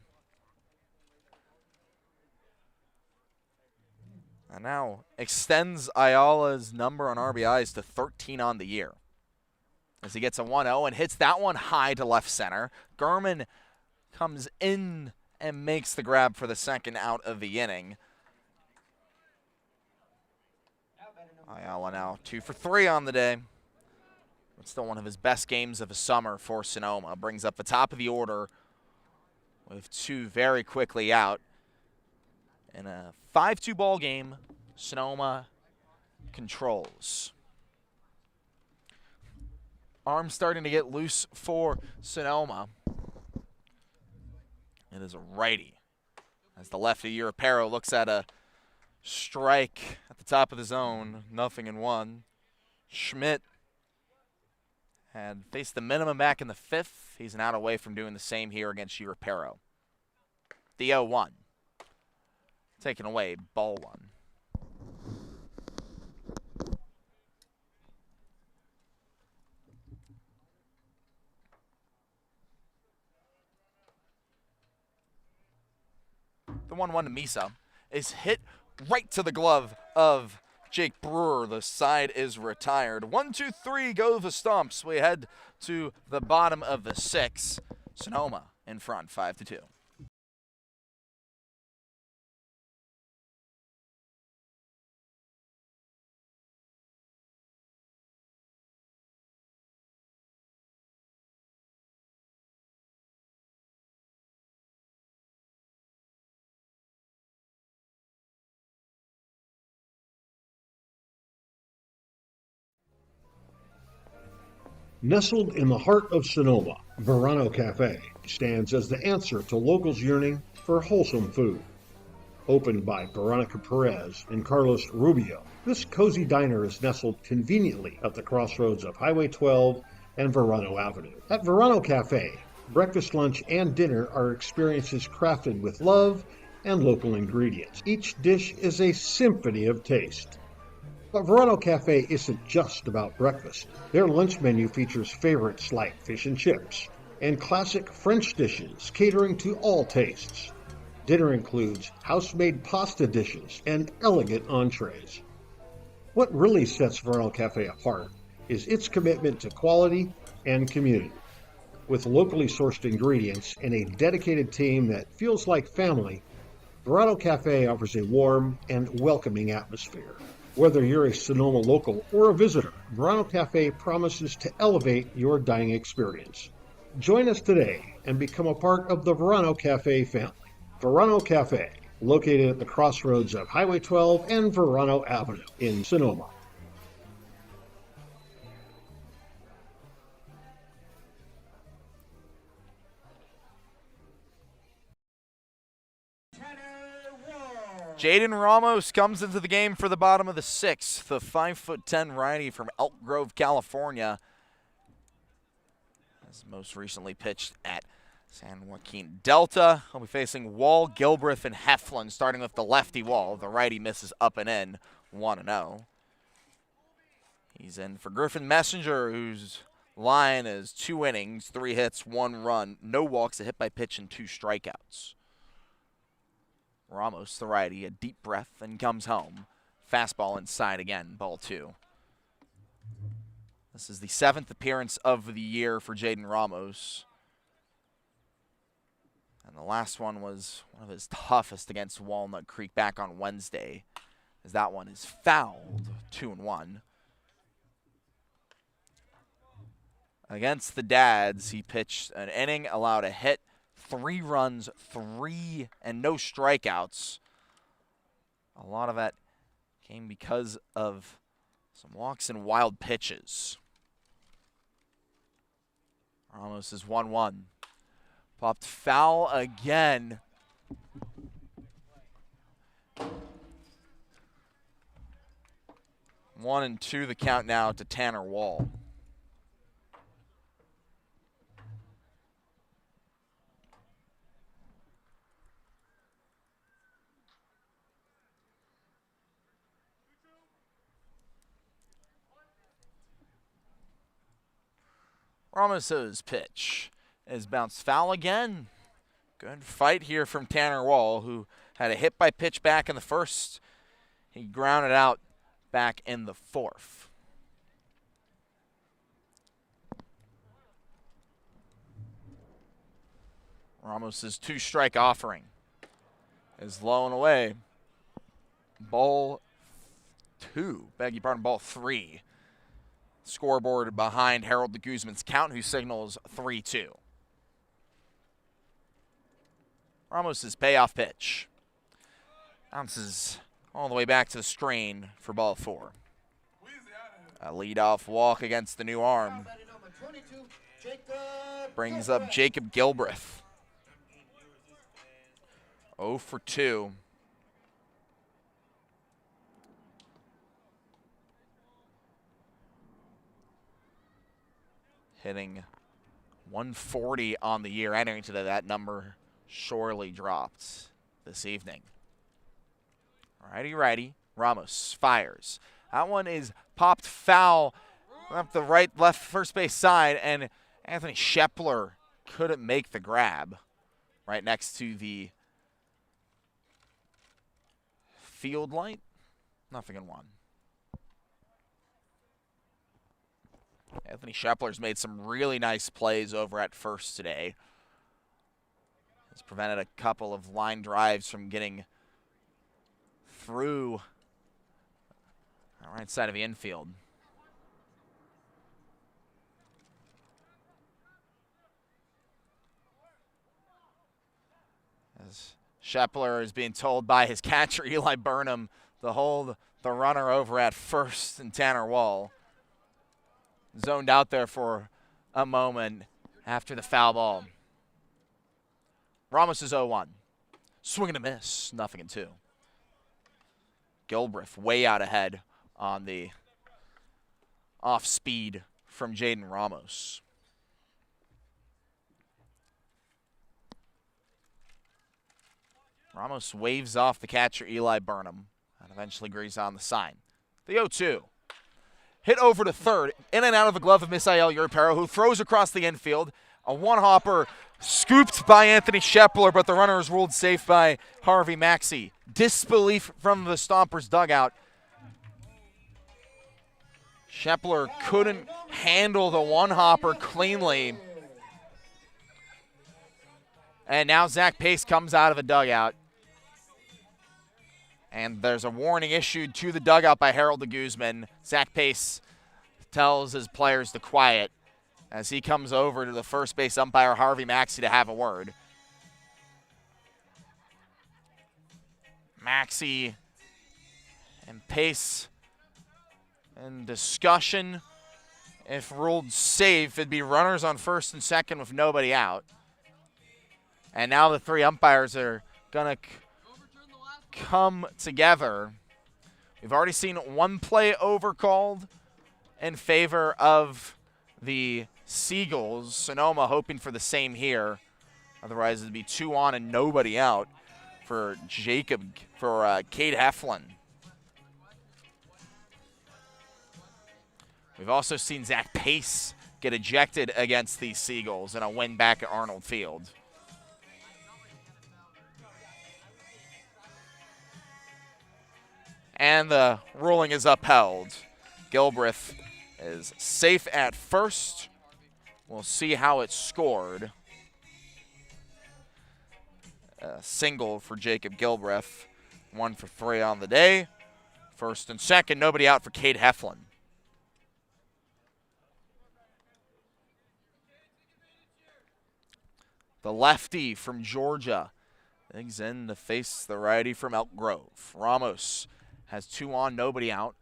And now extends Ayala's number on RBIs to 13 on the year. As he gets a 1-0 and hits that one high to left center. Gurman comes in and makes the grab for the 2nd out of the inning. Ayala now 2 for 3 on the day. But still one of his best games of the summer for Sonoma. Brings up the top of the order with 2 very quickly out. In a 5-2 ball game, Sonoma controls. Arm starting to get loose for Sonoma. It is a righty. As the lefty Urapero looks at a strike at the top of the zone, 0-1. Schmidt had faced the minimum back in the 5th. He's an out away from doing the same here against Urapero. the 0-1. Taken away, ball one. The 1-1 to Misa is hit right to the glove of Jake Brewer. The side is retired. 1, 2, 3 go the Stomps. We head to the bottom of the 6th. Sonoma in front, 5-2. Nestled in the heart of Sonoma, Verano Cafe stands as the answer to locals yearning for wholesome food. Opened by Veronica Perez and Carlos Rubio, this cozy diner is nestled conveniently at the crossroads of Highway 12 and Verano Avenue. At Verano Cafe, breakfast, lunch, and dinner are experiences crafted with love and local ingredients. Each dish is a symphony of taste. But Verano Cafe isn't just about breakfast. Their lunch menu features favorites like fish and chips and classic French dishes catering to all tastes. Dinner includes house-made pasta dishes and elegant entrees. What really sets Verano Cafe apart is its commitment to quality and community. With locally sourced ingredients and a dedicated team that feels like family, Verano Cafe offers a warm and welcoming atmosphere. Whether you're a Sonoma local or a visitor, Verano Cafe promises to elevate your dining experience. Join us today and become a part of the Verano Cafe family. Verano Cafe, located at the crossroads of Highway 12 and Verano Avenue in Sonoma. Jaden Ramos comes into the game for the bottom of the 6th, the 5'10" righty from Elk Grove, California. Has most recently pitched at San Joaquin Delta. He'll be facing Wall, Gilbreth, and Heflin, starting with the lefty Wall. The righty misses up and in, 1-0. He's in for Griffin Messenger, whose line is 2 innings, 3 hits, 1 run, no walks, a hit by pitch, and 2 strikeouts. Ramos, the righty, a deep breath and comes home. Fastball inside again, ball 2. This is the 7th appearance of the year for Jaden Ramos. And the last one was one of his toughest against Walnut Creek back on Wednesday, as that one is fouled, 2-1. Against the Dads, he pitched an inning, allowed a hit, 3 runs, 3 and no strikeouts. A lot of that came because of some walks and wild pitches. Ramos is 1-1. Popped foul again. One and 2 the count now to Tanner Wall. Ramos's pitch is bounced foul again. Good fight here from Tanner Wall, who had a hit by pitch back in the 1st. He grounded out back in the 4th. Ramos's 2-strike offering is low and away. Ball 2, beg your pardon, ball 3. Scoreboard behind Harold de Guzman's count, who signals 3-2. Ramos's payoff pitch bounces all the way back to the screen for ball 4. A leadoff walk against the new arm brings up Jacob Gilbreth. 0 for 2. Hitting 140 on the year, entering into that number surely dropped this evening. Righty. Ramos fires. That one is popped foul up the left first base side, and Anthony Shepler couldn't make the grab right next to the field light. 0-1. Anthony Shepler's made some really nice plays over at first today. Has prevented a couple of line drives from getting through the right side of the infield. As Shepler is being told by his catcher, Eli Burnham, to hold the runner over at first, and Tanner Wall zoned out there for a moment after the foul ball. Ramos is 0-1. Swing and a miss, 0-2. Gilbreth way out ahead on the off speed from Jaden Ramos. Ramos waves off the catcher, Eli Burnham, and eventually agrees on the sign. The 0-2. Hit over to third, in and out of the glove of Misael Urpero, who throws across the infield. A one-hopper scooped by Anthony Shepler, but the runner is ruled safe by Harvey Maxey. Disbelief from the Stompers dugout. Shepler couldn't handle the one-hopper cleanly. And now Zach Pace comes out of the dugout. And there's a warning issued to the dugout by Harold de Guzman. Zach Pace tells his players to quiet as he comes over to the first base umpire, Harvey Maxey, to have a word. Maxey and Pace in discussion. If ruled safe, it'd be runners on first and second with nobody out. And now the three umpires are going to come together. We've already seen one play overcalled in favor of the Seagulls. Sonoma hoping for the same here. Otherwise, it'd be 2 on and nobody out for Cade Heflin. We've also seen Zach Pace get ejected against these Seagulls in a win back at Arnold Field. And the ruling is upheld. Gilbreth is safe at first. We'll see how it's scored. A single for Jacob Gilbreth. 1 for 3 on the day. First and second, nobody out for Cade Heflin. The lefty from Georgia digs in to face the righty from Elk Grove. Ramos has 2 on, nobody out.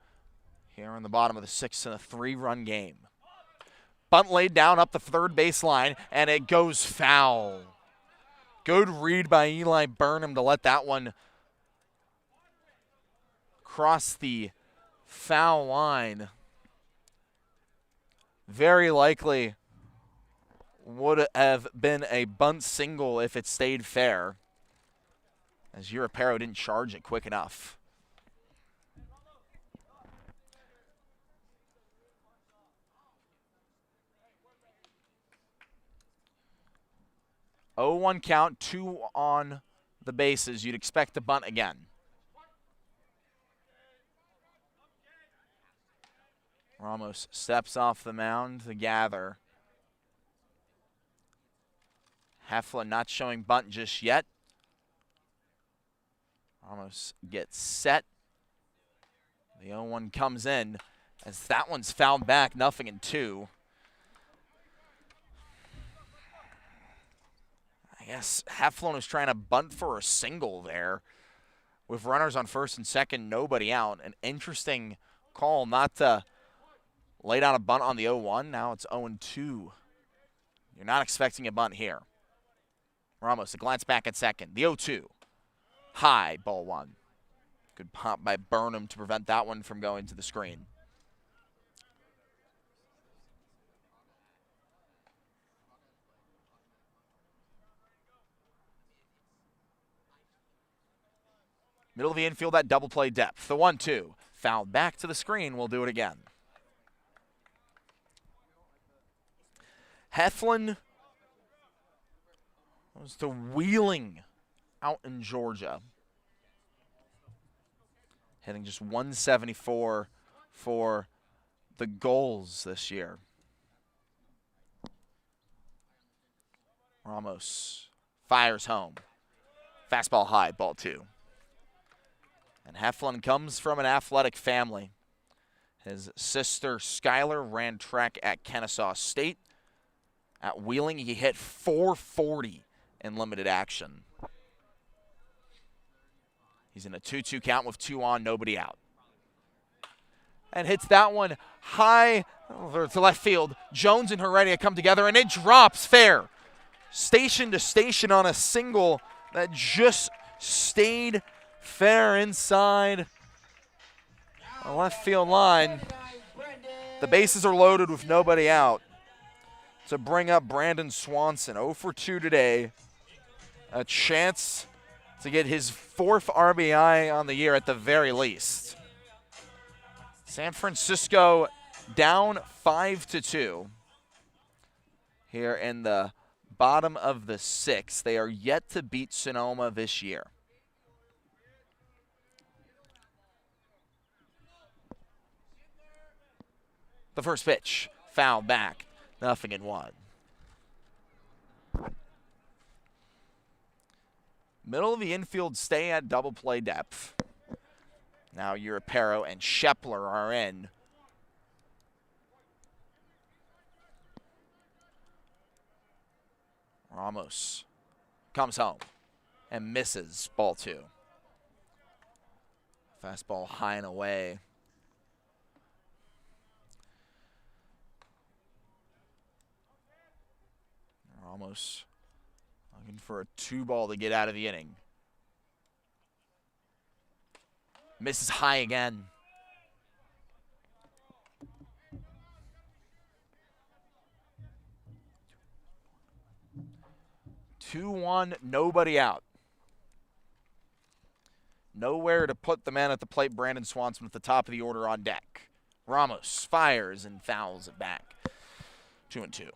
Here in the bottom of the 6th in a 3-run game. Bunt laid down up the third base line, and it goes foul. Good read by Eli Burnham to let that one cross the foul line. Very likely would have been a bunt single if it stayed fair, as Urapero didn't charge it quick enough. Oh, 1 count, 2 on the bases. You'd expect to bunt again. Ramos steps off the mound to gather. Heflin not showing bunt just yet. Ramos gets set. The 0-1 comes in as that one's fouled back, 0-2. I guess Heflin was trying to bunt for a single there. With runners on first and second, nobody out. An interesting call not to lay down a bunt on the 0-1. Now it's 0-2. You're not expecting a bunt here. Ramos, a glance back at second. The 0-2. High, ball 1. Good pop by Burnham to prevent that one from going to the screen. Middle of the infield, that double play depth. The 1-2. Fouled back to the screen. We'll do it again. Heflin goes to Wheeling out in Georgia. Hitting just 174 for the Gulls this year. Ramos fires home. Fastball high, ball 2. And Heflin comes from an athletic family. His sister Skylar ran track at Kennesaw State. At Wheeling, he hit .440 in limited action. He's in a 2-2 count with 2 on, nobody out. And hits that one high to left field. Jones and Heredia come together, and it drops fair. Station to station on a single that just stayed fair inside the left field line. The bases are loaded with nobody out to bring up Brandon Swanson. 0 for 2 today. A chance to get his 4th RBI on the year at the very least. San Francisco down 5-2 here in the bottom of the 6th. They are yet to beat Sonoma this year. The first pitch, foul back, 0-1. Middle of the infield stay at double play depth. Now Europero and Shepler are in. Ramos comes home and misses, ball 2. Fastball high and away. Ramos looking for a 2-ball to get out of the inning. Misses high again. 2-1, nobody out. Nowhere to put the man at the plate. Brandon Swanson at the top of the order on deck. Ramos fires and fouls it back. 2-2.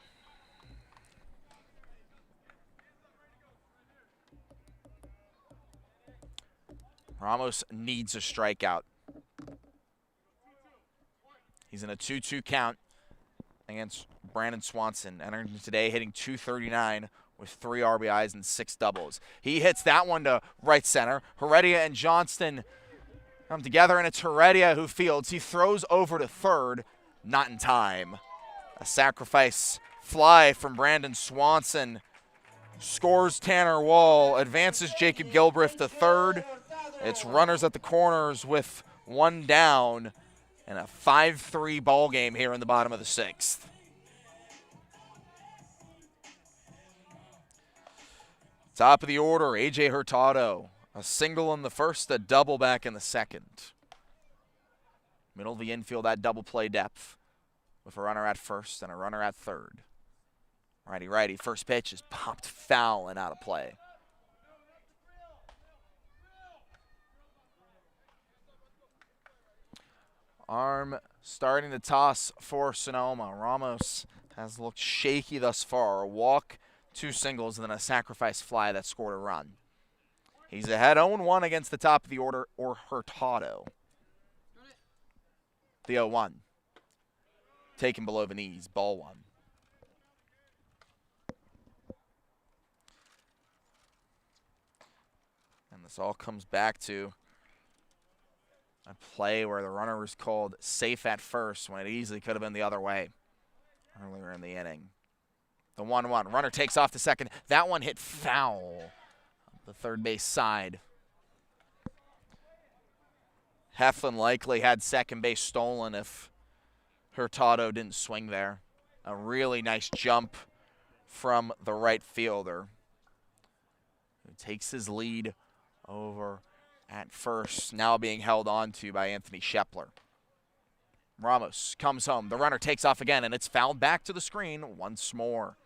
Ramos needs a strikeout. He's in a 2-2 count against Brandon Swanson. Entering today hitting .239 with 3 RBIs and 6 doubles. He hits that one to right center. Heredia and Johnston come together, and it's Heredia who fields. He throws over to third, not in time. A sacrifice fly from Brandon Swanson. Scores Tanner Wall, advances Jacob Gilbreth to third. It's runners at the corners with 1 down, and a 5-3 ball game here in the bottom of the 6th. Top of the order, A.J. Hurtado. A single in the first, a double back in the second. Middle of the infield at double play depth with a runner at first and a runner at third. Righty. First pitch is popped foul and out of play. Arm starting to toss for Sonoma. Ramos has looked shaky thus far. A walk, 2 singles, and then a sacrifice fly that scored a run. He's ahead 0-1 against the top of the order, or Hurtado. The 0-1. Taken below the knees, ball 1. And this all comes back to a play where the runner was called safe at first when it easily could have been the other way earlier in the inning. The 1-1. Runner takes off to second. That one hit foul up the third base side. Heflin likely had second base stolen if Hurtado didn't swing there. A really nice jump from the right fielder, who takes his lead over at first, now being held on to by Anthony Shepler. Ramos comes home. The runner takes off again, and it's fouled back to the screen once more.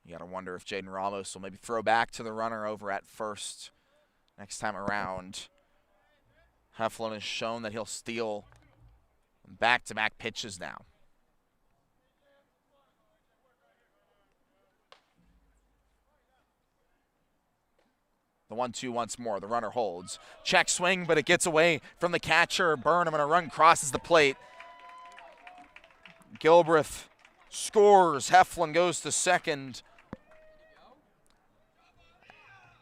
You got to wonder if Jaden Ramos will maybe throw back to the runner over at first next time around. Heflin has shown that he'll steal back-to-back pitches now. The 1-2 once more. The runner holds. Check swing, but it gets away from the catcher. Burnham, and a run crosses the plate. Gilbreth scores. Heflin goes to second.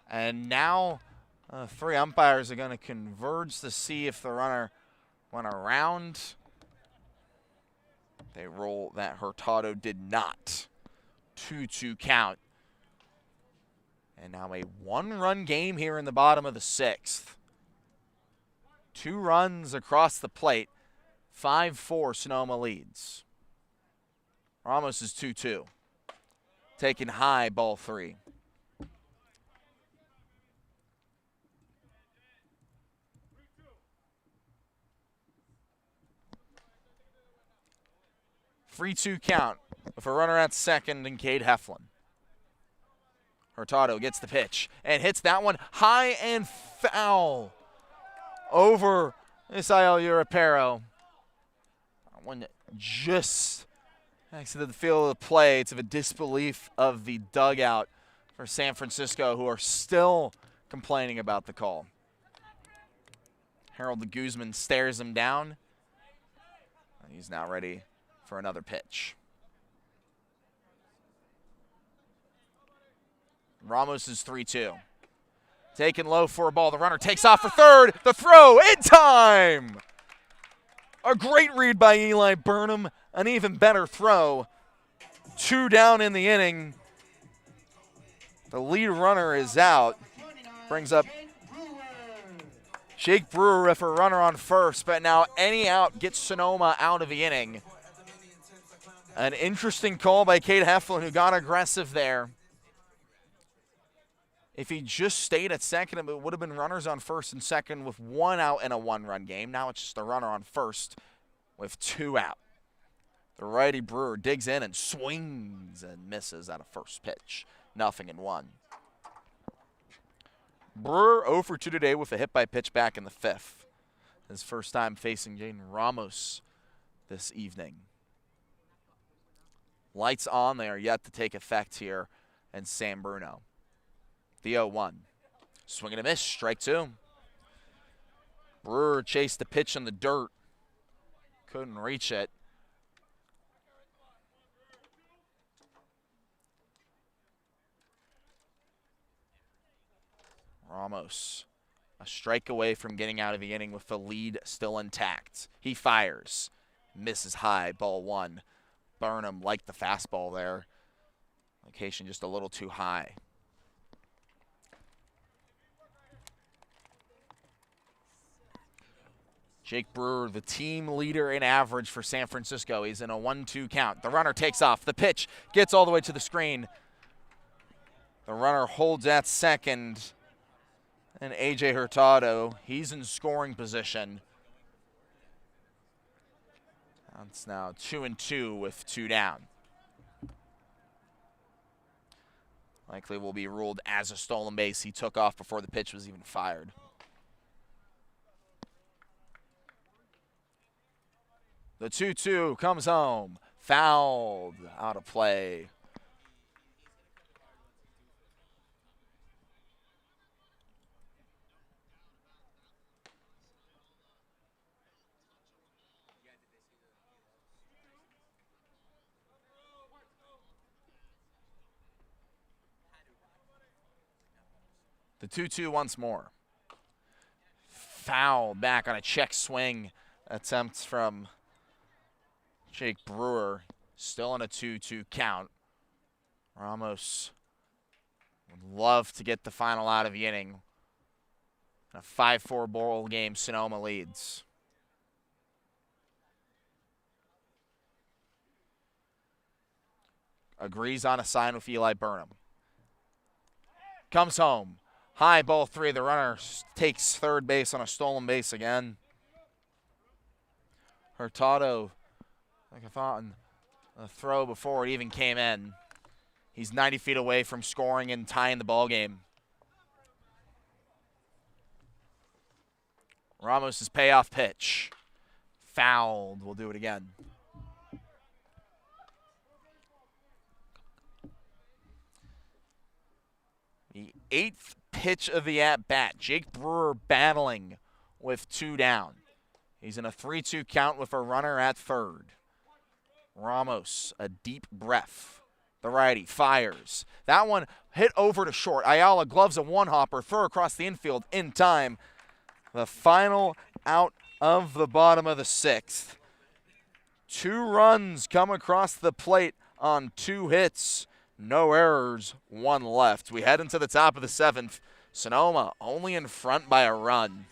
And now 3 umpires are going to converge to see if the runner went around. They roll that Hurtado did not. 2-2 count. And now a 1-run game here in the bottom of the 6th. 2 runs across the plate. 5-4 Sonoma leads. Ramos is 2-2. Taken high, ball 3. Free 2 count with a runner at second and Cade Heflin. Hurtado gets the pitch and hits that one high and foul over Isael Urapero. One just next to the field of the play. It's of a disbelief of the dugout for San Francisco, who are still complaining about the call. Harold de Guzman stares him down. He's now ready for another pitch. Ramos is 3-2. Taken low for a ball. The runner takes off for third. The throw in time. A great read by Eli Burnham. An even better throw. 2 down in the inning. The lead runner is out. Brings up Jake Brewer with a runner on first, but now any out gets Sonoma out of the inning. An interesting call by Cade Heflin, who got aggressive there. If he just stayed at second, it would have been runners on first and second with 1 out in a 1-run game. Now it's just a runner on first with 2 out. The righty Brewer digs in and swings and misses at a first pitch. 0-1. Brewer 0 for 2 today with a hit by pitch back in the 5th. His first time facing Jaden Ramos this evening. Lights on. They are yet to take effect here in San Bruno. The 0-1. Swing and a miss. Strike 2. Brewer chased the pitch in the dirt. Couldn't reach it. Ramos, a strike away from getting out of the inning with the lead still intact. He fires. Misses high. Ball 1. Burnham liked the fastball there. Location just a little too high. Jake Brewer, the team leader in average for San Francisco. He's in a 1-2 count. The runner takes off. The pitch gets all the way to the screen. The runner holds at second. And A.J. Hurtado, he's in scoring position. It's now 2-2 with 2 down. Likely will be ruled as a stolen base. He took off before the pitch was even fired. The 2-2 comes home. Fouled out of play. The 2-2 once more. Foul back on a check swing. Attempts from Jake Brewer. Still in a 2-2 count. Ramos would love to get the final out of the inning. In a 5-4 ball game, Sonoma leads. Agrees on a sign with Eli Burnham. Comes home. High, ball 3. The runner takes third base on a stolen base again. Hurtado, like I thought, on the throw before it even came in. He's 90 feet away from scoring and tying the ball game. Ramos' payoff pitch. Fouled. We'll do it again. The 8th pitch of the at-bat. Jake Brewer battling with 2 down. He's in a 3-2 count with a runner at third. Ramos, a deep breath. The righty fires. That one hit over to short. Ayala gloves a one-hopper, throw across the infield in time. The final out of the bottom of the 6th. 2 runs come across the plate on 2 hits. No errors, 1 left. We head into the top of the 7th. Sonoma only in front by a run.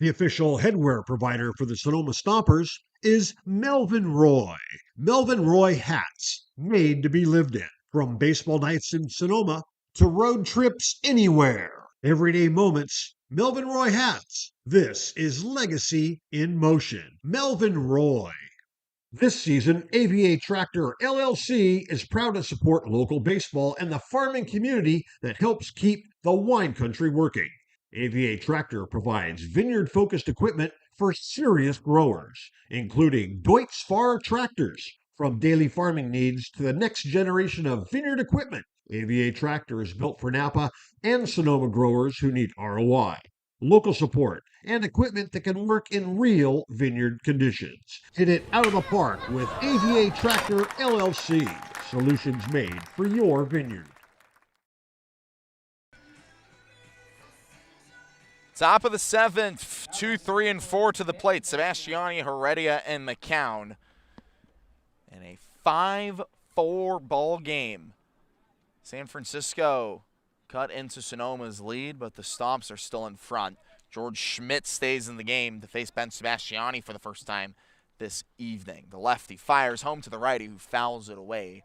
The official headwear provider for the Sonoma Stompers is Melvin Roy. Melvin Roy hats, made to be lived in. From baseball nights in Sonoma to road trips anywhere. Everyday moments, Melvin Roy hats. This is legacy in motion. Melvin Roy. This season, AVA Tractor LLC is proud to support local baseball and the farming community that helps keep the wine country working. AVA Tractor provides vineyard-focused equipment for serious growers, including Deutz Fahr tractors. From daily farming needs to the next generation of vineyard equipment, AVA Tractor is built for Napa and Sonoma growers who need ROI, local support, and equipment that can work in real vineyard conditions. Hit it out of the park with AVA Tractor LLC. Solutions made for your vineyard. Top of the 7th, 2, 3, and 4 to the plate. Sebastiani, Heredia, and McCown. In a 5-4 ball game. San Francisco cut into Sonoma's lead, but the Stomps are still in front. George Schmidt stays in the game to face Ben Sebastiani for the first time this evening. The lefty fires home to the righty, who fouls it away.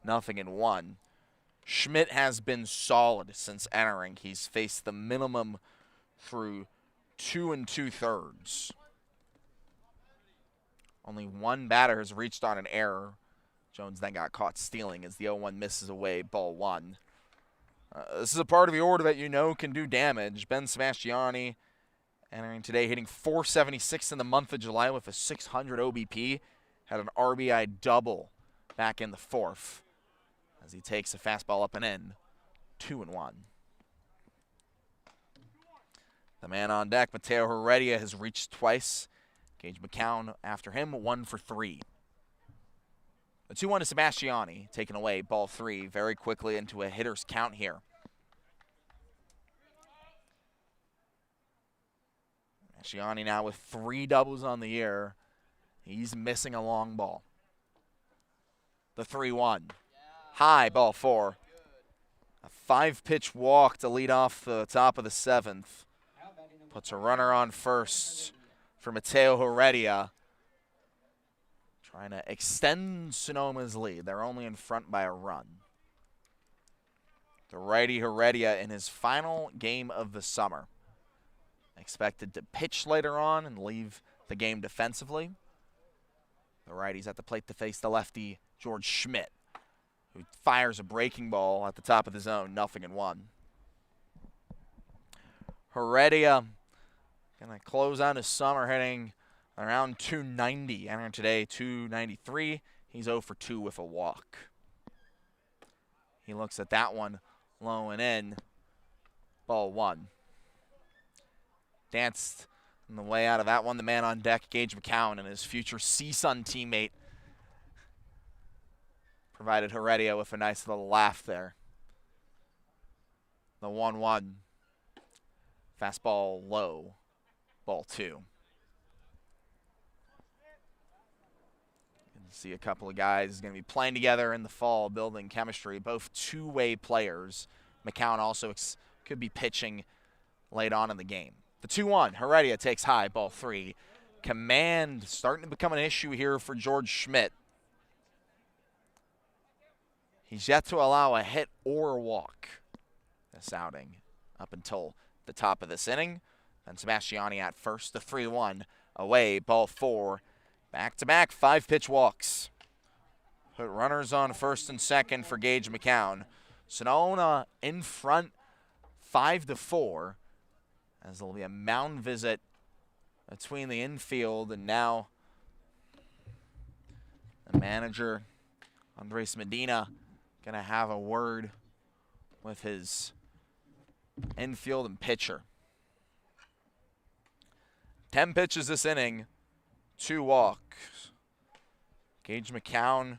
0-1. Schmidt has been solid since entering. He's faced the minimum through 2 2/3. Only 1 batter has reached on an error. Jones then got caught stealing as the 0-1 misses away, ball 1. This is a part of the order that you know can do damage. Ben Sebastiani entering today, hitting .476 in the month of July with a 600 OBP. Had an RBI double back in the 4th as he takes a fastball up and in. 2-1. The man on deck, Mateo Heredia, has reached twice. Gage McCown after him, 1 for 3. The 2-1 to Sebastiani, taken away, ball 3, very quickly into a hitter's count here. Sebastiani now with 3 doubles on the year. He's missing a long ball. The 3-1. High, ball 4. A 5-pitch walk to lead off the top of the 7th. Puts a runner on first for Mateo Heredia. Trying to extend Sonoma's lead. They're only in front by a run. The righty Heredia in his final game of the summer. Expected to pitch later on and leave the game defensively. The righty's at the plate to face the lefty George Schmidt, who fires a breaking ball at the top of the zone, 0-1. Heredia gonna close out his summer hitting around 290. Entering today, 293. He's 0 for 2 with a walk. He looks at that one low and in. Ball 1. Danced on the way out of that one. The man on deck, Gage McCown, and his future CSUN teammate provided Heredia with a nice little laugh there. The 1-1. Fastball low. Ball 2. You can see a couple of guys going to be playing together in the fall, building chemistry. Both two-way players. McCown also could be pitching late on in the game. The 2-1. Heredia takes high, ball 3. Command starting to become an issue here for George Schmidt. He's yet to allow a hit or a walk this outing up until the top of this inning. And Sebastiani at first, the 3-1 away, ball 4. Back-to-back 5-pitch walks. Put runners on first and second for Gage McCown. Sonoma in front 5-4, as there'll be a mound visit between the infield, and now the manager, Andres Medina, going to have a word with his infield and pitcher. 10 pitches this inning, 2 walks. Gage McCown,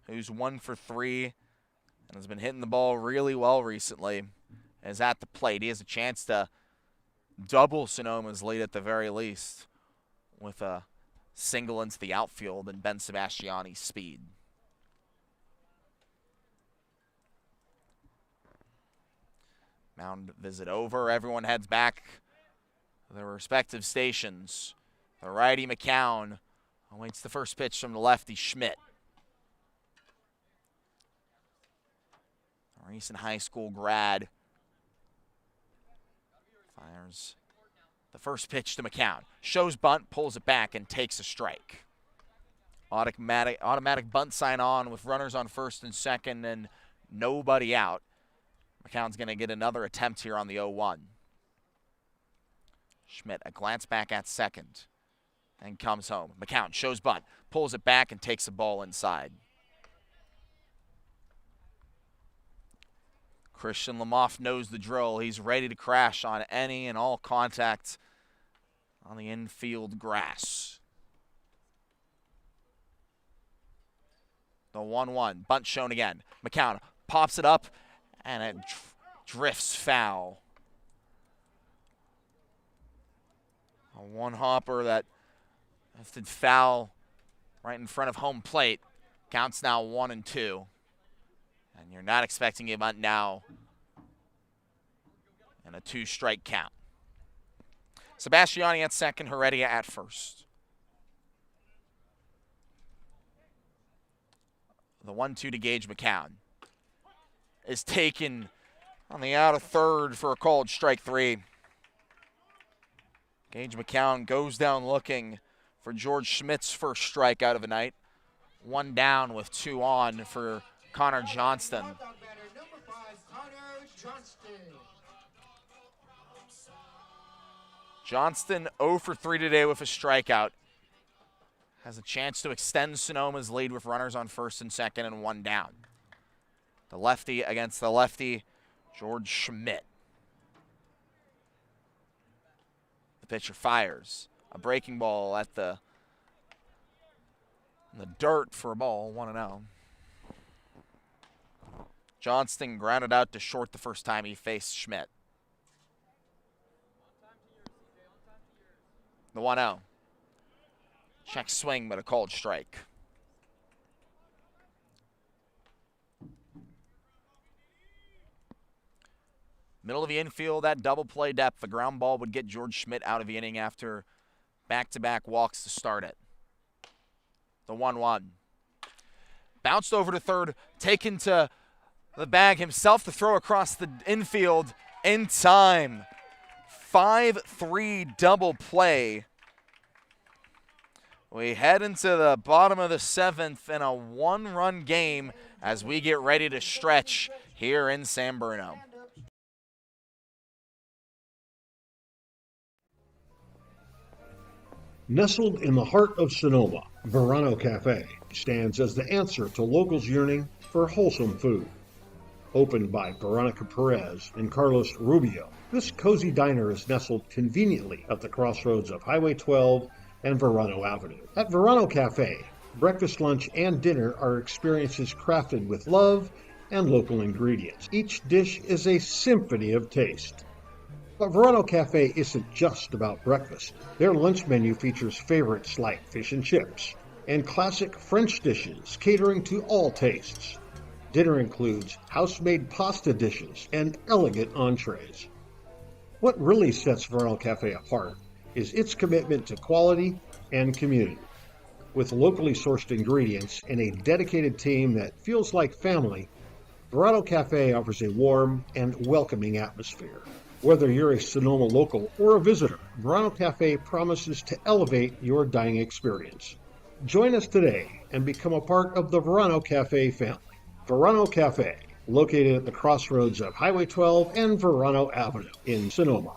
who's 1 for 3 and has been hitting the ball really well recently, is at the plate. He has a chance to double Sonoma's lead at the very least with a single into the outfield and Ben Sebastiani's speed. Mound visit over. Everyone heads back to their respective stations. The righty McCown awaits the first pitch from the lefty Schmidt. A recent high school grad. Fires the first pitch to McCown. Shows bunt, pulls it back, and takes a strike. Automatic bunt sign on with runners on first and second and nobody out. McCown's going to get another attempt here on the 0-1. Schmidt, a glance back at second and comes home. McCown shows bunt, pulls it back, and takes the ball inside. Christian Lamoff knows the drill. He's ready to crash on any and all contact on the infield grass. The 1-1. Bunt shown again. McCown pops it up, and it drifts foul. A one-hopper that drifted foul right in front of home plate. Counts now 1-2. And you're not expecting a bunt now. And a 2-strike count. Sebastiani at second, Heredia at first. The 1-2 to Gage McCown is taken on the out of third for a called strike 3. Gage McCown goes down looking for George Schmidt's first strikeout of the night. 1 down with 2 on for Connor Johnston. Johnston 0 for 3 today with a strikeout. Has a chance to extend Sonoma's lead with runners on first and second and 1 down. The lefty against the lefty, George Schmidt. The pitcher fires. A breaking ball at the dirt for a ball, 1-0. Johnston grounded out to short the first time he faced Schmidt. The 1-0. Check swing, but a called strike. Middle of the infield, that double play depth. The ground ball would get George Schmidt out of the inning after back-to-back walks to start it. The 1-1. Bounced over to third, taken to the bag himself to throw across the infield in time. 5-3 double play. We head into the bottom of the 7th in a 1-run game as we get ready to stretch here in San Bruno. Nestled in the heart of Sonoma, Verano Cafe stands as the answer to locals yearning for wholesome food. Opened by Veronica Perez and Carlos Rubio, this cozy diner is nestled conveniently at the crossroads of Highway 12 and Verano Avenue. At Verano Cafe, breakfast, lunch, and dinner are experiences crafted with love and local ingredients. Each dish is a symphony of taste. But Verano Cafe isn't just about breakfast. Their lunch menu features favorites like fish and chips and classic French dishes catering to all tastes. Dinner includes house-made pasta dishes and elegant entrees. What really sets Verano Cafe apart is its commitment to quality and community. With locally sourced ingredients and a dedicated team that feels like family, Verano Cafe offers a warm and welcoming atmosphere. Whether you're a Sonoma local or a visitor, Verano Cafe promises to elevate your dining experience. Join us today and become a part of the Verano Cafe family. Verano Cafe, located at the crossroads of Highway 12 and Verano Avenue in Sonoma.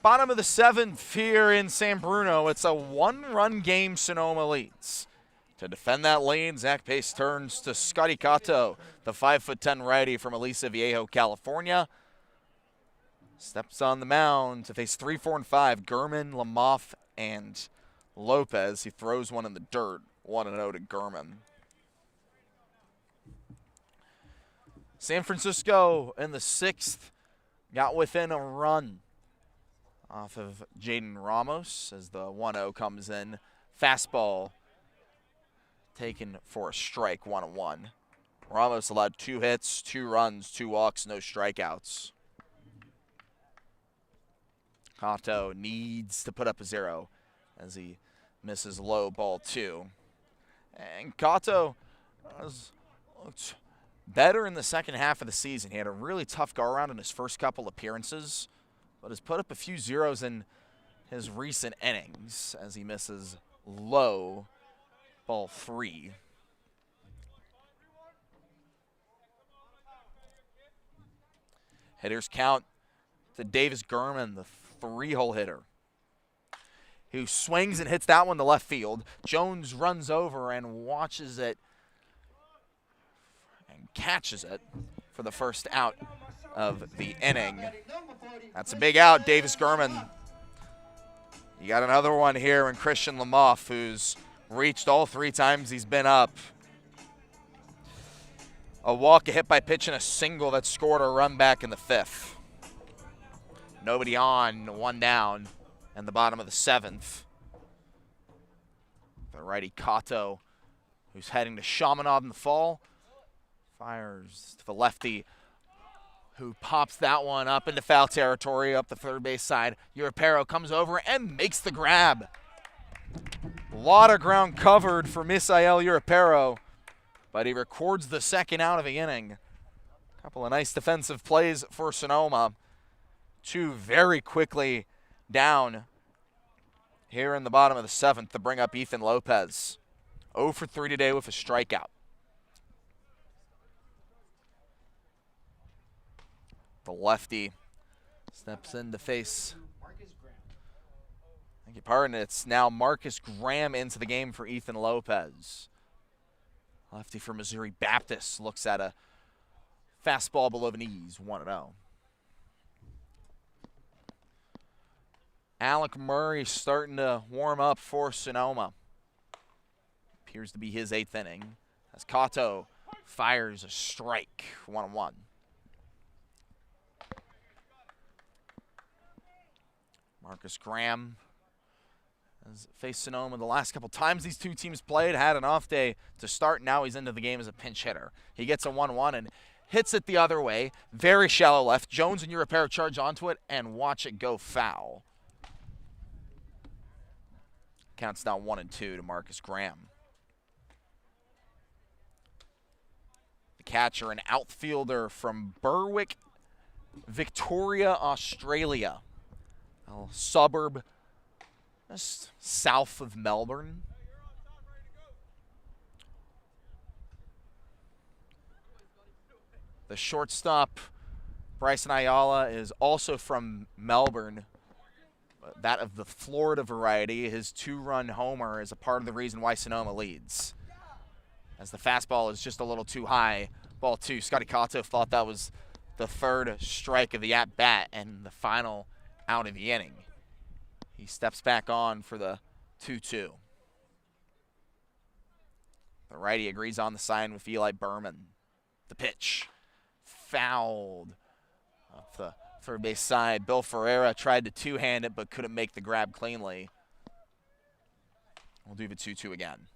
Bottom of the 7th here in San Bruno. It's a one-run game. Sonoma leads. To defend that lead, Zach Pace turns to Scotty Cato, the 5'10" righty from Aliso Viejo, California. Steps on the mound to face 3, 4, and 5. Gurman, Lamoff, and Lopez. He throws one in the dirt. 1-0 to Gurman. San Francisco in the 6th got within a run off of Jaden Ramos as the 1-0 comes in. Fastball taken for a strike, 1-1. Ramos allowed 2 hits, 2 runs, 2 walks, no strikeouts. Cato needs to put up a 0 as he misses low, ball 2. And Cato looked better in the second half of the season. He had a really tough go-around in his first couple appearances, but has put up a few zeros in his recent innings as he misses low, ball 3. Hitters count to Davis Gurman, the 3-hole hitter, who swings and hits that one to left field. Jones runs over and watches it and catches it for the first out of the inning. That's a big out, Davis Gurman. You got another one here in Christian Lamoff, who's reached all 3 times he's been up. A walk, a hit by pitch, and a single that scored a run back in the 5th. Nobody on, 1 down, and the bottom of the 7th. The righty Cato, who's heading to Shamanov in the fall, fires to the lefty, who pops that one up into foul territory up the third base side. Urapero comes over and makes the grab. A lot of ground covered for Misael Urapero, but he records the second out of the inning. A couple of nice defensive plays for Sonoma. 2 very quickly down here in the bottom of the 7th to bring up Ethan Lopez. 0 for 3 today with a strikeout. The lefty steps in to face, I beg your pardon, it's now Marcus Graham into the game for Ethan Lopez. Lefty from Missouri Baptist looks at a fastball below the knees, 1-0. Alec Murray starting to warm up for Sonoma. Appears to be his 8th inning as Cato fires a strike, 1-1. Marcus Graham has faced Sonoma the last couple times these 2 teams played. Had an off day to start. Now he's into the game as a pinch hitter. He gets a 1-1 and hits it the other way. Very shallow left. Jones and Urapero charge onto it and watch it go foul. Counts now 1-2 to Marcus Graham. The catcher, an outfielder from Berwick, Victoria, Australia. A suburb just south of Melbourne. The shortstop, Bryson Ayala, is also from Melbourne, that of the Florida variety. His 2-run homer is a part of the reason why Sonoma leads, as the fastball is just a little too high. Ball 2. Scotty Cato thought that was the 3rd strike of the at-bat and the final out of the inning. He steps back on for the 2-2. The righty agrees on the sign with Eli Berman. The pitch fouled off the Third base side, Bill Ferreira tried to two-hand it but couldn't make the grab cleanly. We'll do the 2-2 again.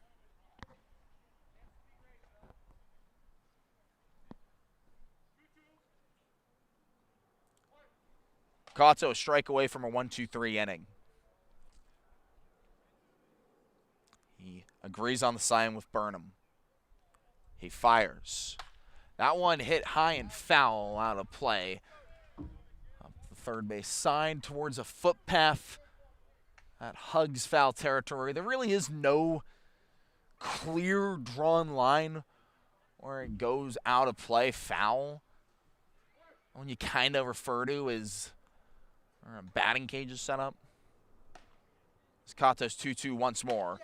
Kato a strike away from a 1-2-3 inning. He agrees on the sign with Burnham. He fires. That one hit high and foul out of play. Up the third base side towards a footpath that hugs foul territory. There really is no clear drawn line where it goes out of play, foul. When you kind of refer to as a batting cage is set up. Kato's 2-2 once more.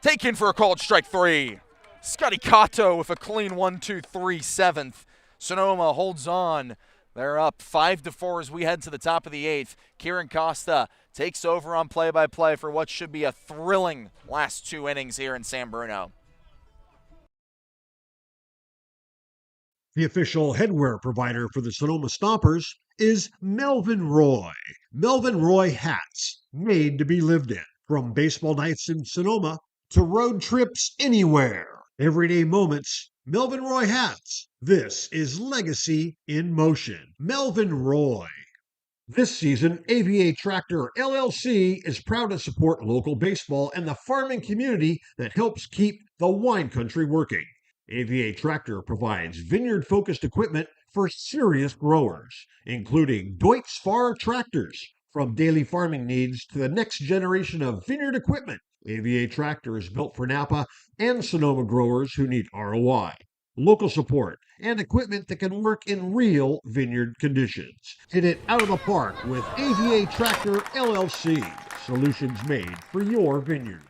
Taken for a called strike 3. Scotty Kato with a clean 1-2-3 seventh. Sonoma holds on. They're up 5-4 as we head to the top of the 8th. Kieran Costa takes over on play-by-play for what should be a thrilling last 2 innings here in San Bruno. The official headwear provider for the Sonoma Stompers is Melvin Roy. Melvin Roy hats, made to be lived in. From baseball nights in Sonoma to road trips anywhere. Everyday moments, Melvin Roy hats. This is legacy in motion. Melvin Roy. This season, AVA Tractor LLC is proud to support local baseball and the farming community that helps keep the wine country working. AVA Tractor provides vineyard-focused equipment for serious growers, including Deutz Fahr tractors. From daily farming needs to the next generation of vineyard equipment, AVA Tractor is built for Napa and Sonoma growers who need ROI, local support, and equipment that can work in real vineyard conditions. Hit it out of the park with AVA Tractor LLC. Solutions made for your vineyard.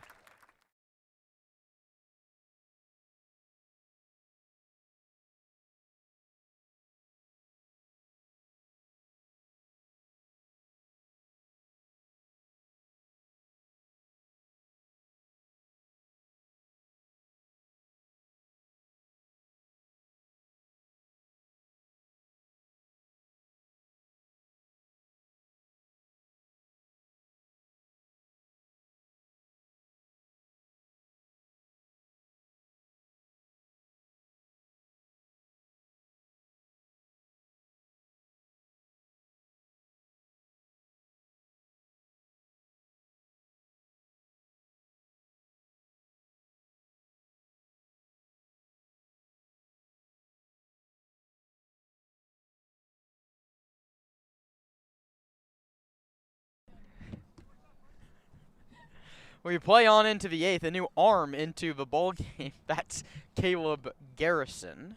We play on into the 8th, a new arm into the ball game. That's Caleb Garrison.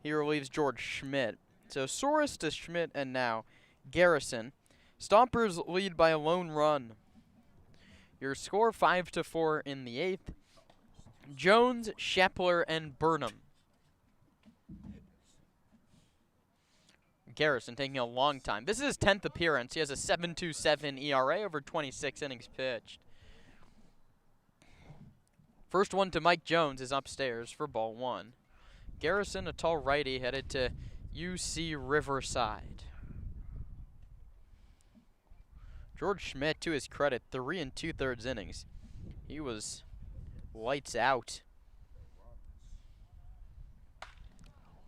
He relieves George Schmidt. So Soros to Schmidt and now Garrison. Stompers lead by a lone run. Your score 5-4 in the 8th. Jones, Shepler, and Burnham. Garrison taking a long time. This is his 10th appearance. He has a 7.27 ERA over 26 innings pitched. First one to Mike Jones is upstairs for ball 1. Garrison, a tall righty, headed to UC Riverside. George Schmidt, to his credit, 3 2/3 innings. He was lights out.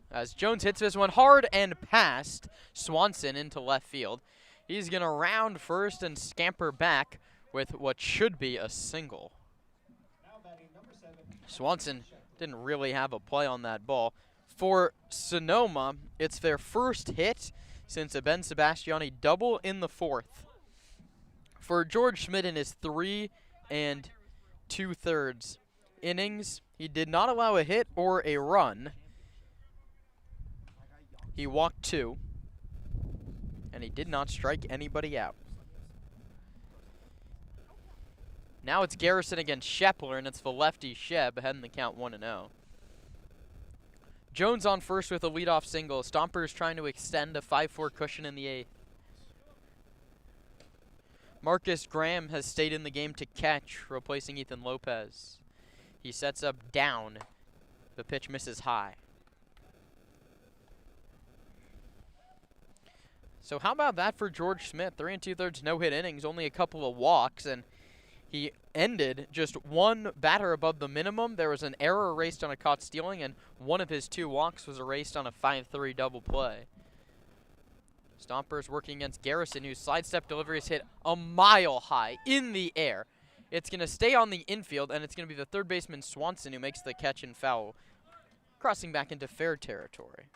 As Jones hits this one hard and past Swanson into left field. He's going to round first and scamper back with what should be a single. Swanson didn't really have a play on that ball. For Sonoma, it's their first hit since a Ben Sebastiani double in the 4th. For George Schmidt in his 3 2/3 innings, he did not allow a hit or a run. He walked 2, and he did not strike anybody out. Now it's Garrison against Shepler, and it's the lefty Sheb ahead in the count 1-0. Jones on first with a leadoff single. Stompers trying to extend a 5-4 cushion in the 8th. Marcus Graham has stayed in the game to catch, replacing Ethan Lopez. He sets up down. The pitch misses high. So how about that for George Smith? 3 2/3 no-hit innings, only a couple of walks, and he ended just one batter above the minimum. There was an error erased on a caught stealing, and one of his 2 walks was erased on a 5-3 double play. Stompers working against Garrison, whose sidestep delivery is hit a mile high in the air. It's going to stay on the infield, and it's going to be the third baseman Swanson who makes the catch and foul, crossing back into fair territory.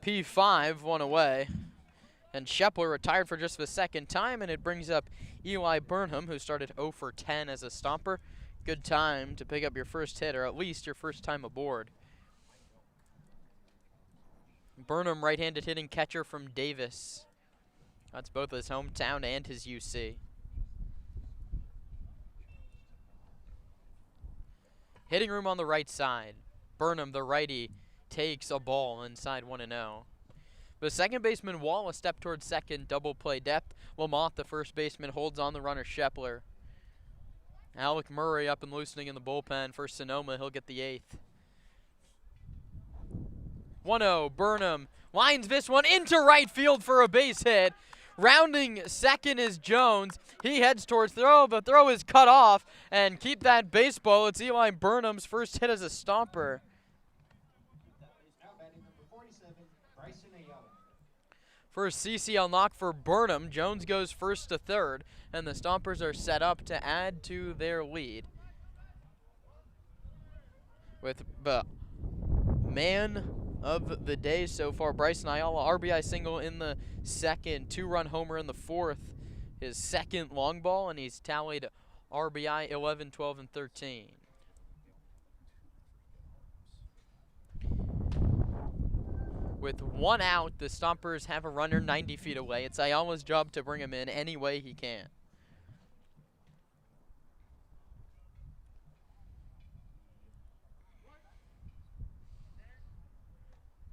P5, 1 away. And Shepler retired for just the second time, and it brings up Eli Burnham, who started 0 for 10 as a Stomper. Good time to pick up your first hit, or at least your first time aboard. Burnham, right-handed hitting catcher from Davis. That's both his hometown and his UC. Hitting room on the right side. Burnham, the righty, takes a ball inside 1-0. The second baseman Wall a step towards second, double play depth. Lamont, the first baseman, holds on the runner Shepler. Alec Murray up and loosening in the bullpen for Sonoma. He'll get the 8th. 1-0, Burnham lines this one into right field for a base hit. Rounding second is Jones. He heads towards throw. The throw is cut off. And keep that baseball. It's Eli Burnham's first hit as a Stomper. First CCL knock for Burnham. Jones goes first to third, and the Stompers are set up to add to their lead. With the man of the day so far, Bryson Ayala, RBI single in the second, 2-run homer in the fourth, his second long ball, and he's tallied RBI 11, 12, and 13. With 1 out, the Stompers have a runner 90 feet away. It's Ayala's job to bring him in any way he can.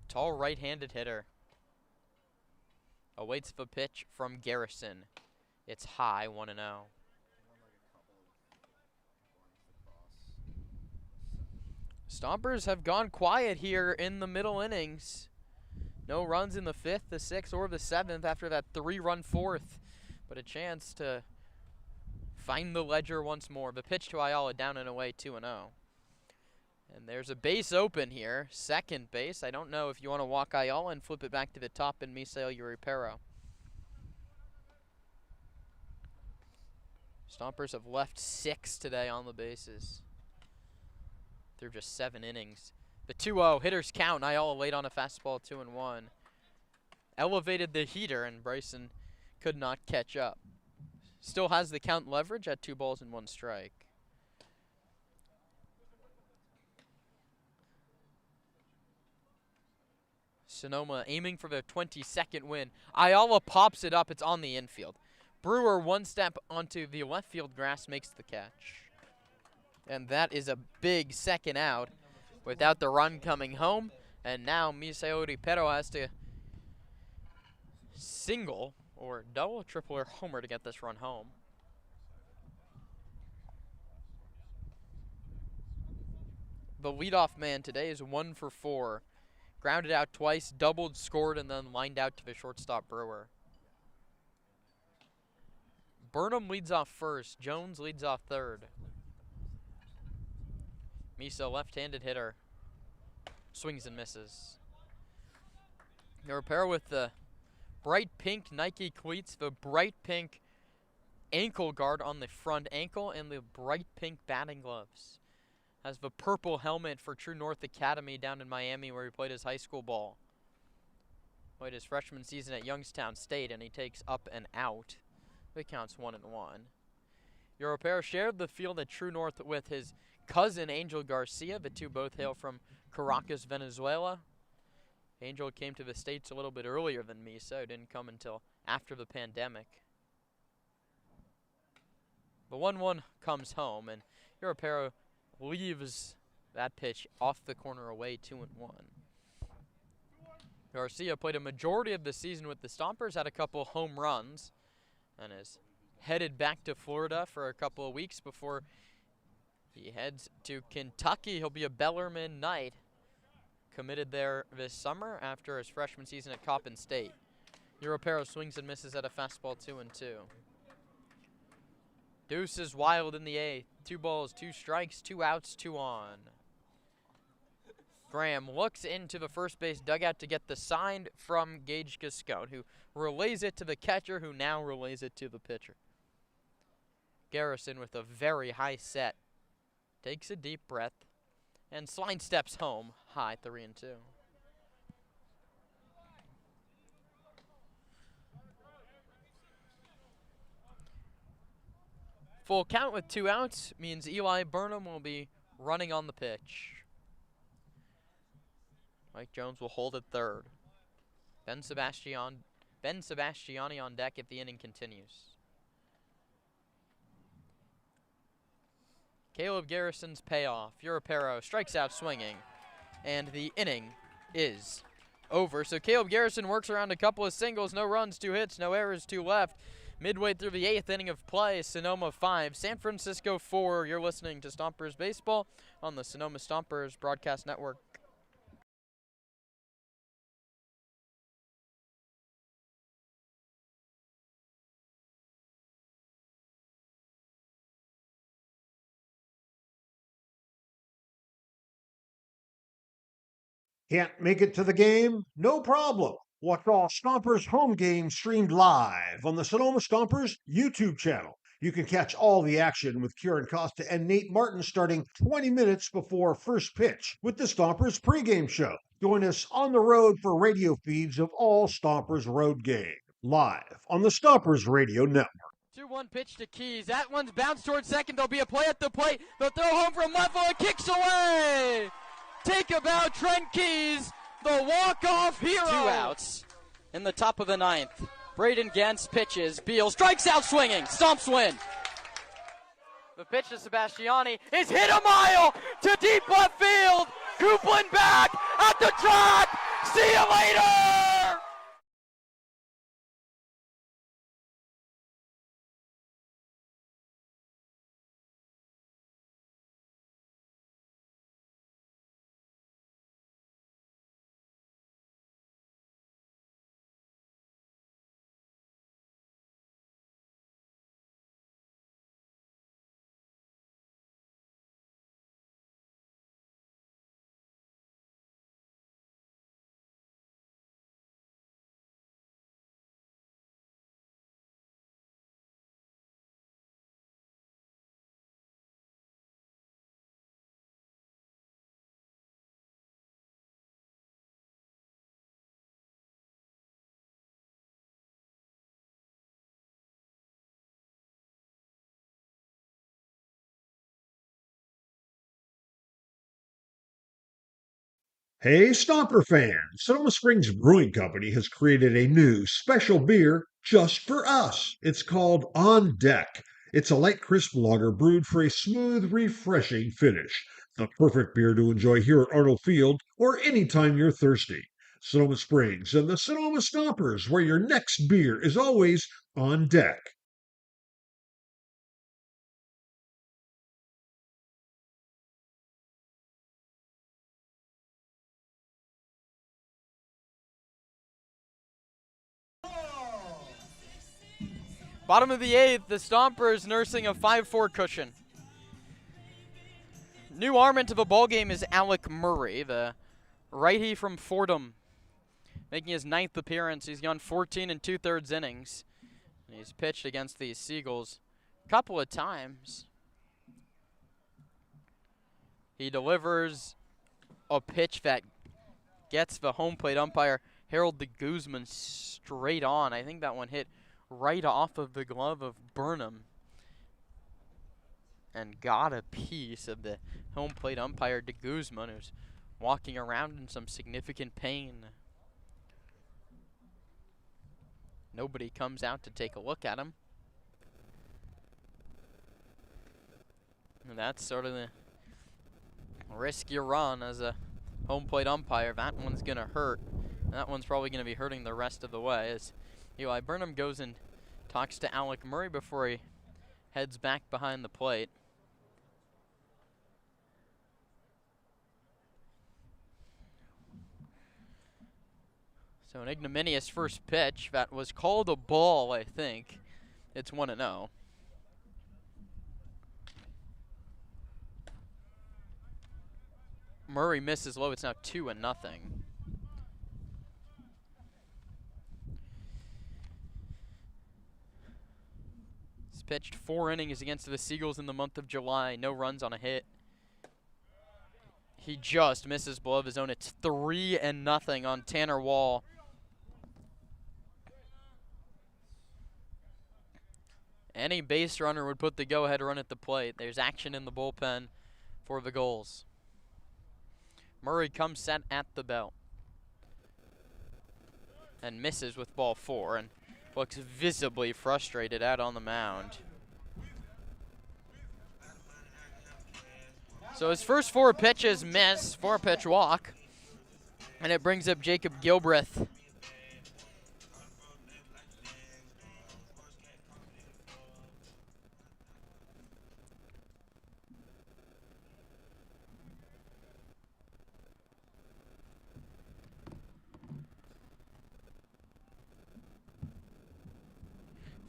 Tall right-handed hitter. Awaits the pitch from Garrison. It's high, 1-0. Stompers have gone quiet here in the middle innings. No runs in the 5th, the 6th, or the 7th after that 3-run 4th. But a chance to find the ledger once more. The pitch to Ayala down and away, 2-0. And there's a base open here, second base. I don't know if you want to walk Ayala and flip it back to the top and Misael Uripero. Stompers have left 6 today on the bases through just 7 innings. The 2-0, hitters count. Ayala late on a fastball, 2-1. Elevated the heater, and Bryson could not catch up. Still has the count leverage at 2 balls and 1 strike. Sonoma aiming for the 22nd win. Ayala pops it up. It's on the infield. Brewer 1 step onto the left field grass, makes the catch. And that is a big second out without the run coming home. And now Misael Uripero has to single or double, triple, or homer to get this run home. The leadoff man today is 1 for 4. Grounded out twice, doubled, scored, and then lined out to the shortstop Brewer. Burnham leads off first. Jones leads off third. Misa, left-handed hitter. Swings and misses. Uripero with the bright pink Nike cleats, the bright pink ankle guard on the front ankle, and the bright pink batting gloves. Has the purple helmet for True North Academy down in Miami, where he played his high school ball. Played his freshman season at Youngstown State, and he takes up and out. It counts 1-1. Uripero shared the field at True North with his cousin Angel Garcia. The two both hail from Caracas, Venezuela. Angel came to the States a little bit earlier than me, so didn't come until after the pandemic. The 1-1 comes home, and Uripero leaves that pitch off the corner away, 2-1. Garcia played a majority of the season with the Stompers, had a couple home runs, and is headed back to Florida for a couple of weeks before he heads to Kentucky. He'll be a Bellarmine Knight committed there this summer after his freshman season at Coppin State. Europero swings and misses at a fastball 2-2. Deuce is wild in the 8th. 2 balls, 2 strikes, 2 outs, 2 on. Graham looks into the first base dugout to get the sign from Gage Gascone, who relays it to the catcher, who now relays it to the pitcher. Garrison with a very high set. Takes a deep breath and slide steps home high, 3-2. Full count with 2 outs means Eli Burnham will be running on the pitch. Mike Jones will hold at third. Ben Sebastiani on deck if the inning continues. Caleb Garrison's payoff. Europero strikes out swinging, and the inning is over. So Caleb Garrison works around a couple of singles, no runs, 2 hits, no errors, 2 left. Midway through the 8th inning of play, Sonoma 5, San Francisco 4. You're listening to Stompers Baseball on the Sonoma Stompers Broadcast Network. Can't make it to the game? No problem. Watch all Stompers home games streamed live on the Sonoma Stompers YouTube channel. You can catch all the action with Kieran Costa and Nate Martin starting 20 minutes before first pitch with the Stompers pregame show. Join us on the road for radio feeds of all Stompers road games, live on the Stompers Radio Network. 2-1 pitch to Keys. That one's bounced towards second. There'll be a play at the plate. They'll throw home from left field. Kicks away. Take about Trent Keys, the walk-off hero. 2 outs in the top of the 9th. Braden Gantz pitches. Beal strikes out swinging. Stomps win. The pitch to Sebastiani is hit a mile to deep left field. Coupland back at the track. See you later. Hey, Stomper fans! Sonoma Springs Brewing Company has created a new special beer just for us. It's called On Deck. It's a light, crisp lager brewed for a smooth, refreshing finish. The perfect beer to enjoy here at Arnold Field or anytime you're thirsty. Sonoma Springs and the Sonoma Stompers, where your next beer is always on deck. Bottom of the 8th, the Stompers nursing a 5-4 cushion. New arm into the ballgame is Alec Murray, the righty from Fordham, making his 9th appearance. He's gone 14 2/3 innings. And he's pitched against these Seagulls a couple of times. He delivers a pitch that gets the home plate umpire Harold de Guzman straight on. I think that one hit right off of the glove of Burnham and got a piece of the home plate umpire de Guzman, who's walking around in some significant pain. Nobody comes out to take a look at him. And that's sort of the risk you run as a home plate umpire. That one's going to hurt. That one's probably going to be hurting the rest of the way as Eli Burnham goes and talks to Alec Murray before he heads back behind the plate. So an ignominious first pitch that was called a ball, I think. It's 1-0. Murray misses low. It's now 2-0. He's pitched 4 innings against the Seagulls in the month of July. No runs on a hit. He just misses below his own. It's 3-0 on Tanner Wall. Any base runner would put the go-ahead run at the plate. There's action in the bullpen for the Gulls. Murray comes set at the belt and misses with ball 4 and looks visibly frustrated out on the mound. So his first 4 pitches miss, 4-pitch walk, and it brings up Jacob Gilbreth.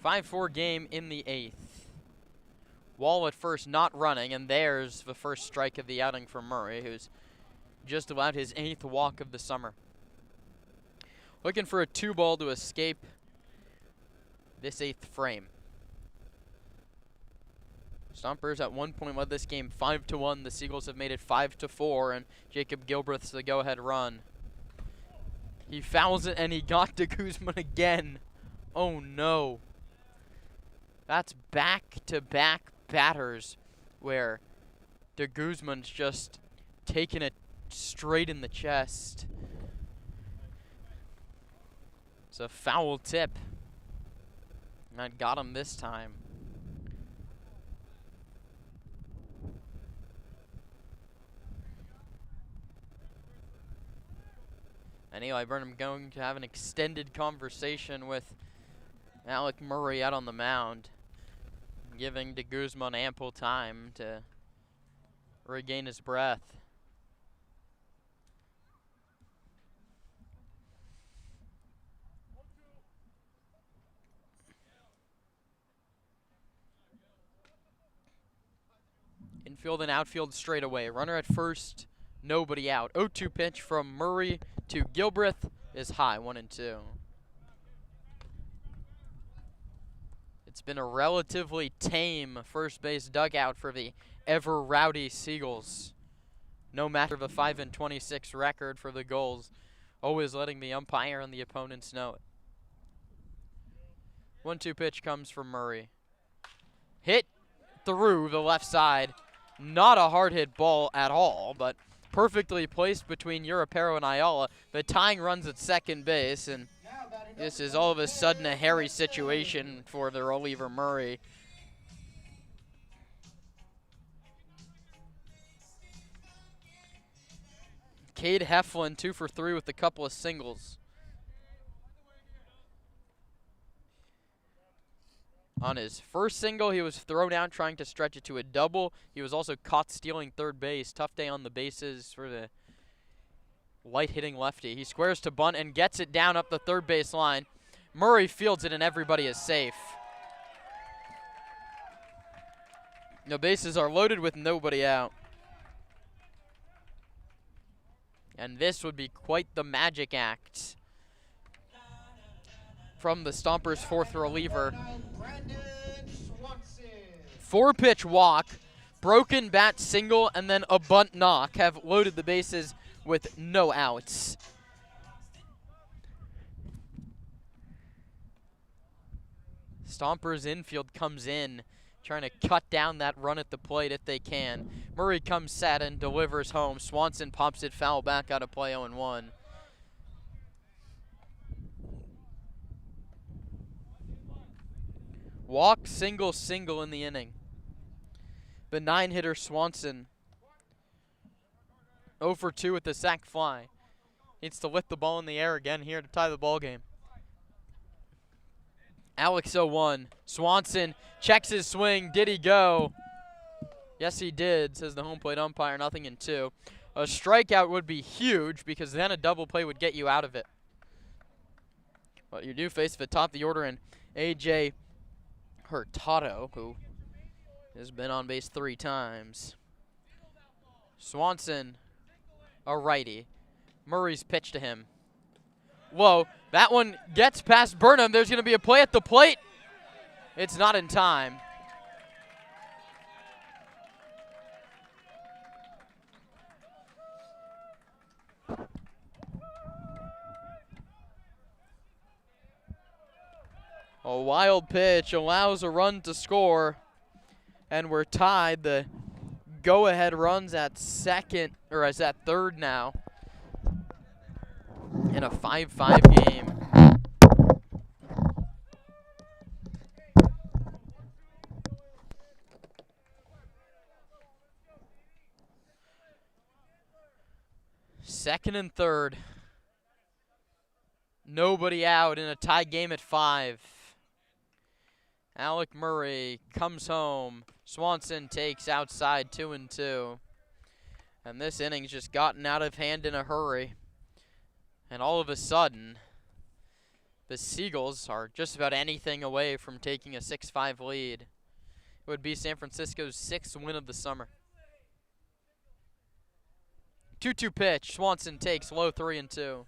Five-4 game in the 8th. Wall at first not running, and there's the first strike of the outing for Murray, who's just allowed his 8th walk of the summer. Looking for a 2-ball to escape this 8th frame. Stompers at one point led this game 5-1. The Seagulls have made it 5-4, and Jacob Gilbreth's the go-ahead run. He fouls it, and he got to Guzman again. Oh no. That's back-to-back batters where de Guzman's just taking it straight in the chest. It's a foul tip. And I got him this time. And Eli Burnham going to have an extended conversation with Alec Murray out on the mound, giving de Guzman ample time to regain his breath. Infield and outfield straight away. Runner at first, nobody out. 0-2 pitch from Murray to Gilbreth is high, 1-2. It's been a relatively tame first base dugout for the ever rowdy Seagulls. No matter of a 5-26 record for the Gulls, always letting the umpire and the opponents know it. 1-2 pitch comes from Murray. Hit through the left side. Not a hard hit ball at all, but perfectly placed between Europero and Ayala. The tying runs at second base, and this is all of a sudden a hairy situation for the reliever Murray. Cade Heflin 2 for 3 with a couple of singles. On his first single, he was thrown out trying to stretch it to a double. He was also caught stealing third base. Tough day on the bases for the light-hitting lefty. He squares to bunt and gets it down up the third base line. Murray fields it, and everybody is safe. The bases are loaded with nobody out. And this would be quite the magic act from the Stompers' 4th reliever. 4-pitch walk, broken bat single, and then a bunt knock have loaded the bases with no outs. Stompers infield comes in, trying to cut down that run at the plate if they can. Murray comes set and delivers home. Swanson pops it foul back out of play, 0-1. Walk, single, single in the inning. Benign hitter Swanson 0 for 2 with the sac fly. Needs to lift the ball in the air again here to tie the ball game. Alex 0-1. Swanson checks his swing. Did he go? Yes, he did, says the home plate umpire. 0-2. A strikeout would be huge because then a double play would get you out of it. But you do face the top of the order in A.J. Hurtado, who has been on base 3 times. Swanson, a righty. Murray's pitch to him. Whoa, that one gets past Burnham. There's going to be a play at the plate. It's not in time. A wild pitch allows a run to score, and we're tied. The go-ahead runs at second, or is at third now, in a 5-5 game. Second and third. Nobody out in a tie game at 5. Alec Murray comes home. Swanson takes outside 2-2. And this inning's just gotten out of hand in a hurry. And all of a sudden, the Seagulls are just about anything away from taking a 6-5 lead. It would be San Francisco's 6th win of the summer. 2-2 pitch. Swanson takes low 3-2.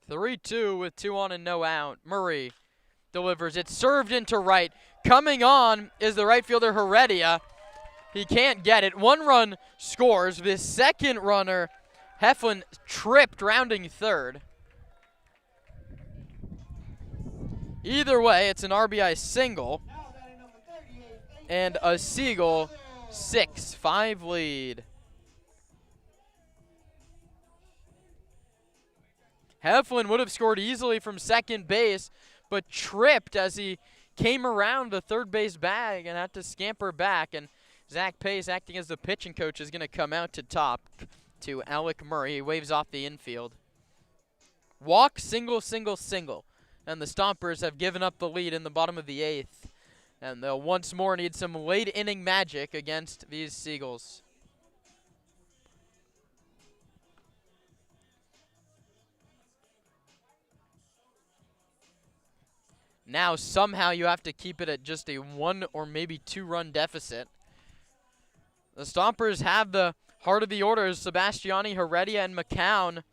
(3-2) with 2 on and no out. Murray delivers. It's served into right. Coming on is the right fielder Heredia. He can't get it. 1 run scores. The second runner, Heflin, tripped rounding third. Either way, it's an RBI single. And a Seagull 6-5 lead. Heflin would have scored easily from second base, but tripped as he came around the third base bag and had to scamper back. And Zach Pace, acting as the pitching coach, is going to come out to top to Alec Murray. He waves off the infield. Walk, single, single, single. And the Stompers have given up the lead in the bottom of the 8th. And they'll once more need some late inning magic against these Seagulls. Now somehow you have to keep it at just a 1 or maybe 2 run deficit. The Stompers have the heart of the orders, Sebastiani, Heredia, and McCown,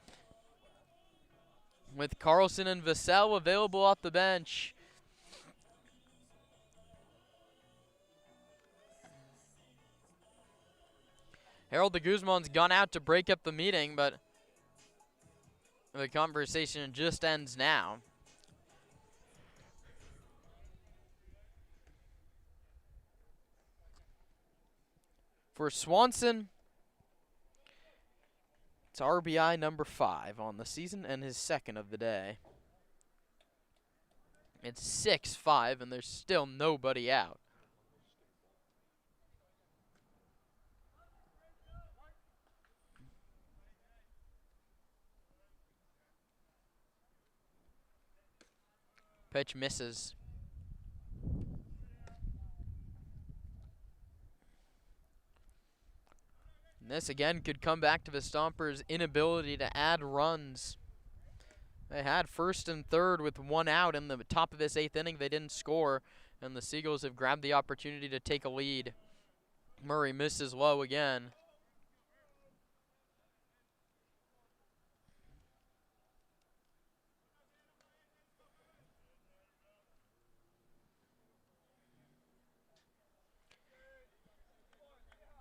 with Carlson and Vassell available off the bench. Harold de Guzman's gone out to break up the meeting, but the conversation just ends now. For Swanson, it's RBI number 5 on the season and his 2nd of the day. It's 6-5, and there's still nobody out. Pitch misses. And this again could come back to the Stompers' inability to add runs. They had first and third with 1 out in the top of this 8th inning. They didn't score, and the Seagulls have grabbed the opportunity to take a lead. Murray misses low again.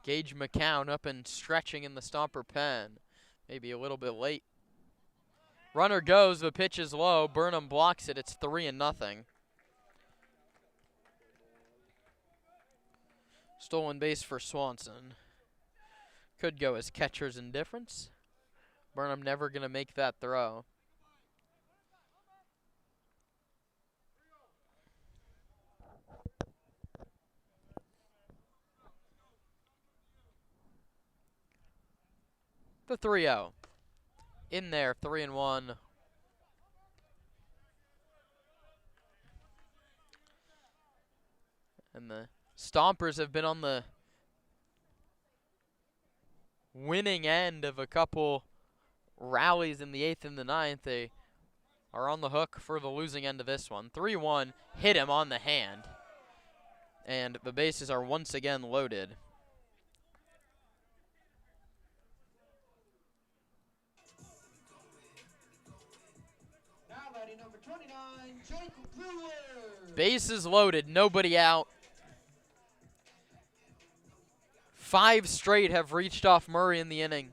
Gage McCown up and stretching in the Stomper pen. Maybe a little bit late. Runner goes, the pitch is low. Burnham blocks it. It's 3-0. Stolen base for Swanson. Could go as catcher's indifference. Burnham never going to make that throw. The 3-0. In there, 3-1. And the Stompers have been on the winning end of a couple rallies in the 8th and the 9th. They are on the hook for the losing end of this one. 3-1, hit him on the hand. And the bases are once again loaded. Now batting number 29, Jake Brewer. Bases loaded, nobody out. 5 straight have reached off Murray in the inning.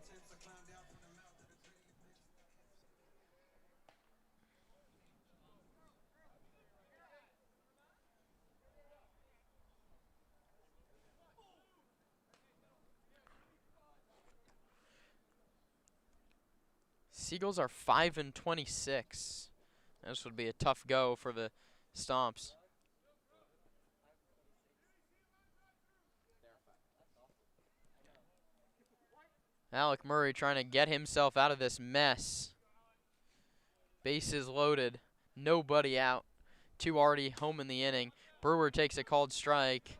Seagulls are 5-26. This would be a tough go for the Stomps. Alec Murray trying to get himself out of this mess. Bases loaded, nobody out. 2 already home in the inning. Brewer takes a called strike.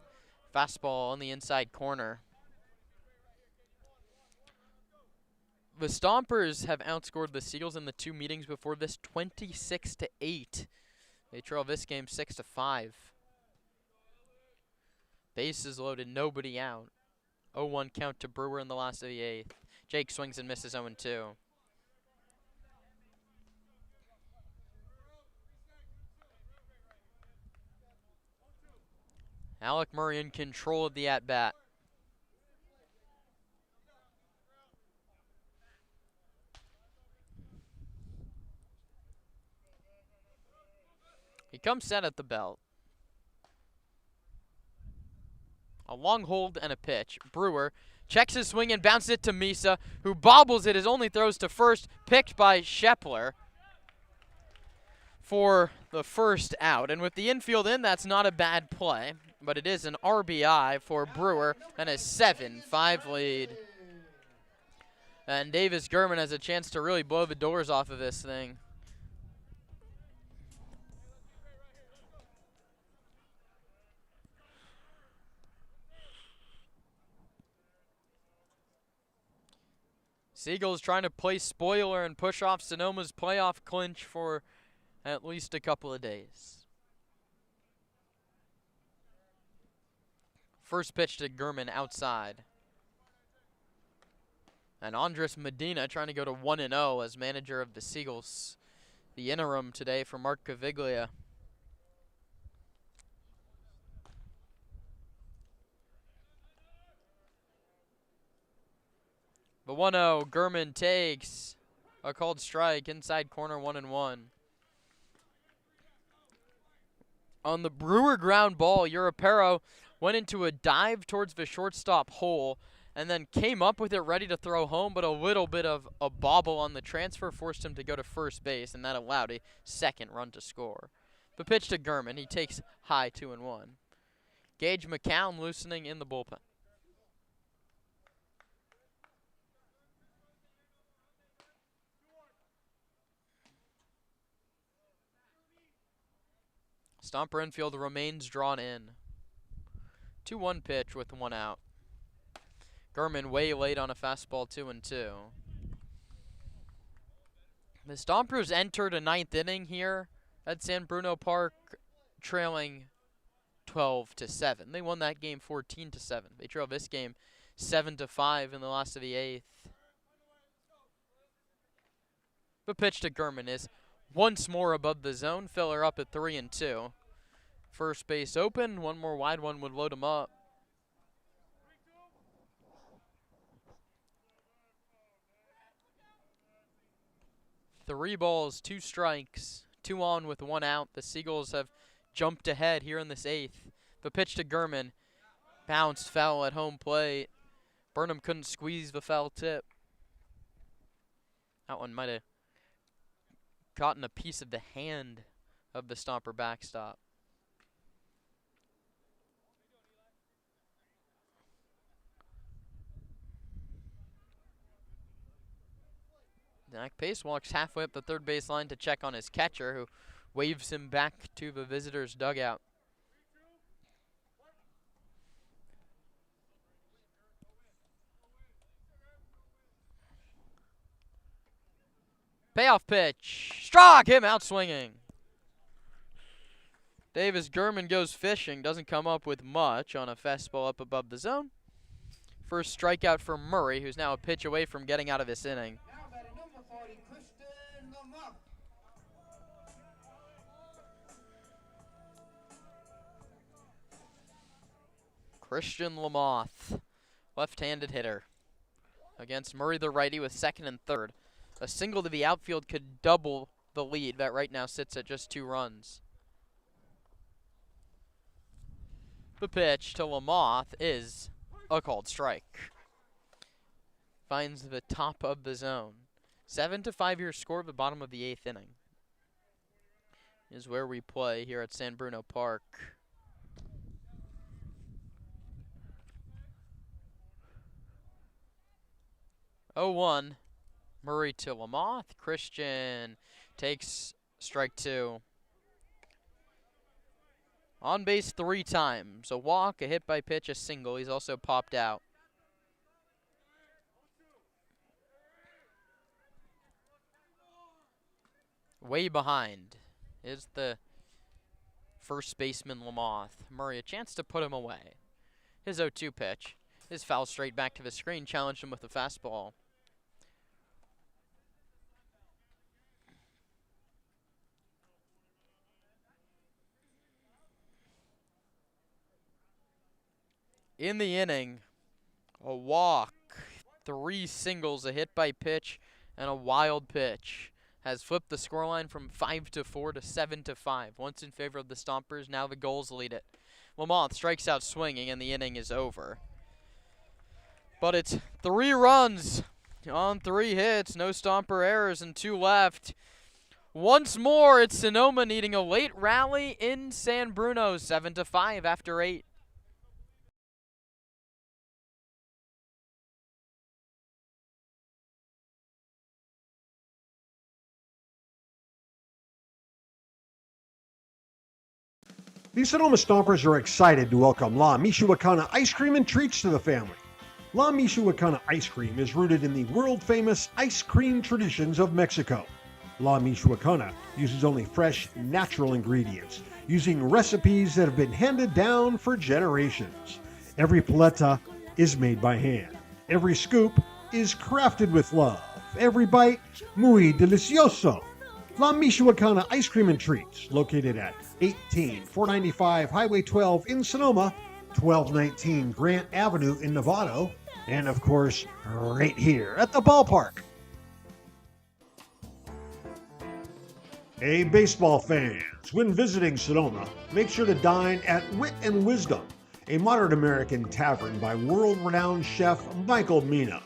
Fastball on the inside corner. The Stompers have outscored the Seagulls in the 2 meetings before this 26-8. They trail this game 6-5. Bases loaded, nobody out. 0-1 count to Brewer in the last of the 8th. Jake swings and misses 0-2. Alec Murray in control of the at-bat. He comes set at the belt. A long hold and a pitch. Brewer checks his swing and bounces it to Misa, who bobbles it. His only throws to first, picked by Shepler for the first out. And with the infield in, that's not a bad play, but it is an RBI for Brewer and a 7-5 lead. And Davis Gurman has a chance to really blow the doors off of this thing. Seagulls trying to play spoiler and push off Sonoma's playoff clinch for at least a couple of days. First pitch to Gurman outside. And Andres Medina trying to go to 1-0 as manager of the Seagulls. The interim today for Mark Caviglia. The 1-0, Gurman takes a called strike, inside corner, 1-1. On the Brewer ground ball, Europero went into a dive towards the shortstop hole and then came up with it ready to throw home, but a little bit of a bobble on the transfer forced him to go to first base, and that allowed a second run to score. The pitch to Gurman, he takes high, 2-1. Gage McCown loosening in the bullpen. Stomper infield remains drawn in. 2-1 pitch with 1 out. Gurman way late on a fastball, 2-2. The Stompers entered a 9th inning here at San Bruno Park, trailing 12-7. They won that game 14-7. They trailed this game 7-5 in the last of the 8th. The pitch to Gurman is once more above the zone. Filler up at 3-2. First base open. One more wide one would load him up. Three balls, 2 strikes, 2 on with 1 out. The Seagulls have jumped ahead here in this 8th. The pitch to Gurman. Bounced foul at home plate. Burnham couldn't squeeze the foul tip. That one might have gotten a piece of the hand of the Stomper backstop. Zach Pace walks halfway up the third base line to check on his catcher, who waves him back to the visitors' dugout. Payoff pitch. Struck him out swinging. Davis Gurman goes fishing. Doesn't come up with much on a fastball up above the zone. First strikeout for Murray, who's now a pitch away from getting out of this inning. Now batting number 40, Christian Lamont. Christian Lamoth, left-handed hitter. Against Murray the righty with second and third. A single to the outfield could double the lead that right now sits at just 2 runs. The pitch to Lamoth is a called strike. Finds the top of the zone. 7-5 your score at the bottom of the 8th inning. Is where we play here at San Bruno Park. Oh, 1. Murray to Lamoth. Christian takes strike 2. On base 3 times. A walk, a hit by pitch, a single. He's also popped out. Way behind is the first baseman Lamoth. Murray a chance to put him away. His 0-2 pitch. His foul straight back to the screen. Challenged him with a fastball. In the inning, a walk, 3 singles, a hit by pitch, and a wild pitch has flipped the scoreline from 5-4 to 7-5. Once in favor of the Stompers, now the Gulls lead it. Lamoth strikes out swinging, and the inning is over. But it's 3 runs on 3 hits, no Stomper errors, and 2 left. Once more, it's Sonoma needing a late rally in San Bruno, 7-5 after 8. The Sonoma Stompers are excited to welcome La Michoacana ice cream and treats to the family. La Michoacana ice cream is rooted in the world-famous ice cream traditions of Mexico. La Michoacana uses only fresh, natural ingredients, using recipes that have been handed down for generations. Every paleta is made by hand. Every scoop is crafted with love. Every bite, muy delicioso. La Michoacana Ice Cream and Treats, located at 18495 Highway 12 in Sonoma, 1219 Grant Avenue in Novato, and of course, right here at the ballpark. Hey, baseball fans, when visiting Sonoma, make sure to dine at Wit and Wisdom, a modern American tavern by world-renowned chef Michael Mina.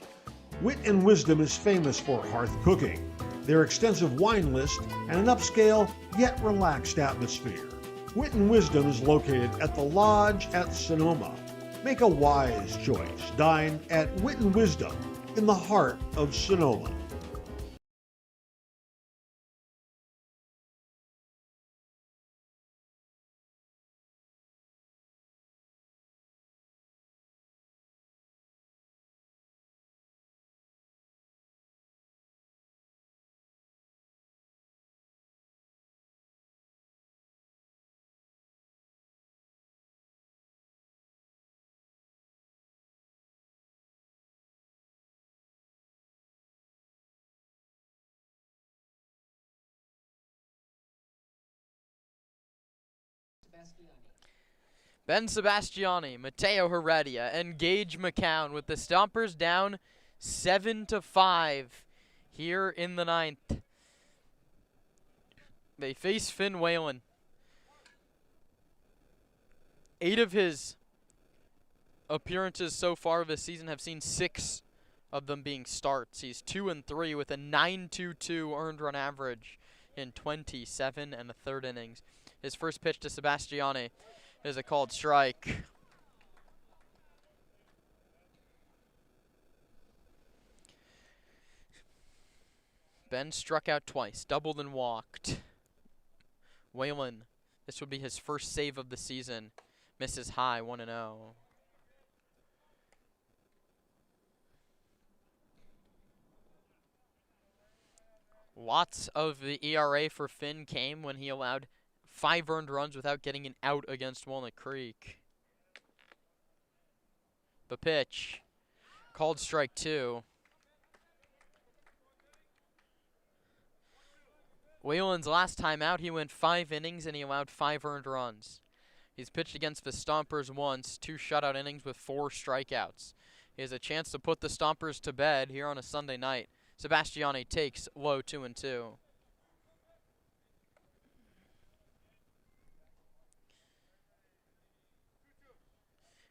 Wit and Wisdom is famous for hearth cooking, their extensive wine list, and an upscale yet relaxed atmosphere. Wit and Wisdom is located at the Lodge at Sonoma. Make a wise choice. Dine at Wit and Wisdom in the heart of Sonoma. Ben Sebastiani, Mateo Heredia, and Gage McCown with the Stompers down 7-5 here in the 9th. They face Finn Whalen. 8 of his appearances so far this season have seen 6 of them being starts. He's 2-3 with a 9.22 earned run average in 27 and a third innings. His first pitch to Sebastiani is a called strike. Ben struck out twice, doubled and walked. Whalen, this would be his first save of the season. Misses high, 1-0. Lots of the ERA for Finn came when he allowed 5 earned runs without getting an out against Walnut Creek. The pitch, called strike 2. Whalen's last time out, he went 5 innings and he allowed 5 earned runs. He's pitched against the Stompers once, 2 shutout innings with 4 strikeouts. He has a chance to put the Stompers to bed here on a Sunday night. Sebastiani takes low 2-2.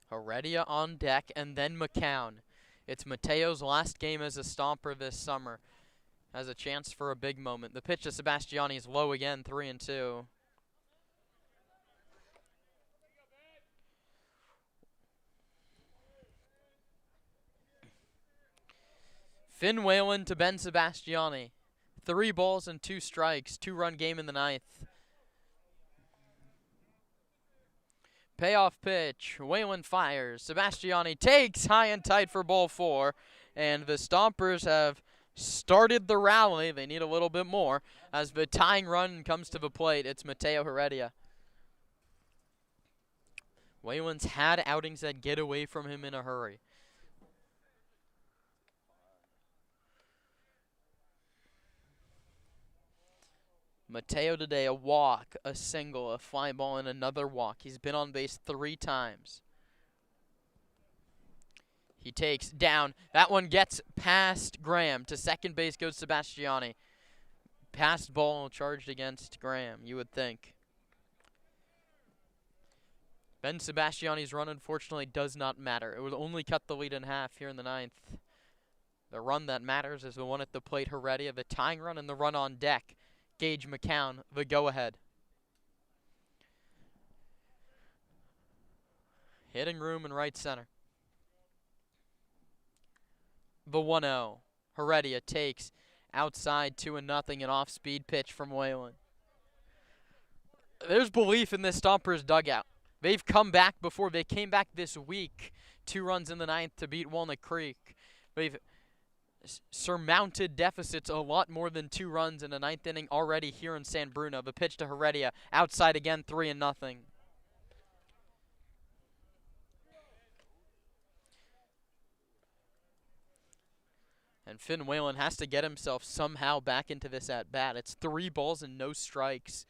Heredia on deck, and then McCown. It's Mateo's last game as a Stomper this summer. Has a chance for a big moment. The pitch to Sebastiani is low again, 3-2. Finn Whalen to Ben Sebastiani. 3 balls and 2 strikes. 2-run game in the 9th. Payoff pitch. Whalen fires. Sebastiani takes high and tight for ball 4. And the Stompers have started the rally. They need a little bit more. As the tying run comes to the plate, it's Mateo Heredia. Whalen's had outings that get away from him in a hurry. Mateo today, a walk, a single, a fly ball, and another walk. He's been on base 3 times. He takes down. That one gets past Graham. To second base goes Sebastiani. Passed ball charged against Graham, you would think. Ben Sebastiani's run, unfortunately, does not matter. It would only cut the lead in half here in the 9th. The run that matters is the one at the plate, Heredia, the tying run, and the run on deck. Gage McCown, the go-ahead. Hitting room in right center. The 1-0. Heredia takes outside 2-0, an off-speed pitch from Whalen. There's belief in this Stompers dugout. They've come back before. They came back this week. 2 runs in the 9th to beat Walnut Creek. They've surmounted deficits a lot more than 2 runs in the 9th inning already here in San Bruno. The pitch to Heredia, outside again, 3-0. And Finn Whalen has to get himself somehow back into this at-bat. It's 3 balls and no strikes.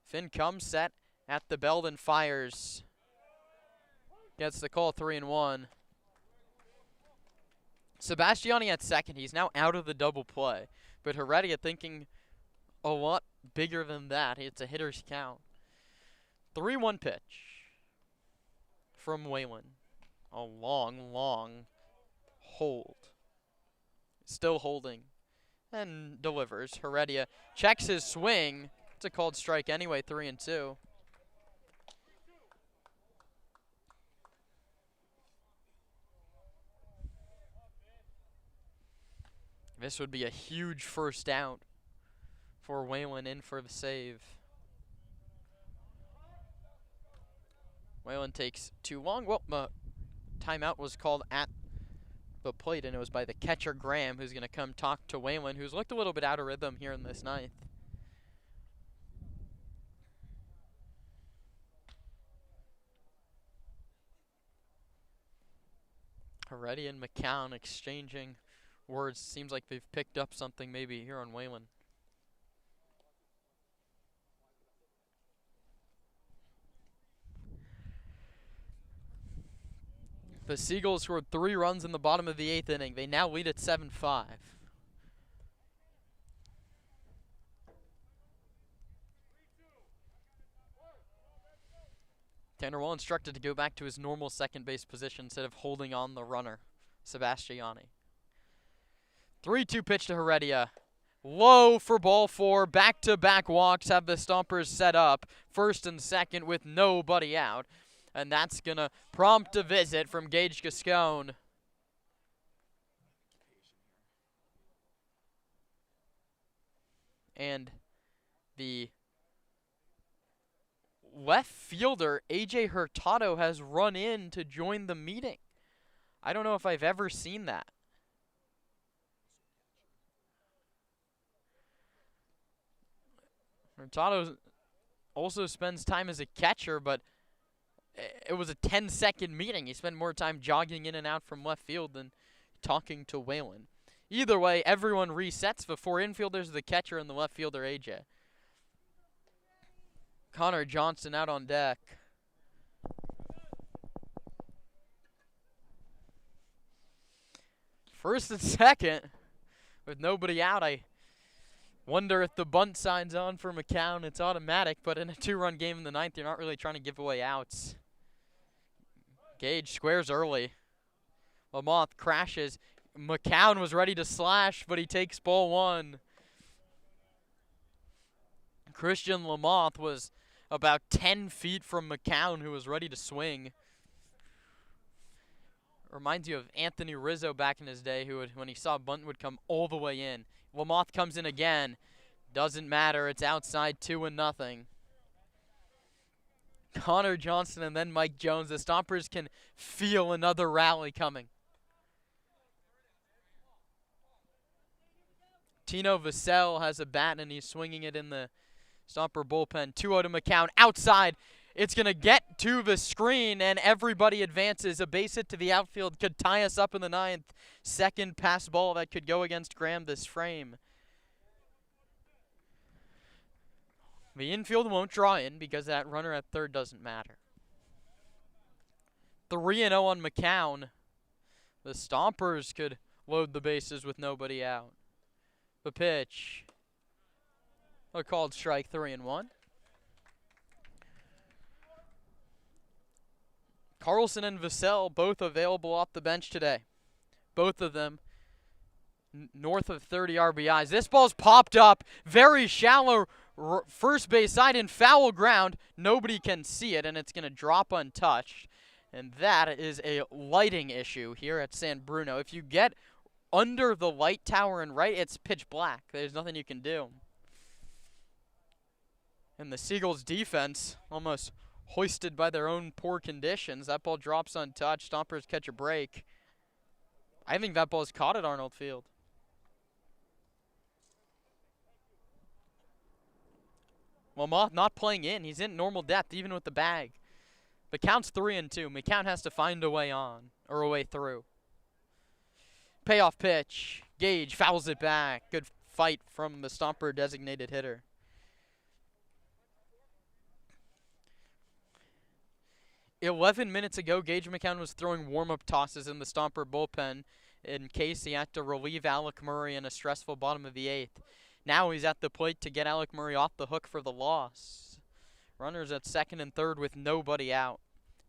Finn comes set at the belt and fires. Gets the call, 3-1. Sebastiani at second. He's now out of the double play. But Heredia thinking a lot bigger than that. It's a hitter's count. 3-1 pitch from Whalen. A long, long hold. Still holding. And delivers. Heredia checks his swing. It's a called strike anyway, 3-2. This would be a huge first out for Whalen in for the save. Whalen takes too long. Well, timeout was called at the plate, and it was by the catcher, Graham, who's going to come talk to Whalen, who's looked a little bit out of rhythm here in this 9th. Heredia and McCown exchanging words. Seems like they've picked up something maybe here on Whalen. The Seagulls scored 3 runs in the bottom of the 8th inning. They now lead at 7-5. Tanner Wall instructed to go back to his normal second base position instead of holding on the runner, Sebastiani. 3-2 pitch to Heredia. Low for ball 4. Back-to-back walks have the Stompers set up. First and second with nobody out. And that's going to prompt a visit from Gage Gascone. And the left fielder, AJ Hurtado, has run in to join the meeting. I don't know if I've ever seen that. Hurtado also spends time as a catcher, but it was a 10-second meeting. He spent more time jogging in and out from left field than talking to Whalen. Either way, everyone resets. The four infielders, the catcher, and the left fielder, AJ. Connor Johnston out on deck. First and second, with nobody out. I wonder if the bunt sign's on for McCown. It's automatic, but in a 2-run game in the 9th, you're not really trying to give away outs. Gage squares early. Lamothe crashes. McCown was ready to slash, but he takes ball 1. Christian Lamothe was about 10 feet from McCown, who was ready to swing. Reminds you of Anthony Rizzo back in his day, who would, when he saw a bunt, would come all the way in. Lamothe comes in again. Doesn't matter. It's outside 2-0. Connor Johnston and then Mike Jones. The Stompers can feel another rally coming. Tino Vassell has a bat, and he's swinging it in the Stomper bullpen. 2-0 to McCown. Outside. It's going to get to the screen, and everybody advances. A base hit to the outfield could tie us up in the 9th. Second pass ball that could go against Graham this frame. The infield won't draw in because that runner at third doesn't matter. 3-0 on McCown. The Stompers could load the bases with nobody out. The pitch. A called strike, 3-1. Carlson and Vassell both available off the bench today. Both of them north of 30 RBIs. This ball's popped up. Very shallow first base side in foul ground. Nobody can see it, and it's going to drop untouched. And that is a lighting issue here at San Bruno. If you get under the light tower and right, it's pitch black. There's nothing you can do. And the Seagulls defense almost hoisted by their own poor conditions. That ball drops untouched. Stompers catch a break. I think that ball's caught at Arnold Field. Lamothe not playing in. He's in normal depth, even with the bag. The count's 3-2. McCown has to find a way on, or a way through. Payoff pitch. Gage fouls it back. Good fight from the Stomper designated hitter. "11 minutes ago, Gage McCown was throwing warm-up tosses in the Stomper bullpen in case he had to relieve Alec Murray in a stressful bottom of the 8th. Now he's at the plate to get Alec Murray off the hook for the loss. Runners at second and third with nobody out.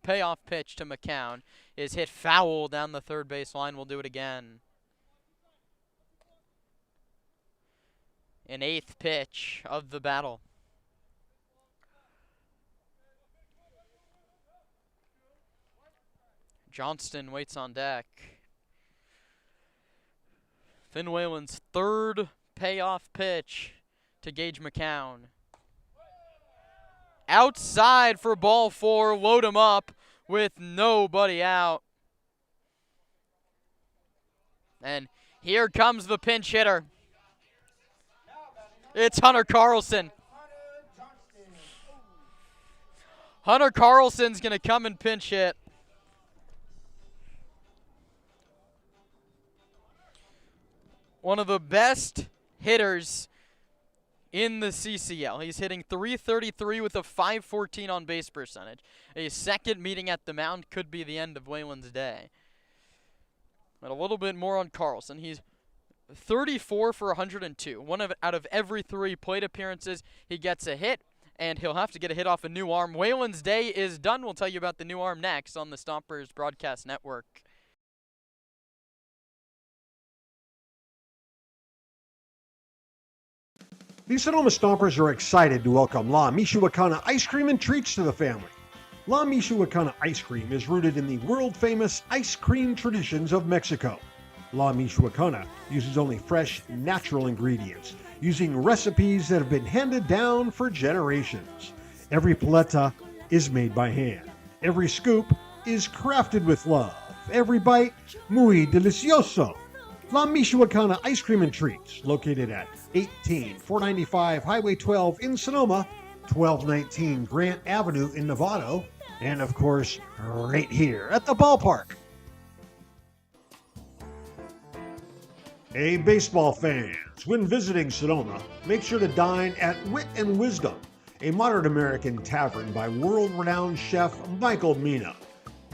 Payoff pitch to McCown is hit foul down the third base line. We'll do it again. An 8th pitch of the battle. Johnston waits on deck. Finn Whalen's 3rd payoff pitch to Gage McCown. Outside for ball 4. Load him up with nobody out. And here comes the pinch hitter. It's Hunter Carlson. Hunter Carlson's going to come and pinch hit. One of the best hitters in the CCL. He's hitting .333 with a .514 on base percentage. A second meeting at the mound could be the end of Whalen's day. But a little bit more on Carlson. He's 34 for 102. Out of every 3 plate appearances, he gets a hit, and he'll have to get a hit off a new arm. Whalen's day is done. We'll tell you about the new arm next on the Stompers Broadcast Network. The Sonoma Stompers are excited to welcome La Michoacana ice cream and treats to the family. La Michoacana ice cream is rooted in the world-famous ice cream traditions of Mexico. La Michoacana uses only fresh, natural ingredients, using recipes that have been handed down for generations. Every paleta is made by hand. Every scoop is crafted with love. Every bite, muy delicioso. La Michoacana Ice Cream and Treats, located at 18495 Highway 12 in Sonoma, 1219 Grant Avenue in Novato, and of course, right here at the ballpark. Hey, baseball fans, when visiting Sonoma, make sure to dine at Wit and Wisdom, a modern American tavern by world-renowned chef Michael Mina.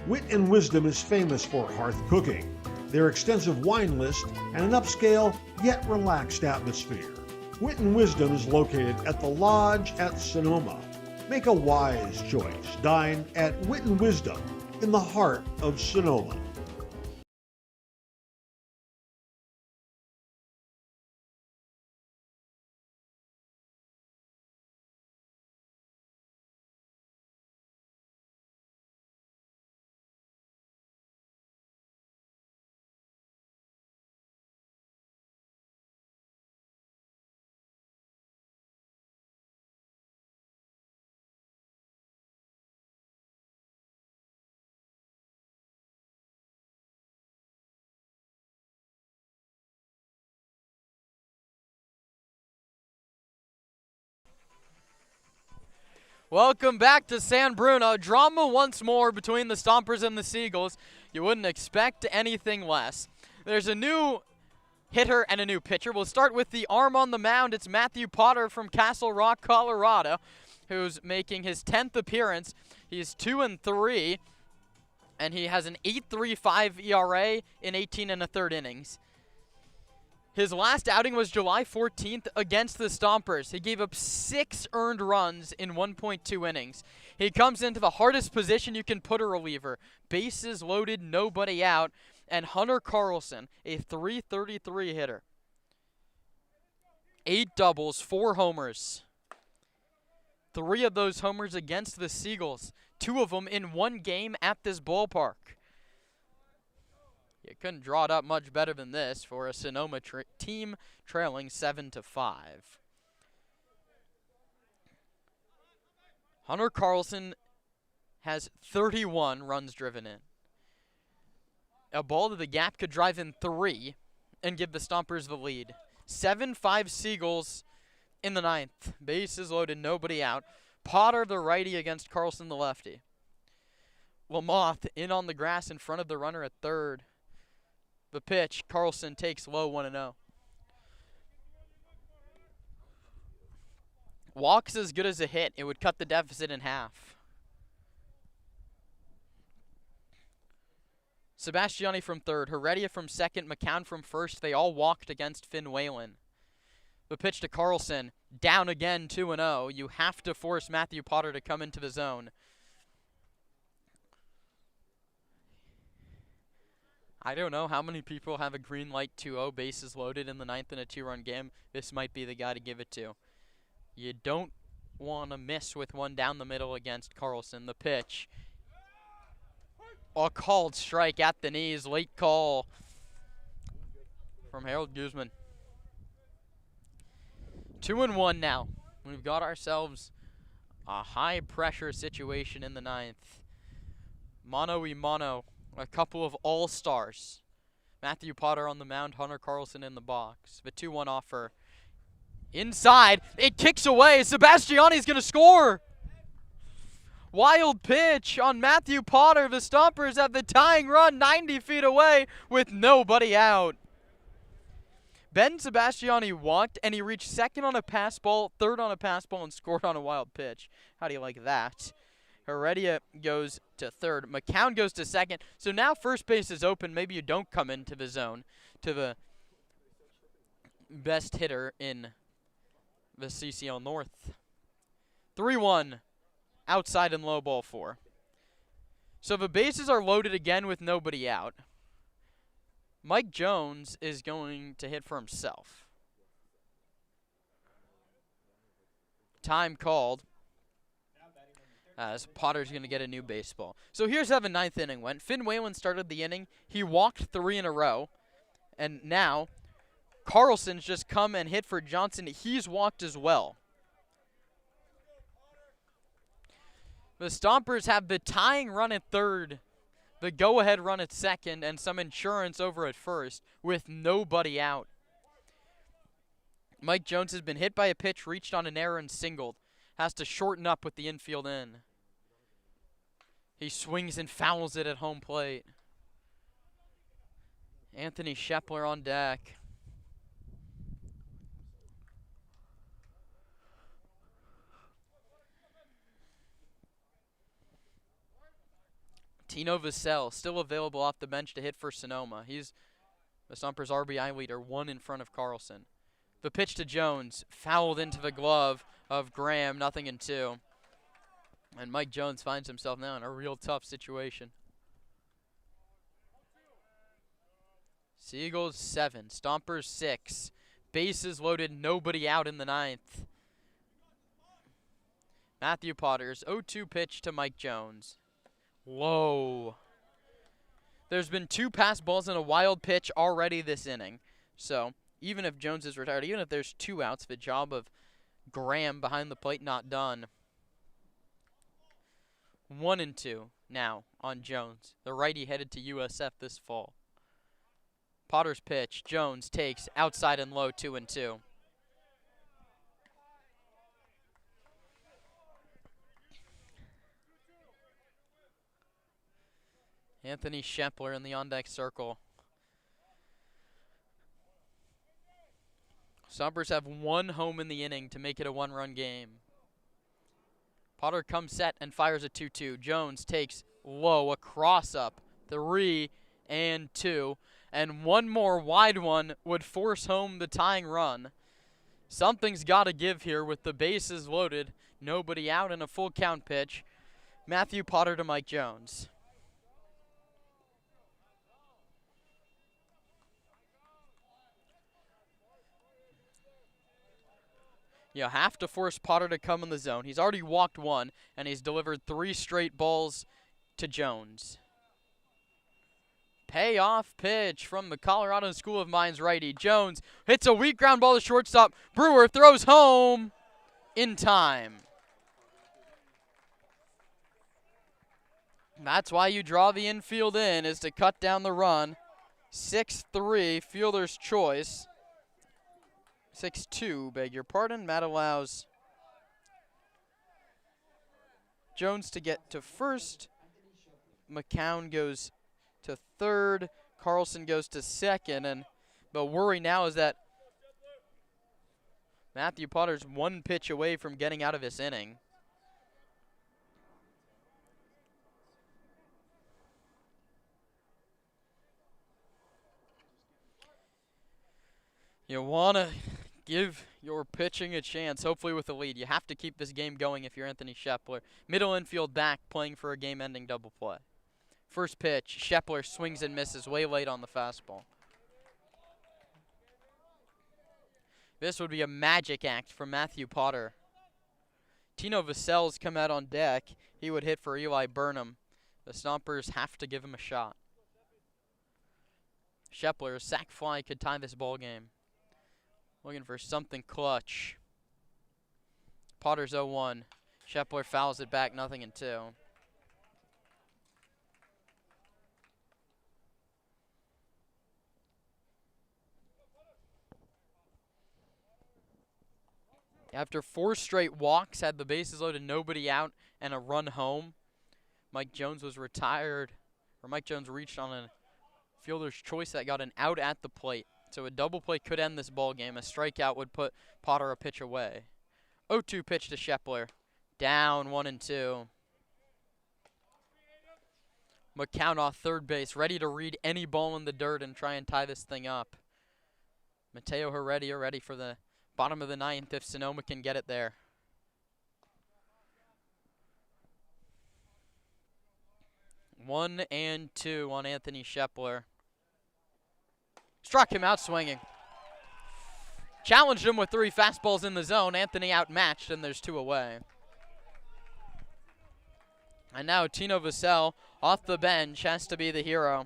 Wit and Wisdom is famous for hearth cooking, their extensive wine list, and an upscale yet relaxed atmosphere. Wit and Wisdom is located at the Lodge at Sonoma. Make a wise choice. Dine at Wit and Wisdom in the heart of Sonoma. Welcome back to San Bruno. Drama once more between the Stompers and the Seagulls. You wouldn't expect anything less. There's a new hitter and a new pitcher. We'll start with the arm on the mound. It's Matthew Potter from Castle Rock, Colorado, who's making his 10th appearance. He's 2-3, and he has an 8.35 ERA in 18 1/3 innings. His last outing was July 14th against the Stompers. He gave up 6 earned runs in 1.2 innings. He comes into the hardest position you can put a reliever. Bases loaded, nobody out. And Hunter Carlson, a .333 hitter. 8 doubles, 4 homers. 3 of those homers against the Seagulls. 2 of them in one game at this ballpark. You couldn't draw it up much better than this for a Sonoma team trailing 7-5. Hunter Carlson has 31 runs driven in. A ball to the gap could drive in 3 and give the Stompers the lead. 7-5 Seagulls in the 9th. Bases loaded, nobody out. Potter the righty against Carlson the lefty. Lamoth in on the grass in front of the runner at third. The pitch, Carlson takes low 1-0. Walk's as good as a hit. It would cut the deficit in half. Sebastiani from third, Heredia from second, McCown from first. They all walked against Finn Whalen. The pitch to Carlson, down again 2-0. You have to force Matthew Potter to come into the zone. I don't know how many people have a green light 2-0, bases loaded in the 9th in a 2-run game. This might be the guy to give it to. You don't want to miss with one down the middle against Carlson. The pitch. A called strike at the knees. Late call from Harold Guzman. 2-1 now. We've got ourselves a high-pressure situation in the 9th. Mano-y-mano. A couple of all-stars. Matthew Potter on the mound, Hunter Carlson in the box. The 2-1 offer. Inside. It kicks away. Sebastiani's going to score. Wild pitch on Matthew Potter. The Stompers have the tying run 90 feet away with nobody out. Ben Sebastiani walked, and he reached second on a pass ball, third on a pass ball, and scored on a wild pitch. How do you like that? Heredia goes to third. McCown goes to second. So now first base is open. Maybe you don't come into the zone to the best hitter in the CCL North. 3-1 outside and low ball 4. So the bases are loaded again with nobody out. Mike Jones is going to hit for himself. Time called. As Potter's going to get a new baseball. So here's how the 9th inning went. Finn Whalen started the inning. He walked 3 in a row. And now Carlson's just come and hit for Johnson. He's walked as well. The Stompers have the tying run at third. the go-ahead run at second and some insurance over at first with nobody out. Mike Jones has been hit by a pitch, reached on an error, and singled. Has to shorten up with the infield in. He swings and fouls it at home plate. Anthony Shepler on deck. Tino Vassell still available off the bench to hit for Sonoma. He's the Stompers' RBI leader, 1 in front of Carlson. The pitch to Jones, fouled into the glove of Graham, 0-2. And Mike Jones finds himself now in a real tough situation. Seagulls 7, Stompers 6. Bases loaded, nobody out in the 9th. Matthew Potter's 0-2 pitch to Mike Jones. Low. There's been 2 pass balls and a wild pitch already this inning. So even if Jones is retired, even if there's 2 outs, the job of Graham behind the plate not done. 1-2 now on Jones. The righty headed to USF this fall. Potter's pitch. Jones takes outside and low, 2-2. Anthony Shepler in the on-deck circle. Stompers have 1 home in the inning to make it a 1-run game. Potter comes set and fires a 2-2. Jones takes low, a cross-up, 3-2. And 1 more wide one would force home the tying run. Something's got to give here with the bases loaded. Nobody out in a full count pitch. Matthew Potter to Mike Jones. You have to force Potter to come in the zone. He's already walked 1, and he's delivered 3 straight balls to Jones. Payoff pitch from the Colorado School of Mines righty. Jones hits a weak ground ball to shortstop. Brewer throws home in time. That's why you draw the infield in, is to cut down the run. 6-3, fielder's choice. 6-2, beg your pardon. Matt allows Jones to get to first. McCown goes to third. Carlson goes to second. And the worry now is that Matthew Potter's 1 pitch away from getting out of this inning. You want to give your pitching a chance, hopefully with a lead. You have to keep this game going if you're Anthony Shepler. Middle infield back, playing for a game-ending double play. First pitch, Shepler swings and misses way late on the fastball. This would be a magic act from Matthew Potter. Tino Vassell's come out on deck. He would hit for Eli Burnham. The Stompers have to give him a shot. Shepler, a sac fly, could tie this ball game. Looking for something clutch. Potter's 0-1. Shepler fouls it back, 0-2. After 4 straight walks, had the bases loaded, nobody out, and a run home, Mike Jones was retired, or Mike Jones reached on a fielder's choice that got an out at the plate. So a double play could end this ball game. A strikeout would put Potter a pitch away. 0-2 pitch to Shepler. Down 1-2. McCown off third base, ready to read any ball in the dirt and try and tie this thing up. Mateo Heredia ready for the bottom of the 9th if Sonoma can get it there. One and 2 on Anthony Shepler. Struck him out swinging. Challenged him with 3 fastballs in the zone. Anthony outmatched, and there's 2 away. And now Tino Vassell off the bench has to be the hero.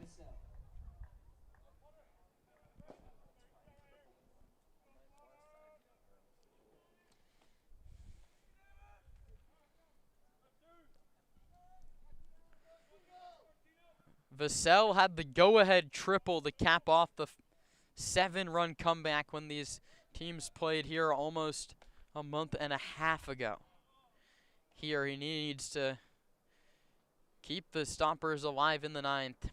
Vassell had the go-ahead triple to cap off the 7-run comeback when these teams played here almost a month and a half ago. Here he needs to keep the Stompers alive in the 9th.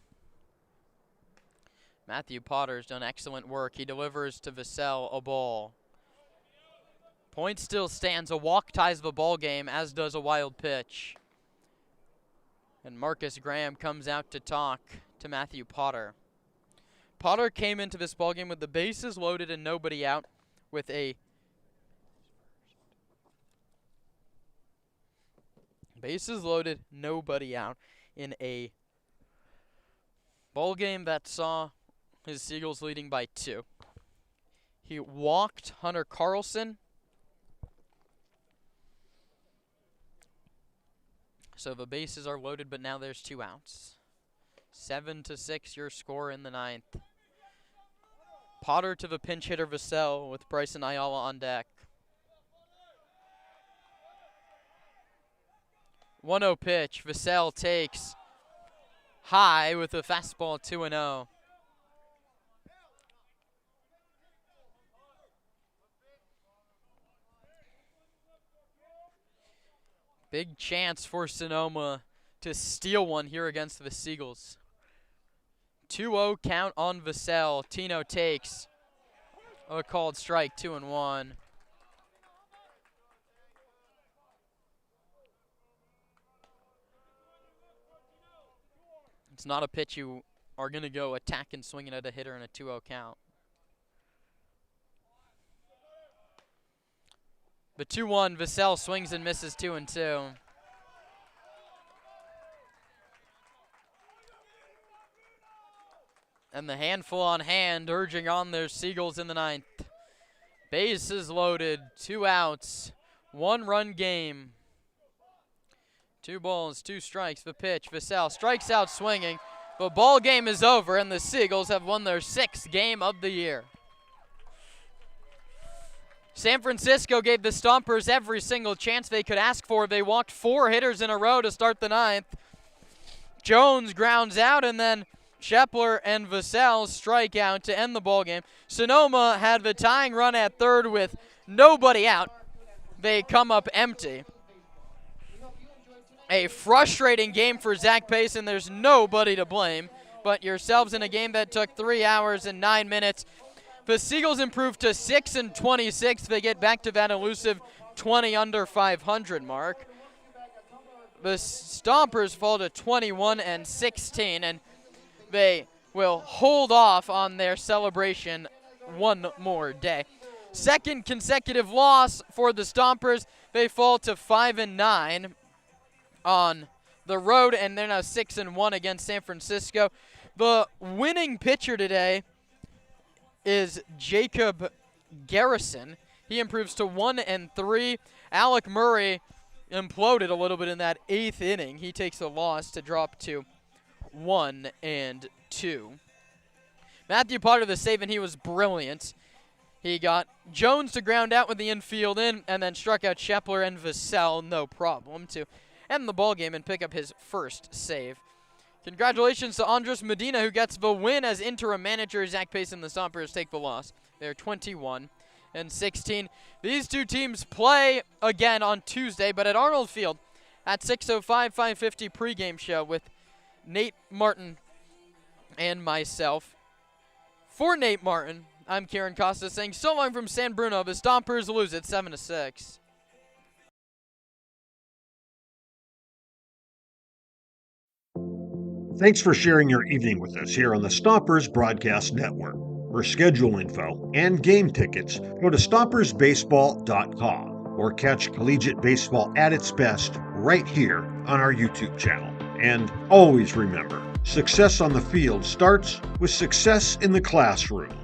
Matthew Potter's done excellent work. He delivers to Vassell a ball. Point still stands. A walk ties the ball game, as does a wild pitch. And Marcus Graham comes out to talk to Matthew Potter. Potter came into this ballgame with the bases loaded and nobody out, with a bases loaded, nobody out, in a ballgame that saw his Seagulls leading by 2. He walked Hunter Carlson. So the bases are loaded, but now there's 2 outs. 7-6 your score in the 9th. Potter to the pinch hitter Vassell with Bryson Ayala on deck. 1-0 pitch. Vassell takes high with a fastball 2-0. Big chance for Sonoma to steal one here against the Seagulls. 2-0 count on Vassell. Tino takes a called strike, 2-1. It's not a pitch you are going to go attacking, swinging at a hitter in a 2-0 count. The 2-1, Vassell swings and misses 2-2. And the handful on hand, urging on their Seagulls in the 9th. Bases loaded, 2 outs, 1-run game. 2 balls, 2 strikes. The pitch, Vassell strikes out swinging. The ball game is over, and the Seagulls have won their 6th game of the year. San Francisco gave the Stompers every single chance they could ask for. They walked 4 hitters in a row to start the 9th. Jones grounds out, and then Shepler and Vassell strike out to end the ballgame. Sonoma had the tying run at 3rd with nobody out. They come up empty. A frustrating game for Zach Pace, and there's nobody to blame but yourselves in a game that took 3 hours and 9 minutes. The Seagulls improved to 6-26. They get back to that elusive 20 under 500 mark. The Stompers fall to 21-16, and they will hold off on their celebration one more day. 2nd consecutive loss for the Stompers. They fall to 5-9 on the road, and they're now 6-1 against San Francisco. The winning pitcher today is Jacob Garrison. He improves to 1-3. Alec Murray imploded a little bit in that 8th inning. He takes a loss to drop to 1-2. Matthew Potter the save, and he was brilliant. He got Jones to ground out with the infield in, and then struck out Shepler and Vassell, no problem, to end the ballgame and pick up his 1st save. Congratulations to Andres Medina, who gets the win as interim manager. Zach Pace and the Stompers take the loss. They're 21-16. These 2 teams play again on Tuesday, but at Arnold Field at 6:05, 5:50 pregame show with Nate Martin and myself. For Nate Martin, I'm Kieran Costa saying so long from San Bruno. The Stompers lose it 7-6. Thanks for sharing your evening with us here on the Stompers Broadcast Network. For schedule info and game tickets, go to stompersbaseball.com or catch collegiate baseball at its best right here on our YouTube channel. And always remember, success on the field starts with success in the classroom.